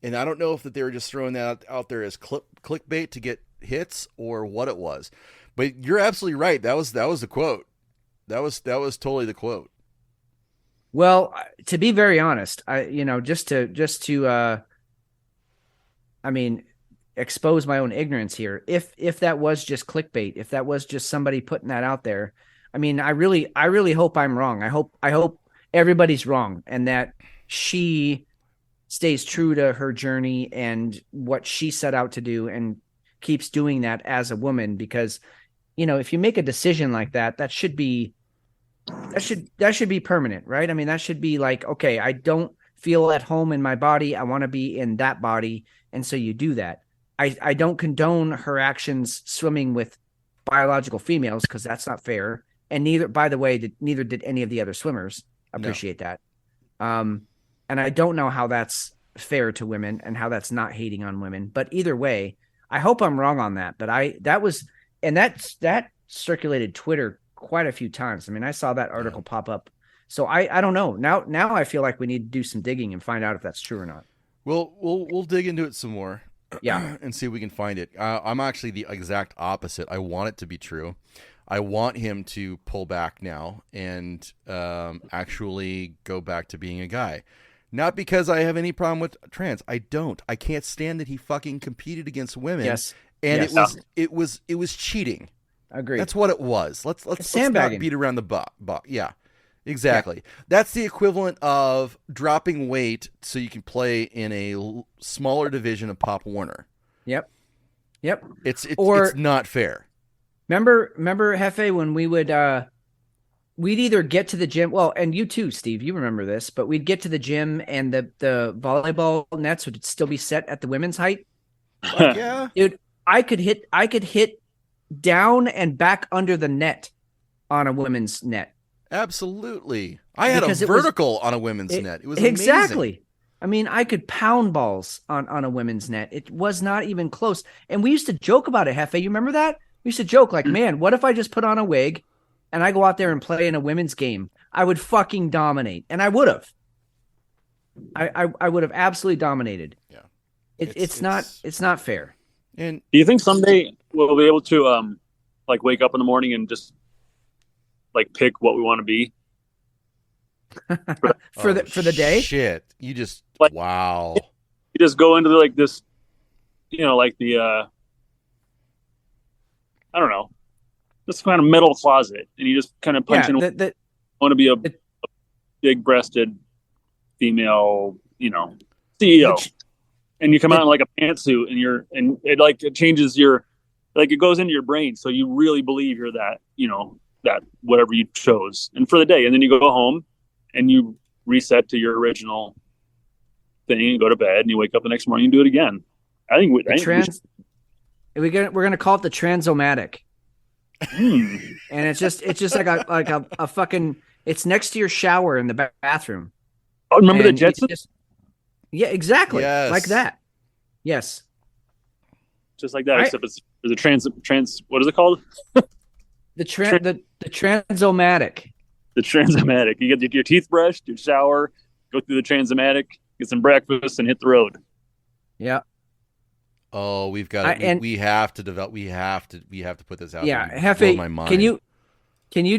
and I don't know if that they were just throwing that out there as clickbait to get hits or what it was. But you're absolutely right. That was the quote. That was totally the quote. Well, to be very honest, just to expose my own ignorance here. If that was just clickbait, if that was just somebody putting that out there, I really hope I'm wrong. I hope everybody's wrong, and that she stays true to her journey and what she set out to do, and keeps doing that as a woman, because if you make a decision like that, that should be permanent, right? I mean, that should be like, okay, I don't feel at home in my body. I want to be in that body. And so you do that. I don't condone her actions swimming with biological females, because that's not fair. And neither did any of the other swimmers. Appreciate that. And I don't know how that's fair to women and how that's not hating on women. But either way, I hope I'm wrong on that. But that circulated Twitter quite a few times. I mean, I saw that article pop up. So I don't know. Now I feel like we need to do some digging and find out if that's true or not. Well, we'll dig into it some more. Yeah. And see if we can find it. I'm actually the exact opposite. I want it to be true. I want him to pull back now and actually go back to being a guy. Not because I have any problem with trans. I don't. I can't stand that he fucking competed against women. Yes. And Yes. it was cheating. Agreed. That's what it was. Let's not sandbagging. beat around the bush. Yeah. Exactly. Yeah. That's the equivalent of dropping weight so you can play in a smaller division of Pop Warner. Yep. It's Or- not fair. Remember, Hefe, when we would we'd either get to the gym, well, and you too, Steve, you remember this, but we'd get to the gym and the volleyball nets would still be set at the women's height. Yeah. Dude, I could hit down and back under the net on a women's net. Absolutely. I had Because a it was- vertical on a women's net. It was amazing. Exactly. I mean, I could pound balls on a women's net. It was not even close. And we used to joke about it, Hefe. You remember that? We used to joke like, man, what if I just put on a wig and I go out there and play in a women's game? I would fucking dominate. And I would have. I would have absolutely dominated. Yeah. It's not fair. And Do you think someday we'll be able to like wake up in the morning and just like pick what we want to be? for the day? Shit. You just Like- wow. You just go into like this, you know, like the I don't know, this kind of metal closet, and you just kind of punch in. The, Want to be a big-breasted female, you know, CEO, and you come out in like a pantsuit, and it changes your, like it goes into your brain, so you really believe you're that, you know, that whatever you chose, and for the day, and then you go home, and you reset to your original thing, and go to bed, and you wake up the next morning and do it again. we're gonna call it the transomatic. And it's just like a fucking. It's next to your shower in the bathroom. Oh, remember And the Jetsons? Yeah, exactly. Yes. Like that. Yes. Just like that, except it's a trans. What is it called? The transomatic. The transomatic. You get your teeth brushed, your shower, go through the transomatic, get some breakfast, and hit the road. Yeah. Oh, we've got we have to develop. We have to put this out. Yeah, there. Blow my Hefe, mind. can you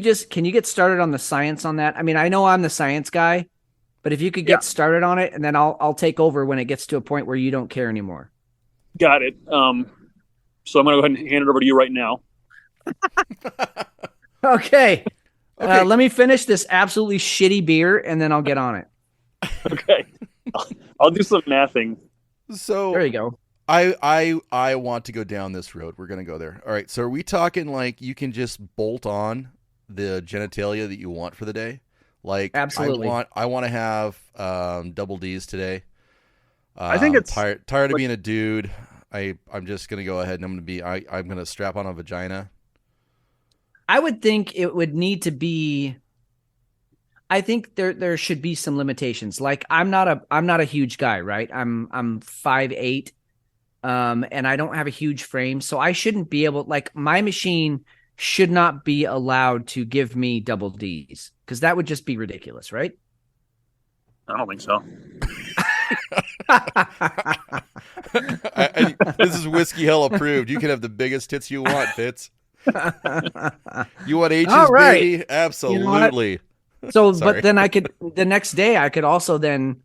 get started on the science on that? I mean, I know I'm the science guy, but if you could get started on it, and then I'll take over when it gets to a point where you don't care anymore. Got it. So I'm gonna go ahead and hand it over to you right now. Okay. Okay. Let me finish this absolutely shitty beer, and then I'll get on it. Okay. I'll do some mathing. So There you go. I want to go down this road. We're gonna go there. All right. So are we talking like you can just bolt on the genitalia that you want for the day? Like Absolutely. I want to have double D's today. I think it's tired of being a dude. I'm just gonna go ahead and I'm gonna strap on a vagina. I would think it would need to be. I think there should be some limitations. Like I'm not a huge guy, right? I'm 5'8", and I don't have a huge frame, so I shouldn't be able. Like my machine should not be allowed to give me double D's because that would just be ridiculous, right? I don't think so. This is Whiskey Hell approved. You can have the biggest tits you want, Fitz. You want H's, All right. baby? Absolutely. So, Sorry. but then I could the next day I could also then,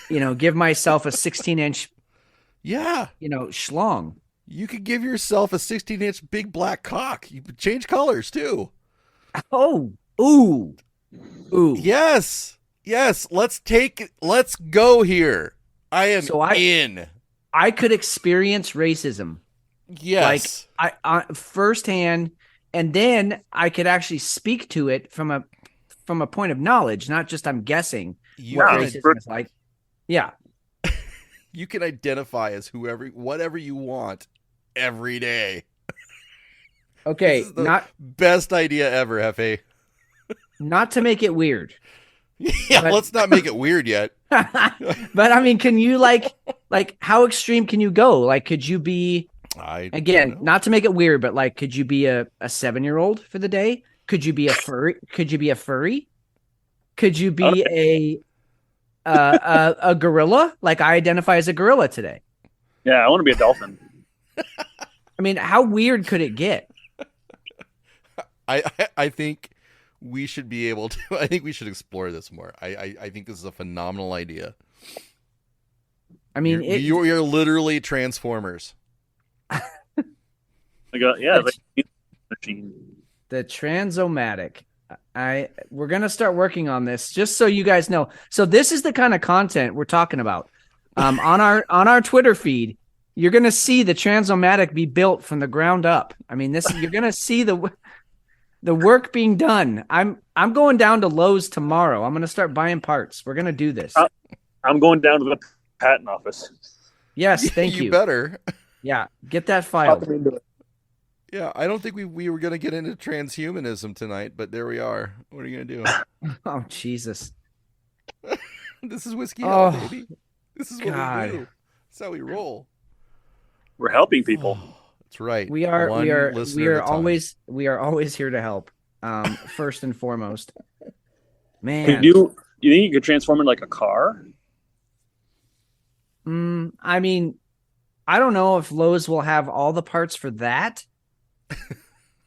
give myself a 16-inch, Yeah. schlong. You could give yourself a 16-inch big black cock. You could change colors too. Oh, ooh. Yes. Let's go here. I am in. I could experience racism. Yes. Like I firsthand, and then I could actually speak to it from a point of knowledge, not just I'm guessing You what can, racism is like. Yeah. you can identify as whatever you want every day. Okay. This is the best idea ever, Hefe. Not to make it weird. Yeah, But- let's not make it weird yet. But I mean, can you like how extreme can you go? Like, could you be again, not to make it weird, but like, could you be a 7-year-old for the day? Could you be a furry? Could you be a furry? Could you be a gorilla? Like I identify as a gorilla today. Yeah, I want to be a dolphin. I mean, how weird could it get? I think we should be able to. I think we should explore this more. I think this is a phenomenal idea. I mean, you're literally Transformers. Machine. The transomatic. We're gonna start working on this, just so you guys know. So this is the kind of content we're talking about. On our Twitter feed, you're gonna see the transomatic be built from the ground up. I mean, you're gonna see the work being done. I'm going down to Lowe's tomorrow. I'm gonna start buying parts. We're gonna do this. I'm going down to the patent office. Yes, thank you. You better. Yeah, get that filed. Yeah, I don't think we were going to get into transhumanism tonight, but there we are. What are you going to do? Oh, Jesus. This is Whiskey Hell, Oh, baby. This is what God. we do. That's how we roll. We're helping people. That's right. We are One listener at a time. we are always here to help. First and foremost. Man. Could you think you could transform into like a car? I mean, I don't know if Lowe's will have all the parts for that.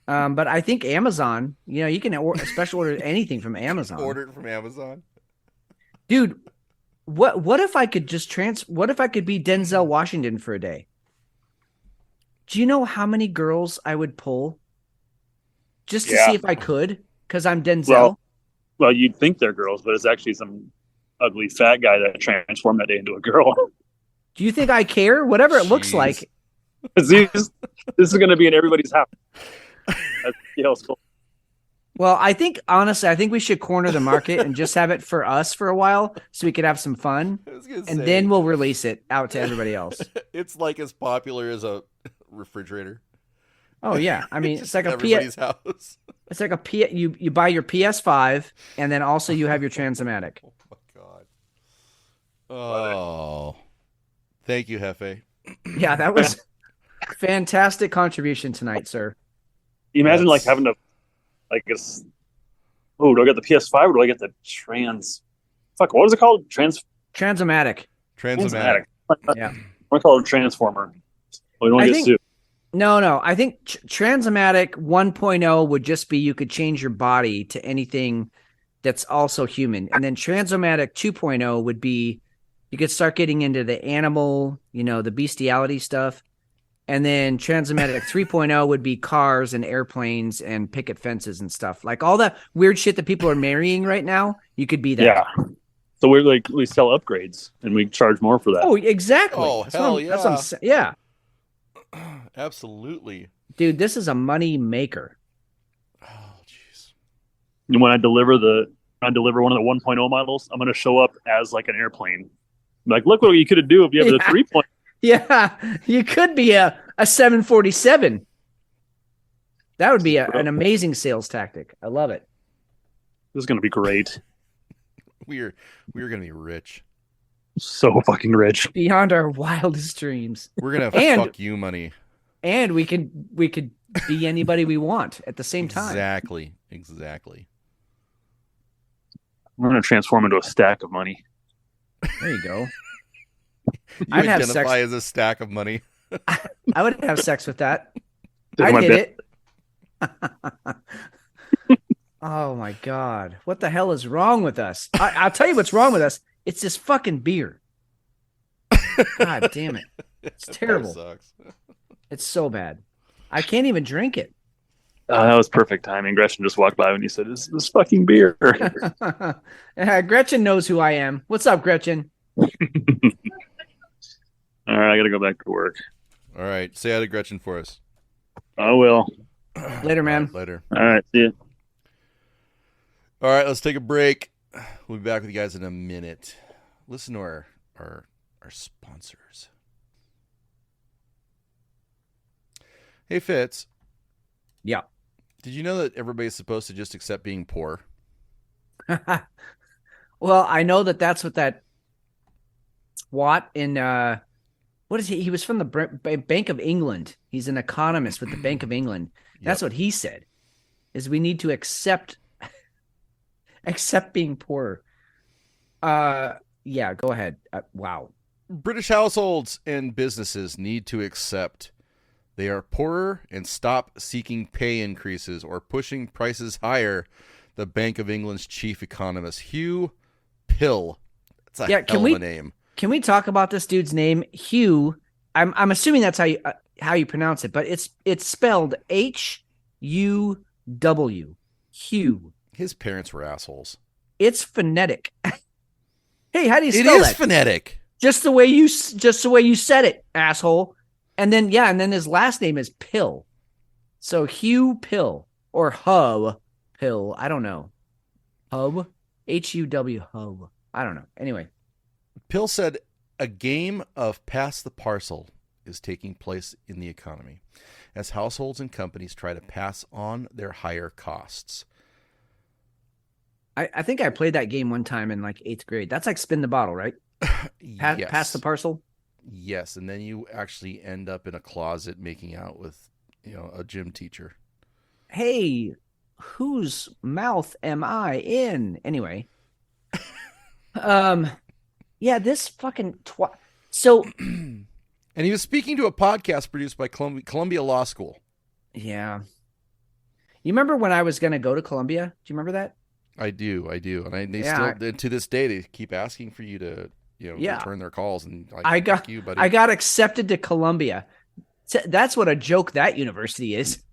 But I think Amazon, you can special order anything from Amazon. Order it from Amazon. Dude, what if I could just what if I could be Denzel Washington for a day? Do you know how many girls I would pull just to see if I could? Because I'm Denzel. Well, you'd think they're girls, but it's actually some ugly fat guy that transformed that day into a girl. Do you think I care? Whatever it looks like. This is going to be in everybody's house. That's cool. Well, honestly, I think we should corner the market and just have it for us for a while so we could have some fun. Then we'll release it out to everybody else. It's like as popular as a refrigerator. Oh, yeah. I mean, it's like everybody's house. It's like you buy your PS5 and then also you have your Transomatic. Oh, my God. Oh. Thank you, Hefe. Yeah, that was a fantastic contribution tonight, sir. Imagine like having to, like, do I get the PS5 or do I get the what is it called? Transomatic. Transomatic. Yeah. I call it a transformer. We don't get sued. No. I think Transomatic 1.0 would just be you could change your body to anything that's also human. And then Transomatic 2.0 would be you could start getting into the animal, the bestiality stuff. And then Transomatic 3.0 would be cars and airplanes and picket fences and stuff. Like all the weird shit that people are marrying right now, you could be that. Yeah. So we sell upgrades and we charge more for that. Oh, exactly. Oh, hell yeah. That's what I'm saying. Yeah. Absolutely. Dude, this is a money maker. Oh, jeez. And when I deliver one of the 1.0 models, I'm going to show up as like an airplane. Like, look what you could do if you have the 3.0. Yeah, you could be a 747. That would be an amazing sales tactic. I love it. This is going to be great. We're going to be rich. So fucking rich. Beyond our wildest dreams. We're going to have fuck you money. And we could be anybody we want at the same time. Exactly. We're going to transform into a stack of money. There you go. I'd identify as a stack of money. I would have sex with that. I'd hit it. Oh my God. What the hell is wrong with us? I'll tell you what's wrong with us. It's this fucking beer. God damn it. It's terrible. Sucks. It's so bad. I can't even drink it. That was perfect timing. Gretchen just walked by when you said, "Is this fucking beer?" Gretchen knows who I am. What's up, Gretchen? All right, I got to go back to work. All right, say hi to Gretchen for us. I will. Later, man. Later. All right, see you. All right, let's take a break. We'll be back with you guys in a minute. Listen to our sponsors. Hey, Fitz. Yeah. Did you know that everybody's supposed to just accept being poor? Well, I know that's what that Watt in what is he? He was from the Bank of England. He's an economist with the Bank of England. That's what he said. Is we need to accept being poor. Yeah, go ahead. Wow. British households and businesses need to accept they are poorer and stop seeking pay increases or pushing prices higher. The Bank of England's chief economist, Hugh Pill. That's a hell of a name. Can we talk about this dude's name, Hugh? I'm assuming that's how you pronounce it, but it's spelled Huw. Hugh. His parents were assholes. It's phonetic. Hey, how do you spell that? It is phonetic. Just the way you said it, asshole. And then his last name is Pill. So Hugh Pill or Hub Pill. I don't know. Hub? Huw Hub. I don't know. Anyway. Pill said a game of pass the parcel is taking place in the economy. as households and companies try to pass on their higher costs. I think I played that game one time in like 8th grade. That's like spin the bottle, right? Yes. Pass the parcel. Yes, and then you actually end up in a closet making out with, a gym teacher. Hey, whose mouth am I in? Anyway. Yeah, this fucking So and he was speaking to a podcast produced by Columbia Law School. Yeah. You remember when I was going to go to Columbia? Do you remember that? I do. And they still, to this day, they keep asking for you to, return their calls. And I got you, buddy. I got accepted to Columbia. That's what a joke that university is.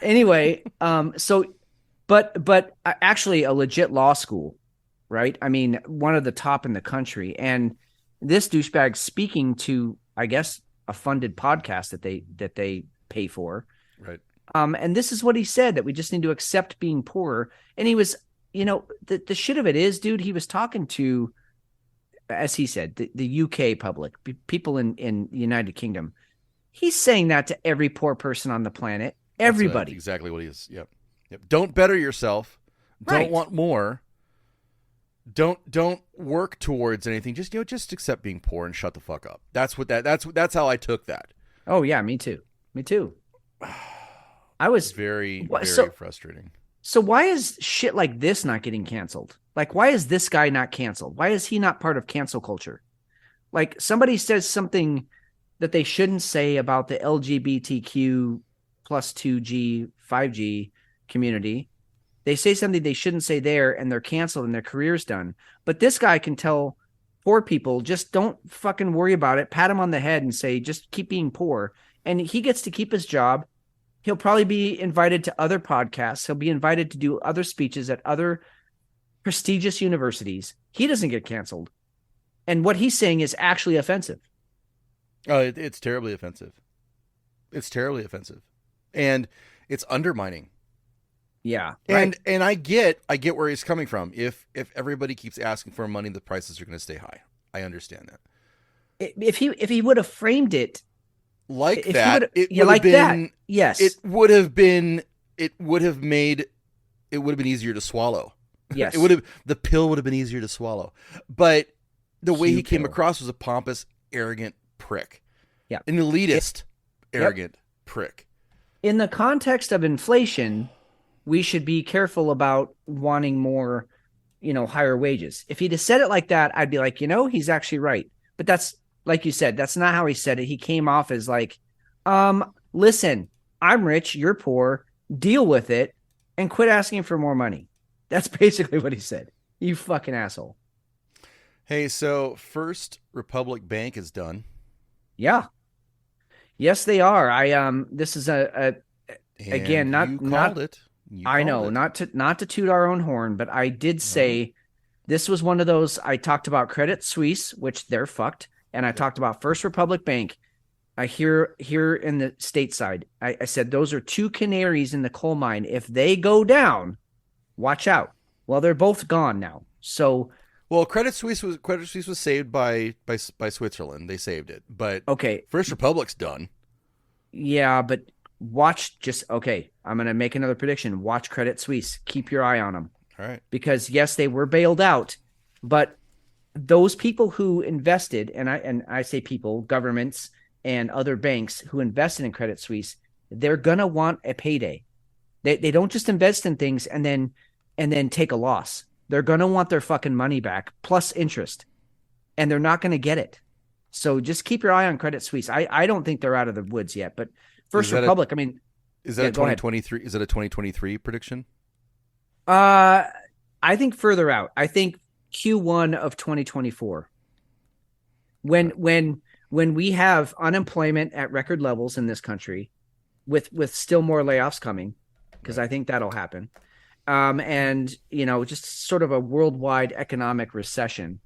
Anyway, but actually a legit law school, right? I mean, one of the top in the country. And this douchebag speaking to, I guess, a funded podcast that they pay for. Right. And this is what he said, that we just need to accept being poor. And he was, the shit of it is, dude, he was talking to, as he said, the UK public, people in the United Kingdom. He's saying that to every poor person on the planet. Everybody. That's exactly what he is. Yep. Don't better yourself. Don't want more. Don't work towards anything. Just accept being poor and shut the fuck up. That's how I took that. Oh yeah, me too. I was very frustrating. So why is shit like this not getting canceled? Like, why is this guy not canceled? Why is he not part of cancel culture? Like, somebody says something that they shouldn't say about the LGBTQ plus 2G, 5G community. They say something they shouldn't say there, and they're canceled and their career's done. But this guy can tell poor people, just don't fucking worry about it. Pat him on the head and say, just keep being poor. And he gets to keep his job. He'll probably be invited to other podcasts. He'll be invited to do other speeches at other prestigious universities. He doesn't get canceled. And what he's saying is actually offensive. Oh, it's terribly offensive. It's terribly offensive. And it's undermining. Yeah. Right. And I get where he's coming from. If everybody keeps asking for money, the prices are going to stay high. I understand that. If he would have framed it like that, yes, it would have been easier to swallow. Yes, the pill would have been easier to swallow. But the way he came across was a pompous, arrogant prick. Yeah, an elitist, arrogant prick. In the context of inflation, we should be careful about wanting more, higher wages. If he'd have said it like that, I'd be like, he's actually right. But that's, like you said, that's not how he said it. He came off as like, listen, I'm rich, you're poor, deal with it, and quit asking for more money. That's basically what he said. You fucking asshole. Hey, so First Republic Bank is done. Yeah. Yes, they are. This is again, not it. I know, not to toot our own horn, but I did say this was one of those. I talked about Credit Suisse, which they're fucked. And I talked about First Republic Bank here in the stateside. I said those are two canaries in the coal mine. If they go down, watch out. Well, they're both gone now. So, Credit Suisse was saved by Switzerland. They saved it, but okay, First Republic's done. Yeah, but watch. I'm gonna make another prediction. Watch Credit Suisse. Keep your eye on them. All right, because yes, they were bailed out, but those people who invested, and I say people, governments and other banks who invested in Credit Suisse, they're gonna want a payday. They don't just invest in things and then take a loss. They're gonna want their fucking money back plus interest, and they're not gonna get it. So just keep your eye on Credit Suisse. I don't think they're out of the woods yet, but First Republic, is that a 2023? Is it a 2023 prediction? I think further out. I think Q1 of 2024. When we have unemployment at record levels in this country, with still more layoffs coming, because I think that'll happen. And just sort of a worldwide economic recession.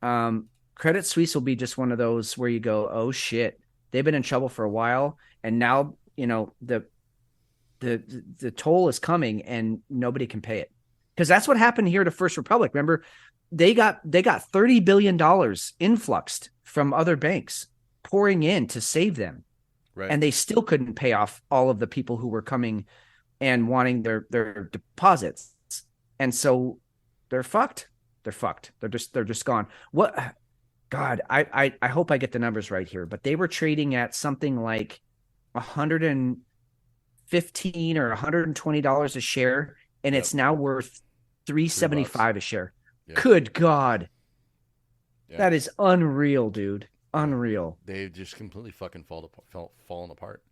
Credit Suisse will be just one of those where you go, oh shit, they've been in trouble for a while, and now the toll is coming, and nobody can pay it. Because that's what happened here to First Republic. Remember, they got $30 billion influxed from other banks pouring in to save them. Right. and they still couldn't pay off all of the people who were coming and wanting their deposits. And so they're fucked. They're fucked. They're just gone. What? God, I hope I get the numbers right here, but they were trading at something like $115 or $120 a share, and it's now worth $375 a share. Yep. Good God. Yeah. That is unreal, dude. Unreal. They've just completely fucking fallen apart.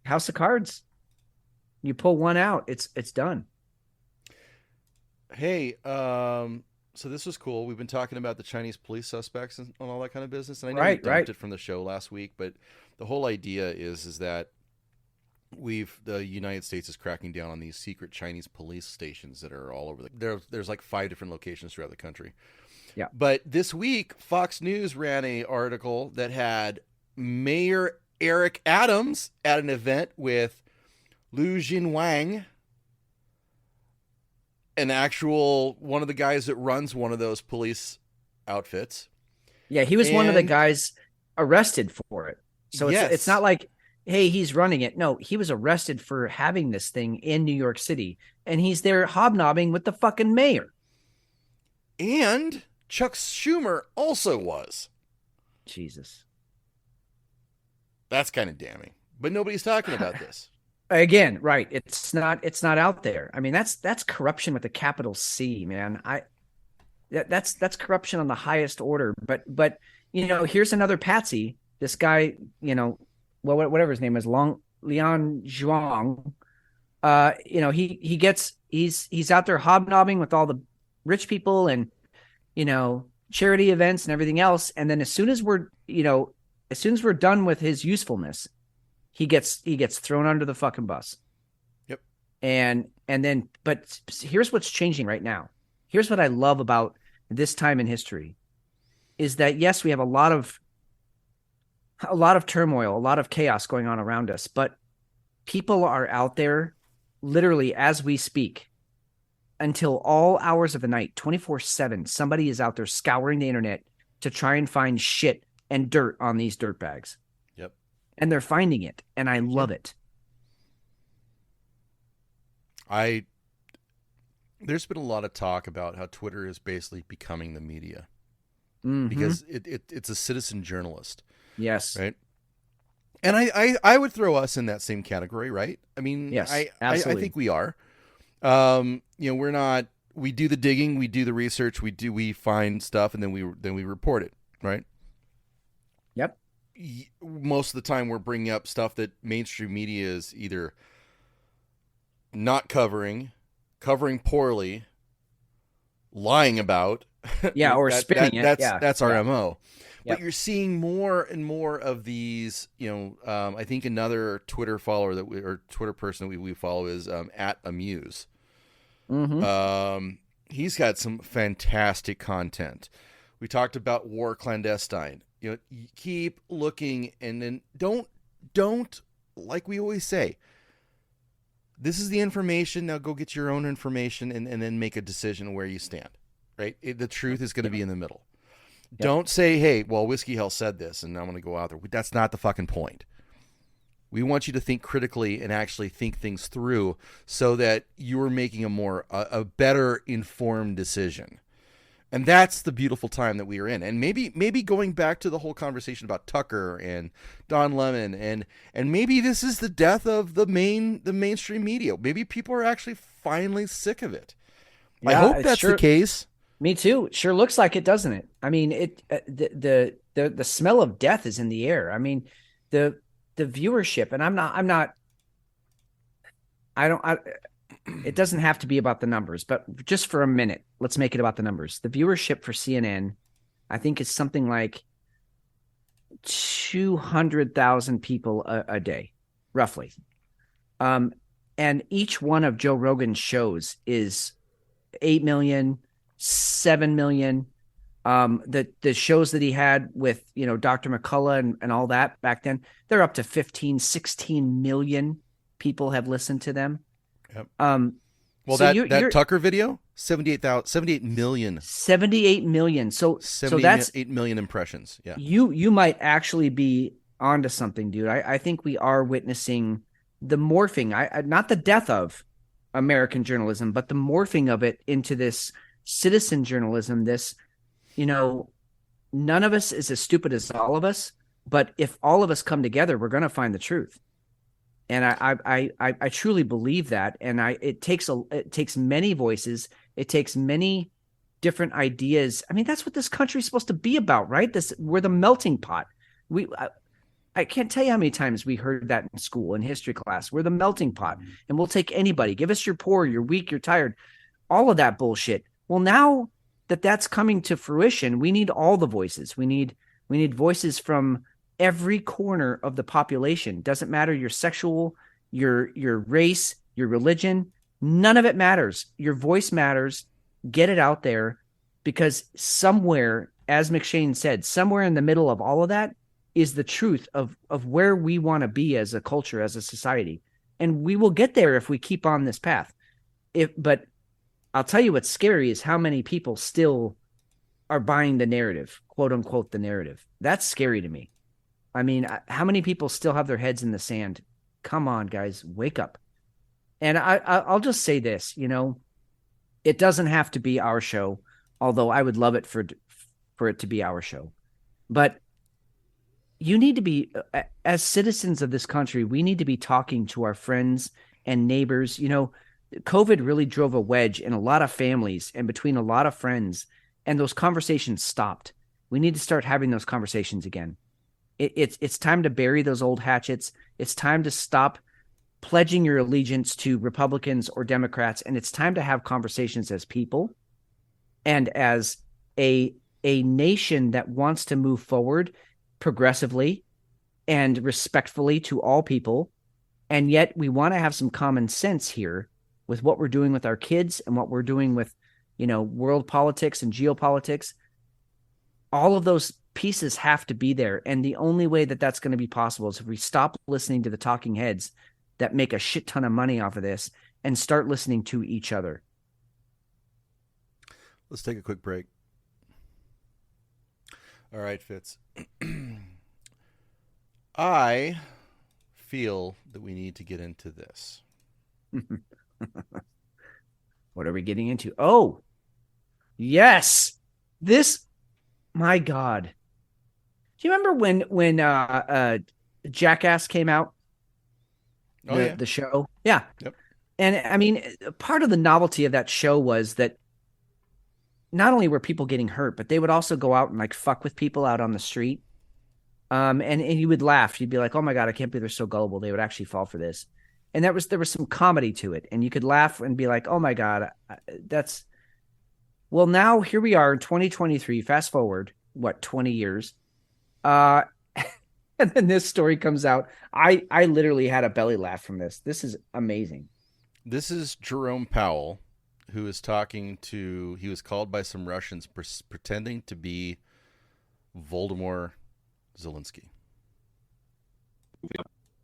House of Cards. You pull one out, it's done. Hey, so this was cool. We've been talking about the Chinese police suspects and all that kind of business, and I know we dumped it from the show last week, but the whole idea is that the United States is cracking down on these secret Chinese police stations that are all over there's like 5 different locations throughout the country. Yeah. But this week, Fox News ran an article that had Mayor Eric Adams at an event with Lu Jinwang, an actual one of the guys that runs one of those police outfits. Yeah, he was one of the guys arrested for it. So it's not like, hey, he's running it. No, he was arrested for having this thing in New York City, and he's there hobnobbing with the fucking mayor. And Chuck Schumer also was. Jesus. That's kind of damning. But nobody's talking about this. Again, right. It's not out there. I mean, that's corruption with a capital C, man. That's corruption on the highest order. But here's another patsy. This guy, whatever his name is, Lian Zhuang. He's out there hobnobbing with all the rich people and charity events and everything else. And then as soon as we're done with his usefulness, he gets thrown under the fucking bus. Yep. But here's what's changing right now. Here's what I love about this time in history is that, yes, we have a lot of turmoil, a lot of chaos going on around us, but people are out there literally as we speak until all hours of the night, 24/7. Somebody is out there scouring the internet to try and find shit and dirt on these dirtbags. Yep. And they're finding it, and I love it. There's been a lot of talk about how Twitter is basically becoming the media. Mm-hmm. Because it's a citizen journalist. Yes. Right. And I would throw us in that same category, right? I mean, yes, I think we are. We're not. We do the digging, we do the research, we find stuff, and then we report it, right? Yep. Most of the time, we're bringing up stuff that mainstream media is either not covering poorly, lying about. Yeah, or spinning it. That's our MO. Yep. But you're seeing more and more of these. I think another Twitter follower or Twitter person that we follow is at Amuse. Mm-hmm. He's got some fantastic content. We talked about War Clandestine. You keep looking, and then don't like we always say. This is the information. Now go get your own information and then make a decision where you stand. Right? The truth is going to be in the middle. Yep. Don't say, hey, well, Whiskey Hell said this, and I'm going to go out there. That's not the fucking point. We want you to think critically and actually think things through so that you're making a better informed decision. And that's the beautiful time that we are in. And maybe going back to the whole conversation about Tucker and Don Lemon, and maybe this is the death of the mainstream media. Maybe people are actually finally sick of it. Yeah, I hope that's the case. Me too. It sure looks like it, doesn't it? I mean, the smell of death is in the air. I mean, the viewership, and it doesn't have to be about the numbers, but just for a minute, let's make it about the numbers. The viewership for CNN, I think, is something like 200,000 people a day, roughly. And each one of Joe Rogan's shows is 8 million, 7 million. The shows that he had with, Dr. McCullough and all that back then, they're up to 15, 16 million people have listened to them. Yep. Well, so that Tucker video, 78 million. 78 million. So that's 8 million impressions. Yeah. You might actually be onto something, dude. I think we are witnessing the morphing, not the death of American journalism, but the morphing of it into this citizen journalism. This, you know, none of us is as stupid as all of us, but if all of us come together, we're going to find the truth. And I truly believe that. And it takes many voices. It takes many different ideas. I mean, that's what this country is supposed to be about, right? We're the melting pot. I can't tell you how many times we heard that in school, in history class. We're the melting pot, and we'll take anybody. Give us your poor, you're weak, you're tired, all of that bullshit. Well, now that that's coming to fruition, we need all the voices. We need voices from every corner of the population. Doesn't matter your sexual, your race, your religion. None of it matters. Your voice matters. Get it out there, because somewhere, as McShane said, somewhere in the middle of all of that is the truth of where we want to be as a culture, as a society. And we will get there if we keep on this path. But I'll tell you what's scary is how many people still are buying the narrative, quote unquote, the narrative. That's scary to me. I mean, how many people still have their heads in the sand? Come on, guys, wake up. And I'll just say this, it doesn't have to be our show, although I would love it for it to be our show. But you need to be, as citizens of this country, we need to be talking to our friends and neighbors. COVID really drove a wedge in a lot of families and between a lot of friends, and those conversations stopped. We need to start having those conversations again. It's time to bury those old hatchets. It's time to stop pledging your allegiance to Republicans or Democrats, and it's time to have conversations as people and as a nation that wants to move forward progressively and respectfully to all people. And yet we want to have some common sense here with what we're doing with our kids and what we're doing with, world politics and geopolitics. All of those pieces have to be there. And the only way that that's going to be possible is if we stop listening to the talking heads that make a shit ton of money off of this and start listening to each other. Let's take a quick break. All right, Fitz. I feel that we need to get into this. What are we getting into? Oh, yes. My God. Do you remember when Jackass came out? The show? Yeah. Yep. And I mean, part of the novelty of that show was that not only were people getting hurt, but they would also go out and like fuck with people out on the street. And you would laugh. You'd be like, oh my God, I can't believe they're so gullible. They would actually fall for this. And there was some comedy to it. And you could laugh and be like, oh my God, well, now here we are in 2023, fast forward, 20 years. And then this story comes out. I literally had a belly laugh from this. This is amazing. This is Jerome Powell, who is he was called by some Russians pretending to be Voldemort Zelensky.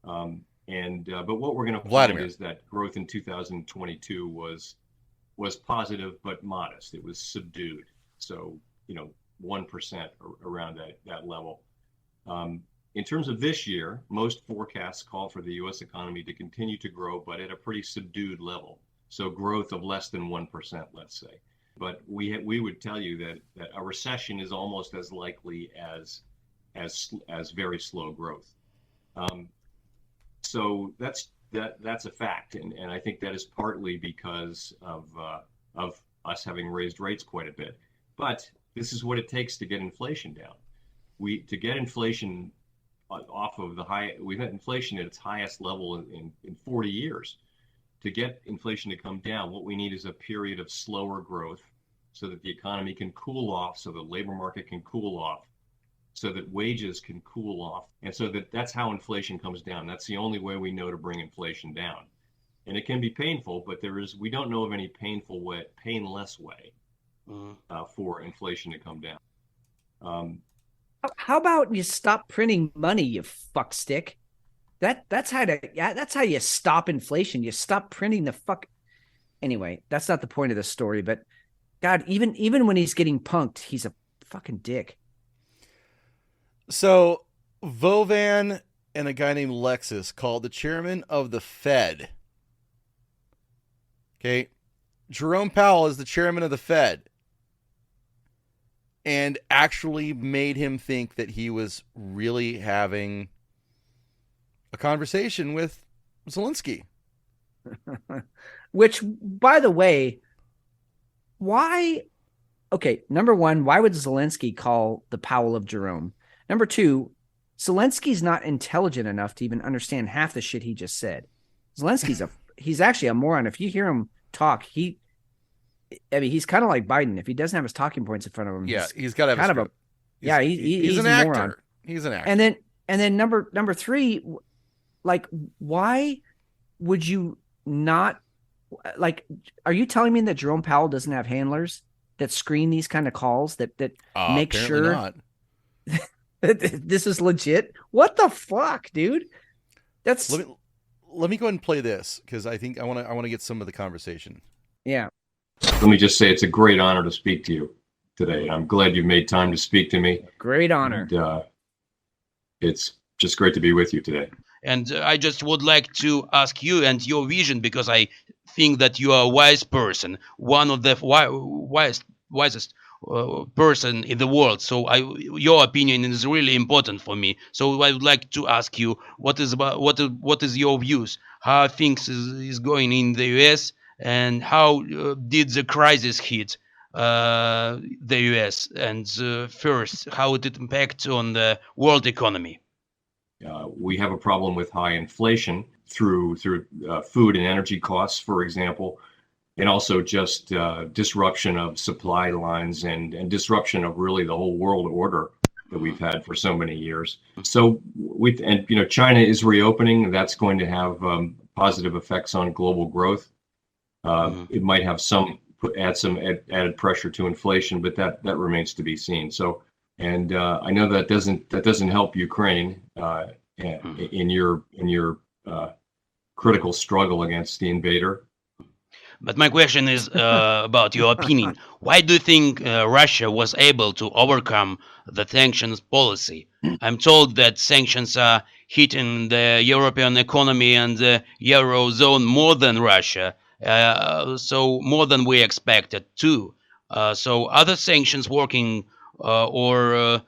But what we're going to find is that growth in 2022 was positive but modest. It was subdued. So 1% around that level. In terms of this year, most forecasts call for the U.S. economy to continue to grow, but at a pretty subdued level. So growth of less than 1%, let's say. But we would tell you that a recession is almost as likely as very slow growth. So that's a fact, and I think that is partly because of us having raised rates quite a bit. But this is what it takes to get inflation down. To get inflation off of the high, we've had inflation at its highest level in 40 years. To get inflation to come down, what we need is a period of slower growth so that the economy can cool off, so the labor market can cool off, so that wages can cool off. And so that's how inflation comes down. That's the only way we know to bring inflation down. And it can be painful, but we don't know of any painless way for inflation to come down. How about you stop printing money, you fuck stick? That's how you stop inflation. You stop printing the fuck. Anyway, that's not the point of the story. But God, even when he's getting punked, he's a fucking dick. So Vovan and a guy named Lexus called the chairman of the Fed. Okay. Jerome Powell is the chairman of the Fed. And actually made him think that he was really having a conversation with Zelensky. Which, by the way, why? Okay, number one, why would Zelensky call the Powell of Jerome? Number two, Zelensky's not intelligent enough to even understand half the shit he just said. He's actually a moron. If you hear him talk, he's kind of like Biden. If he doesn't have his talking points in front of him, he's got to have kind of he's an an actor. moron. He's an actor. And then number three, like, why would you not, like, are you telling me that Jerome Powell doesn't have handlers that screen these kind of calls that make sure not. this is legit? What the fuck, dude? That's let me go ahead and play this, because I think I want to get some of the conversation. Yeah. Let me just say it's a great honor to speak to you today. I'm glad you made time to speak to me. Great honor. And, it's just great to be with you today. And I just would like to ask you and your vision, because I think that you are a wise person, one of the wisest person in the world. So your opinion is really important for me. So I would like to ask you, what is your views? How things is going in the US, and how did the crisis hit the US? And first, how did it impact on the world economy? We have a problem with high inflation through food and energy costs, for example, and also just disruption of supply lines and disruption of really the whole world order that we've had for so many years. So China is reopening, and that's going to have positive effects on global growth. It might have add some added pressure to inflation, but that remains to be seen. So, and I know that doesn't help Ukraine in your critical struggle against the invader. But my question is about your opinion. Why do you think Russia was able to overcome the sanctions policy? I'm told that sanctions are hitting the European economy and the Eurozone more than Russia, so more than we expected too. So other sanctions working or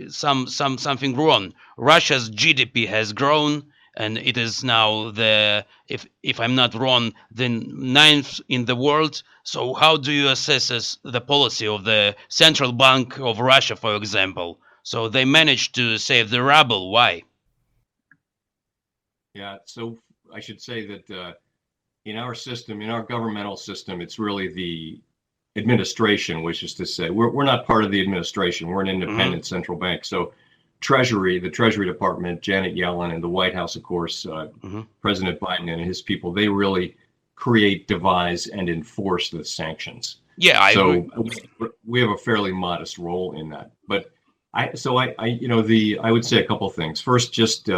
something wrong? Russia's GDP has grown, and it is now if I'm not wrong, the 9th in the world. So how do you assess the policy of the Central Bank of Russia, for example? So they managed to save the ruble. Why? Yeah, so I should say that in our system, in our governmental system, it's really the administration, which is to say, we're not part of the administration. We're an independent central bank. So the Treasury Department, Janet Yellen, and the White House, of course, President Biden and his people, they really create, devise, and enforce the sanctions. Yeah, I agree. We have a fairly modest role in that. But I would say a couple of things. First, just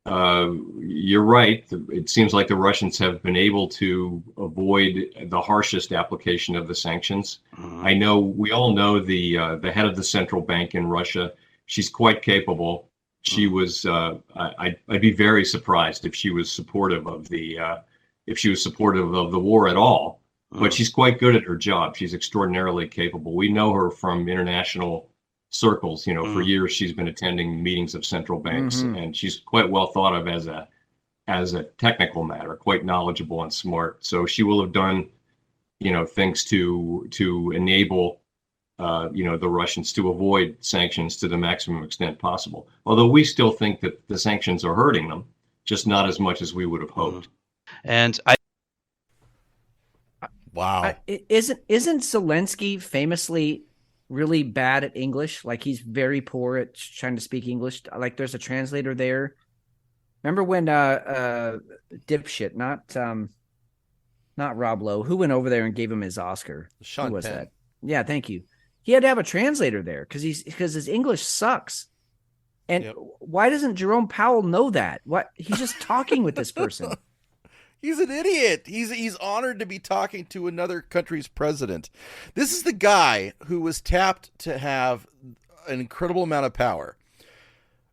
you're right. It seems like the Russians have been able to avoid the harshest application of the sanctions. I know we all know the head of the central bank in Russia. She's quite capable. She was. I'd be very surprised if she was supportive of the war at all. But she's quite good at her job. She's extraordinarily capable. We know her from international circles. For years she's been attending meetings of central banks, and she's quite well thought of as a technical matter, quite knowledgeable and smart. So she will have done, things to enable the Russians to avoid sanctions to the maximum extent possible. Although we still think that the sanctions are hurting them, just not as much as we would have hoped. And Wow. Isn't Zelensky famously really bad at English? Like, he's very poor at trying to speak English. Like, there's a translator there. Remember when dipshit, not Rob Lowe, who went over there and gave him his Oscar? Sean Who was Penn. that? Yeah, thank you. He had to have a translator there because his English sucks. And why doesn't Jerome Powell know that? What? He's just talking with this person. He's an idiot. He's honored to be talking to another country's president. This is the guy who was tapped to have an incredible amount of power.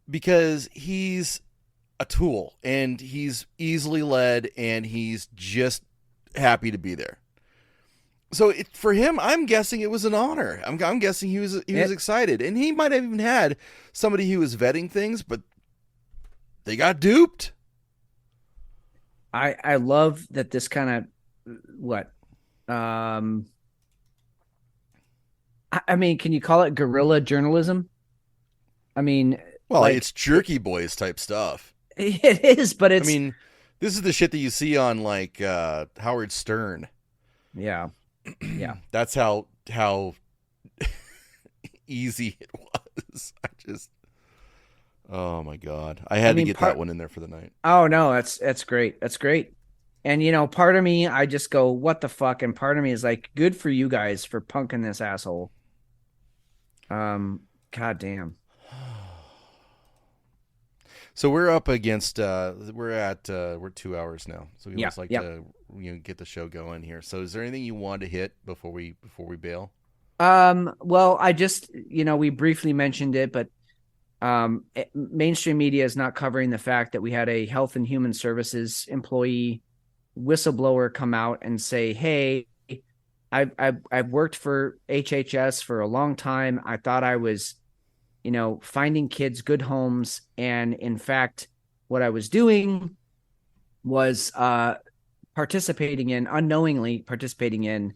because he's a tool and he's easily led and he's just happy to be there. So for him, I'm guessing it was an honor. I'm guessing he was excited, and he might have even had somebody who was vetting things, but they got duped. I love that this kind of I mean, can you call it guerrilla journalism? I mean, well, like, it's Jerky Boys type stuff. It is, but it's. I mean, this is the shit that you see on like Howard Stern. Yeah, yeah. That's how easy it was. Oh my God, I had to get that one in there for the night. Oh no, that's great. That's great. And you know, part of me, I just go, what the fuck? And part of me is like, good for you guys for punking this asshole. God damn. So we're up against we're 2 hours now. So we always like to get the show going here. So is there anything you want to hit before we bail? Well, I just, we briefly mentioned it, but mainstream media is not covering the fact that we had a Health and Human Services employee whistleblower come out and say, hey, I've worked for HHS for a long time. I thought I was, finding kids good homes. And in fact, what I was doing was unknowingly participating in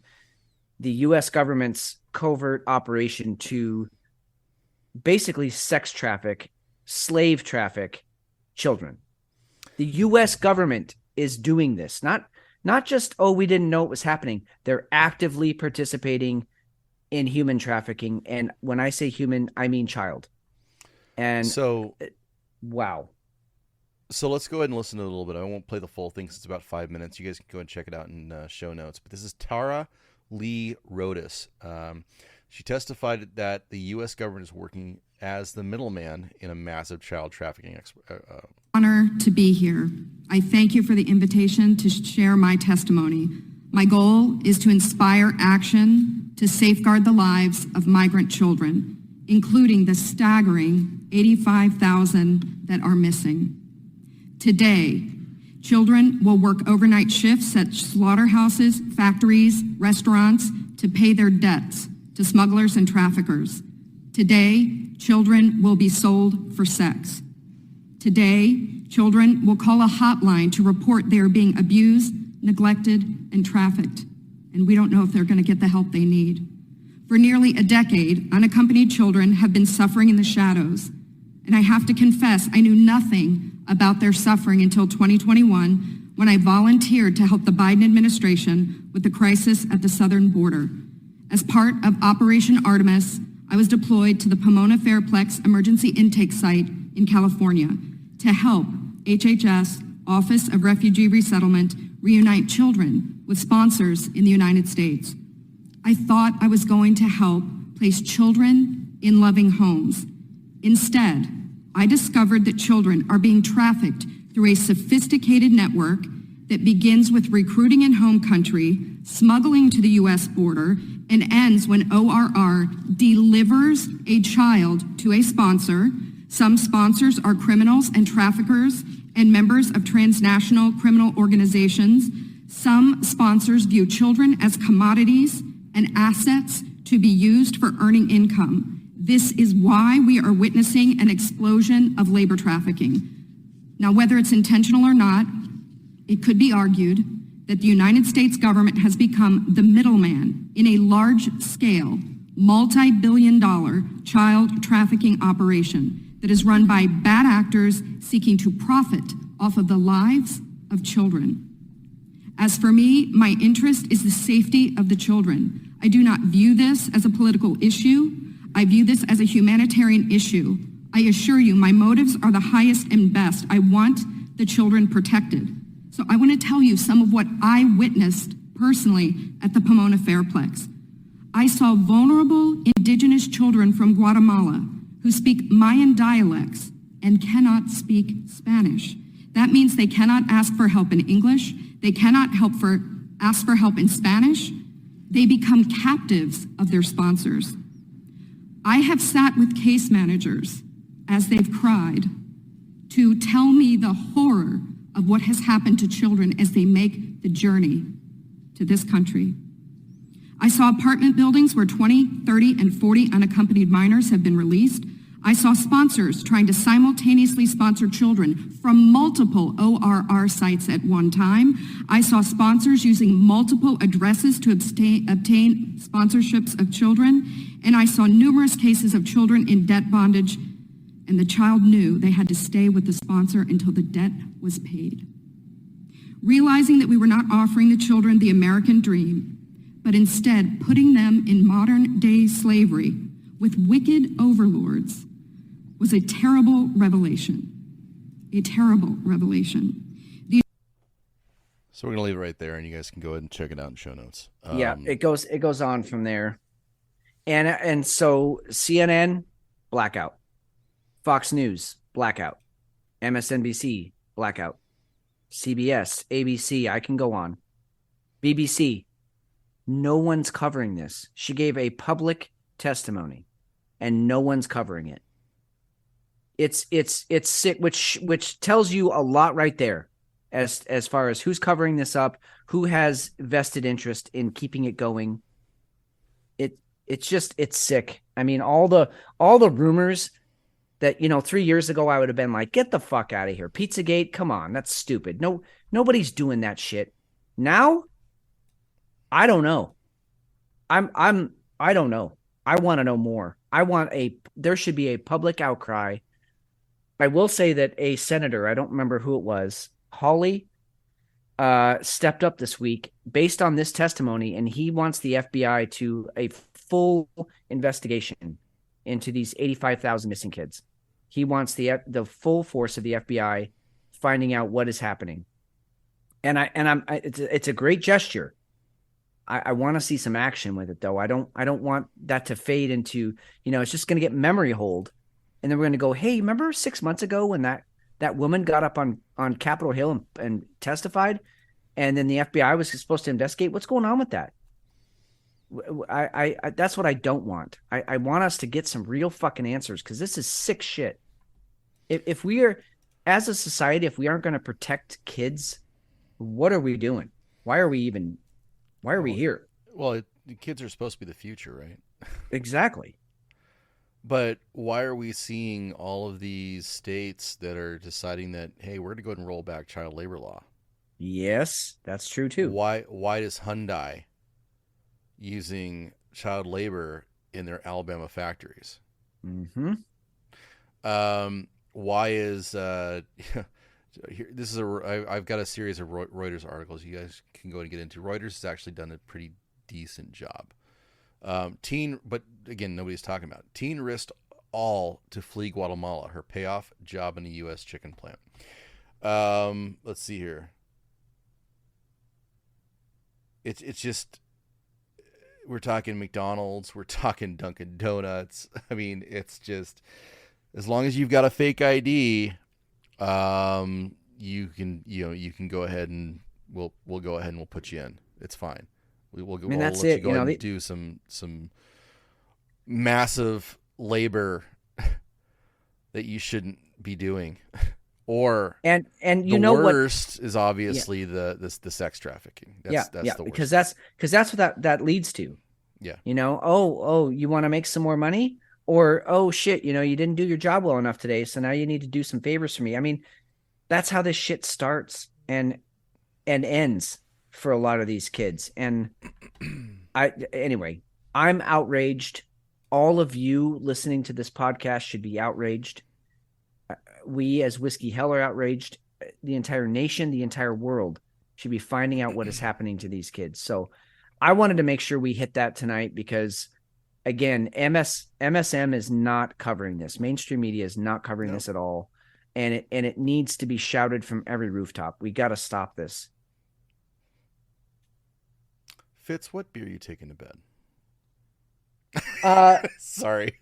the U.S. government's covert operation to basically sex traffic, slave traffic children. The U.S. government is doing this, not just, we didn't know it was happening. They're actively participating in human trafficking. And when I say human, I mean child. And so, wow. So let's go ahead and listen to it a little bit. I won't play the full thing because it's about 5 minutes. You guys can go and check it out in show notes. But this is Tara Lee Rodas. She testified that the U.S. government is working as the middleman in a massive child trafficking honor to be here. I thank you for the invitation to share my testimony. My goal is to inspire action to safeguard the lives of migrant children, including the staggering 85,000 that are missing. Today, children will work overnight shifts at slaughterhouses, factories, restaurants to pay their debts to smugglers and traffickers. Today, children will be sold for sex. Today, children will call a hotline to report they are being abused, neglected, and trafficked. And we don't know if they're going to get the help they need. For nearly a decade, unaccompanied children have been suffering in the shadows. And I have to confess, I knew nothing about their suffering until 2021, when I volunteered to help the Biden administration with the crisis at the southern border. As part of Operation Artemis, I was deployed to the Pomona Fairplex Emergency Intake Site in California to help HHS, Office of Refugee Resettlement, reunite children with sponsors in the United States. I thought I was going to help place children in loving homes. Instead, I discovered that children are being trafficked through a sophisticated network that begins with recruiting in home country, smuggling to the U.S. border, and ends when ORR delivers a child to a sponsor. Some sponsors are criminals and traffickers and members of transnational criminal organizations. Some sponsors view children as commodities and assets to be used for earning income. This is why we are witnessing an explosion of labor trafficking. Now, whether it's intentional or not, it could be argued that the United States government has become the middleman in a large-scale, multi-billion-dollar child trafficking operation that is run by bad actors seeking to profit off of the lives of children. As for me, my interest is the safety of the children. I do not view this as a political issue. I view this as a humanitarian issue. I assure you, my motives are the highest and best. I want the children protected. So I want to tell you some of what I witnessed personally at the Pomona Fairplex. I saw vulnerable indigenous children from Guatemala who speak Mayan dialects and cannot speak Spanish. That means they cannot ask for help in English. They cannot ask for help in Spanish. They become captives of their sponsors. I have sat with case managers as they've cried, to tell me the horror of what has happened to children as they make the journey to this country. I saw apartment buildings where 20, 30, and 40 unaccompanied minors have been released. I saw sponsors trying to simultaneously sponsor children from multiple ORR sites at one time. I saw sponsors using multiple addresses to obtain sponsorships of children. And I saw numerous cases of children in debt bondage, and the child knew they had to stay with the sponsor until the debt was paid. Realizing that we were not offering the children the American dream, but instead putting them in modern-day slavery with wicked overlords, was a terrible revelation. A terrible revelation. So we're gonna leave it right there, and you guys can go ahead and check it out in show notes. Yeah, it goes on from there, and so CNN blackout, Fox News blackout, MSNBC blackout, CBS, ABC. I can go on. BBC. No one's covering this. She gave a public testimony, and no one's covering it. It's sick, which tells you a lot right there, as far as who's covering this up, who has vested interest in keeping it going. It's sick. I mean, all the rumors that 3 years ago I would have been like, get the fuck out of here, Pizzagate, come on, that's stupid. No, nobody's doing that shit. Now, I don't know. I don't know. I want to know more. There should be a public outcry. I will say that a senator, I don't remember who it was, Hawley, stepped up this week based on this testimony, and he wants the FBI to a full investigation into these 85,000 missing kids. He wants the full force of the FBI finding out what is happening. And it's a great gesture. I want to see some action with it, though. I don't want that to fade into, it's just going to get memory hold. And then we're going to go, hey, remember 6 months ago when that woman got up on Capitol Hill and testified, and then the FBI was supposed to investigate? What's going on with that? I that's what I don't want. I want us to get some real fucking answers, because this is sick shit. If we are, as a society, if we aren't going to protect kids, what are we doing? Why are we here? Well, the kids are supposed to be the future, right? Exactly. But why are we seeing all of these states that are deciding that, hey, we're going to go ahead and roll back child labor law? Yes, that's true too. Why does Hyundai using child labor in their Alabama factories? Mm-hmm. Why is I've got a series of Reuters articles you guys can go and get into. Reuters has actually done a pretty decent job. But again, nobody's talking about it. Teen risked all to flee Guatemala. Her payoff, job in a U.S. chicken plant. Let's see here. It's just, we're talking McDonald's, we're talking Dunkin' Donuts. I mean, it's just, as long as you've got a fake ID, you can go ahead and we'll go ahead and we'll put you in. It's fine. We'll let you go ahead and do some massive labor that you shouldn't be doing. Or and the worst is obviously the sex trafficking. That's the worst. Because that's what that leads to. Yeah. You want to make some more money? Or, oh shit, you didn't do your job well enough today, so now you need to do some favors for me. I mean, that's how this shit starts and ends for a lot of these kids. And anyway, I'm outraged. All of you listening to this podcast should be outraged. We as Whiskey Hell are outraged. The entire nation, the entire world should be finding out what is happening to these kids. So I wanted to make sure we hit that tonight because, again, MSM is not covering this. Mainstream media is not covering this at all. And it needs to be shouted from every rooftop. We got to stop this. Fitz, what beer are you taking to bed? Sorry.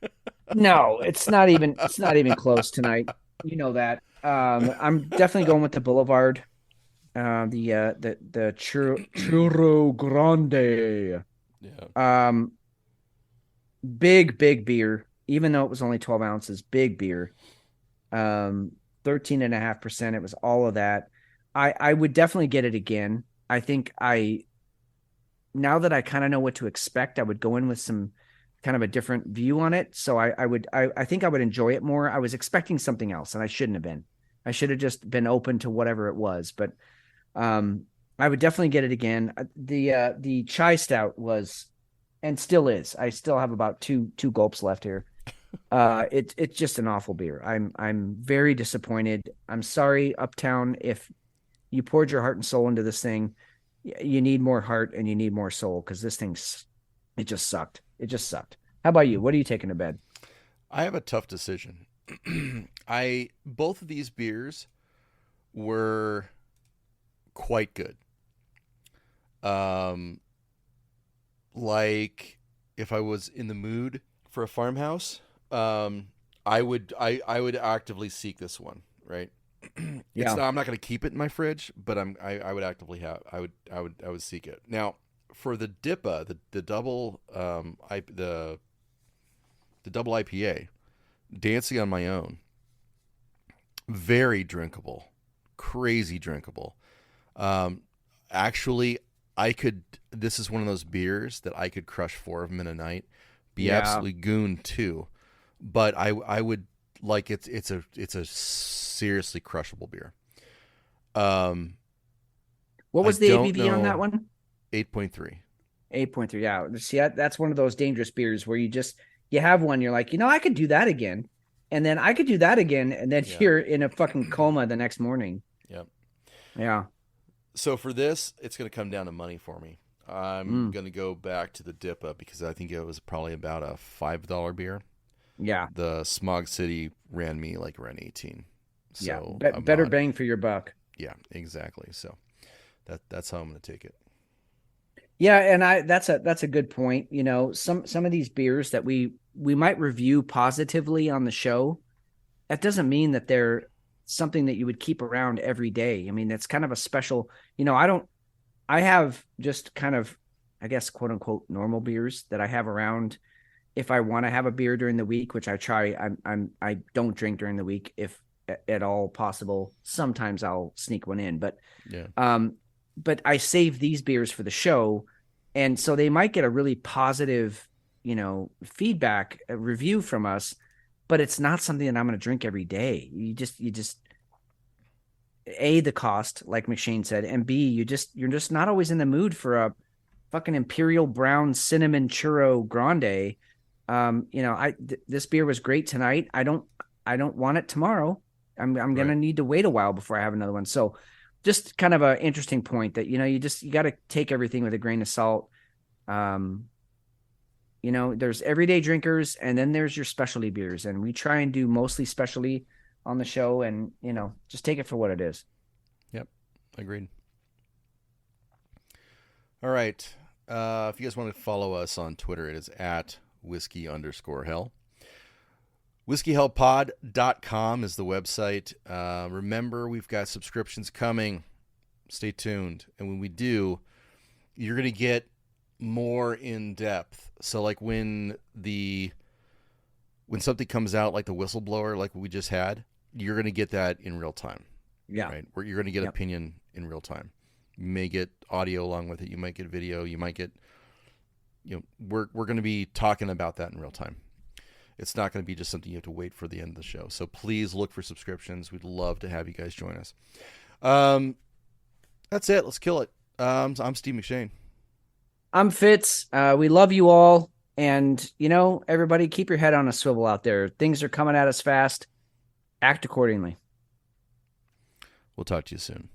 No, it's not even close tonight. You know that. I'm definitely going with the Boulevard. The Churro Grande. Yeah. Big beer. even though it was only 12 ounces, big beer. 13.5%. It was all of that. I would definitely get it again. I think now that I kind of know what to expect, I would go in with some kind of a different view on it. So I think I would enjoy it more. I was expecting something else and I shouldn't have been. I should have just been open to whatever it was, but I would definitely get it again. The chai stout was, and still is. I still have about two gulps left here. It's just an awful beer. I'm very disappointed. I'm sorry, Uptown, if you poured your heart and soul into this thing. You need more heart and you need more soul, because this it just sucked. It just sucked. How about you? What are you taking to bed? I have a tough decision. Both of these beers were quite good. Like if I was in the mood for a farmhouse, I would actively seek this one, right? Yeah. I'm not going to keep it in my fridge, but I would actively I would seek it. Now, for the DIPA, the double the double IPA, Dancing on My Own, very drinkable, crazy drinkable. Actually, this is one of those beers that I could crush 4 of them in a night, be absolutely gooned too. But I would like it's a seriously crushable beer. What was the ABV on that one? 8.3. 8.3. Yeah. See, that's one of those dangerous beers where you have one, you're like, I could do that again. And then I could do that again. And then you're in a fucking coma the next morning. Yep. Yeah. So for this, it's going to come down to money for me. I'm going to go back to the DIPA because I think it was probably about a $5 beer. Yeah. The Smog City ran me like around 18. So yeah. Better bang for your buck. Yeah, exactly. So that's how I'm going to take it. Yeah, and that's a good point. Some of these beers that we might review positively on the show, that doesn't mean that they're something that you would keep around every day. I mean, that's kind of a special, I have just kind of, I guess, quote unquote, normal beers that I have around if I want to have a beer during the week, which I try. I don't drink during the week if at all possible. Sometimes I'll sneak one in, but I save these beers for the show. And so they might get a really positive, feedback, a review from us, but it's not something that I'm going to drink every day. You just A, the cost, like McShane said, and B, you're just not always in the mood for a fucking Imperial Brown Cinnamon Churro Grande. This beer was great tonight. I don't want it tomorrow. I'm going to need to wait a while before I have another one. So just kind of an interesting point that, you got to take everything with a grain of salt. There's everyday drinkers and then there's your specialty beers, and we try and do mostly specialty on the show, and, just take it for what it is. Yep. Agreed. All right. If you guys want to follow us on Twitter, it is at @whiskey_hell. WhiskeyHellPod.com is the website. Remember, we've got subscriptions coming. Stay tuned. And when we do, you're going to get more in depth. So like when something comes out like the whistleblower, like we just had, you're going to get that in real time. Yeah. Right. Where you're going to get opinion in real time. You may get audio along with it. You might get video. You might get, we're going to be talking about that in real time. It's not going to be just something you have to wait for the end of the show. So please look for subscriptions. We'd love to have you guys join us. That's it. Let's kill it. I'm Steve McShane. I'm Fitz. We love you all. And, everybody keep your head on a swivel out there. Things are coming at us fast. Act accordingly. We'll talk to you soon.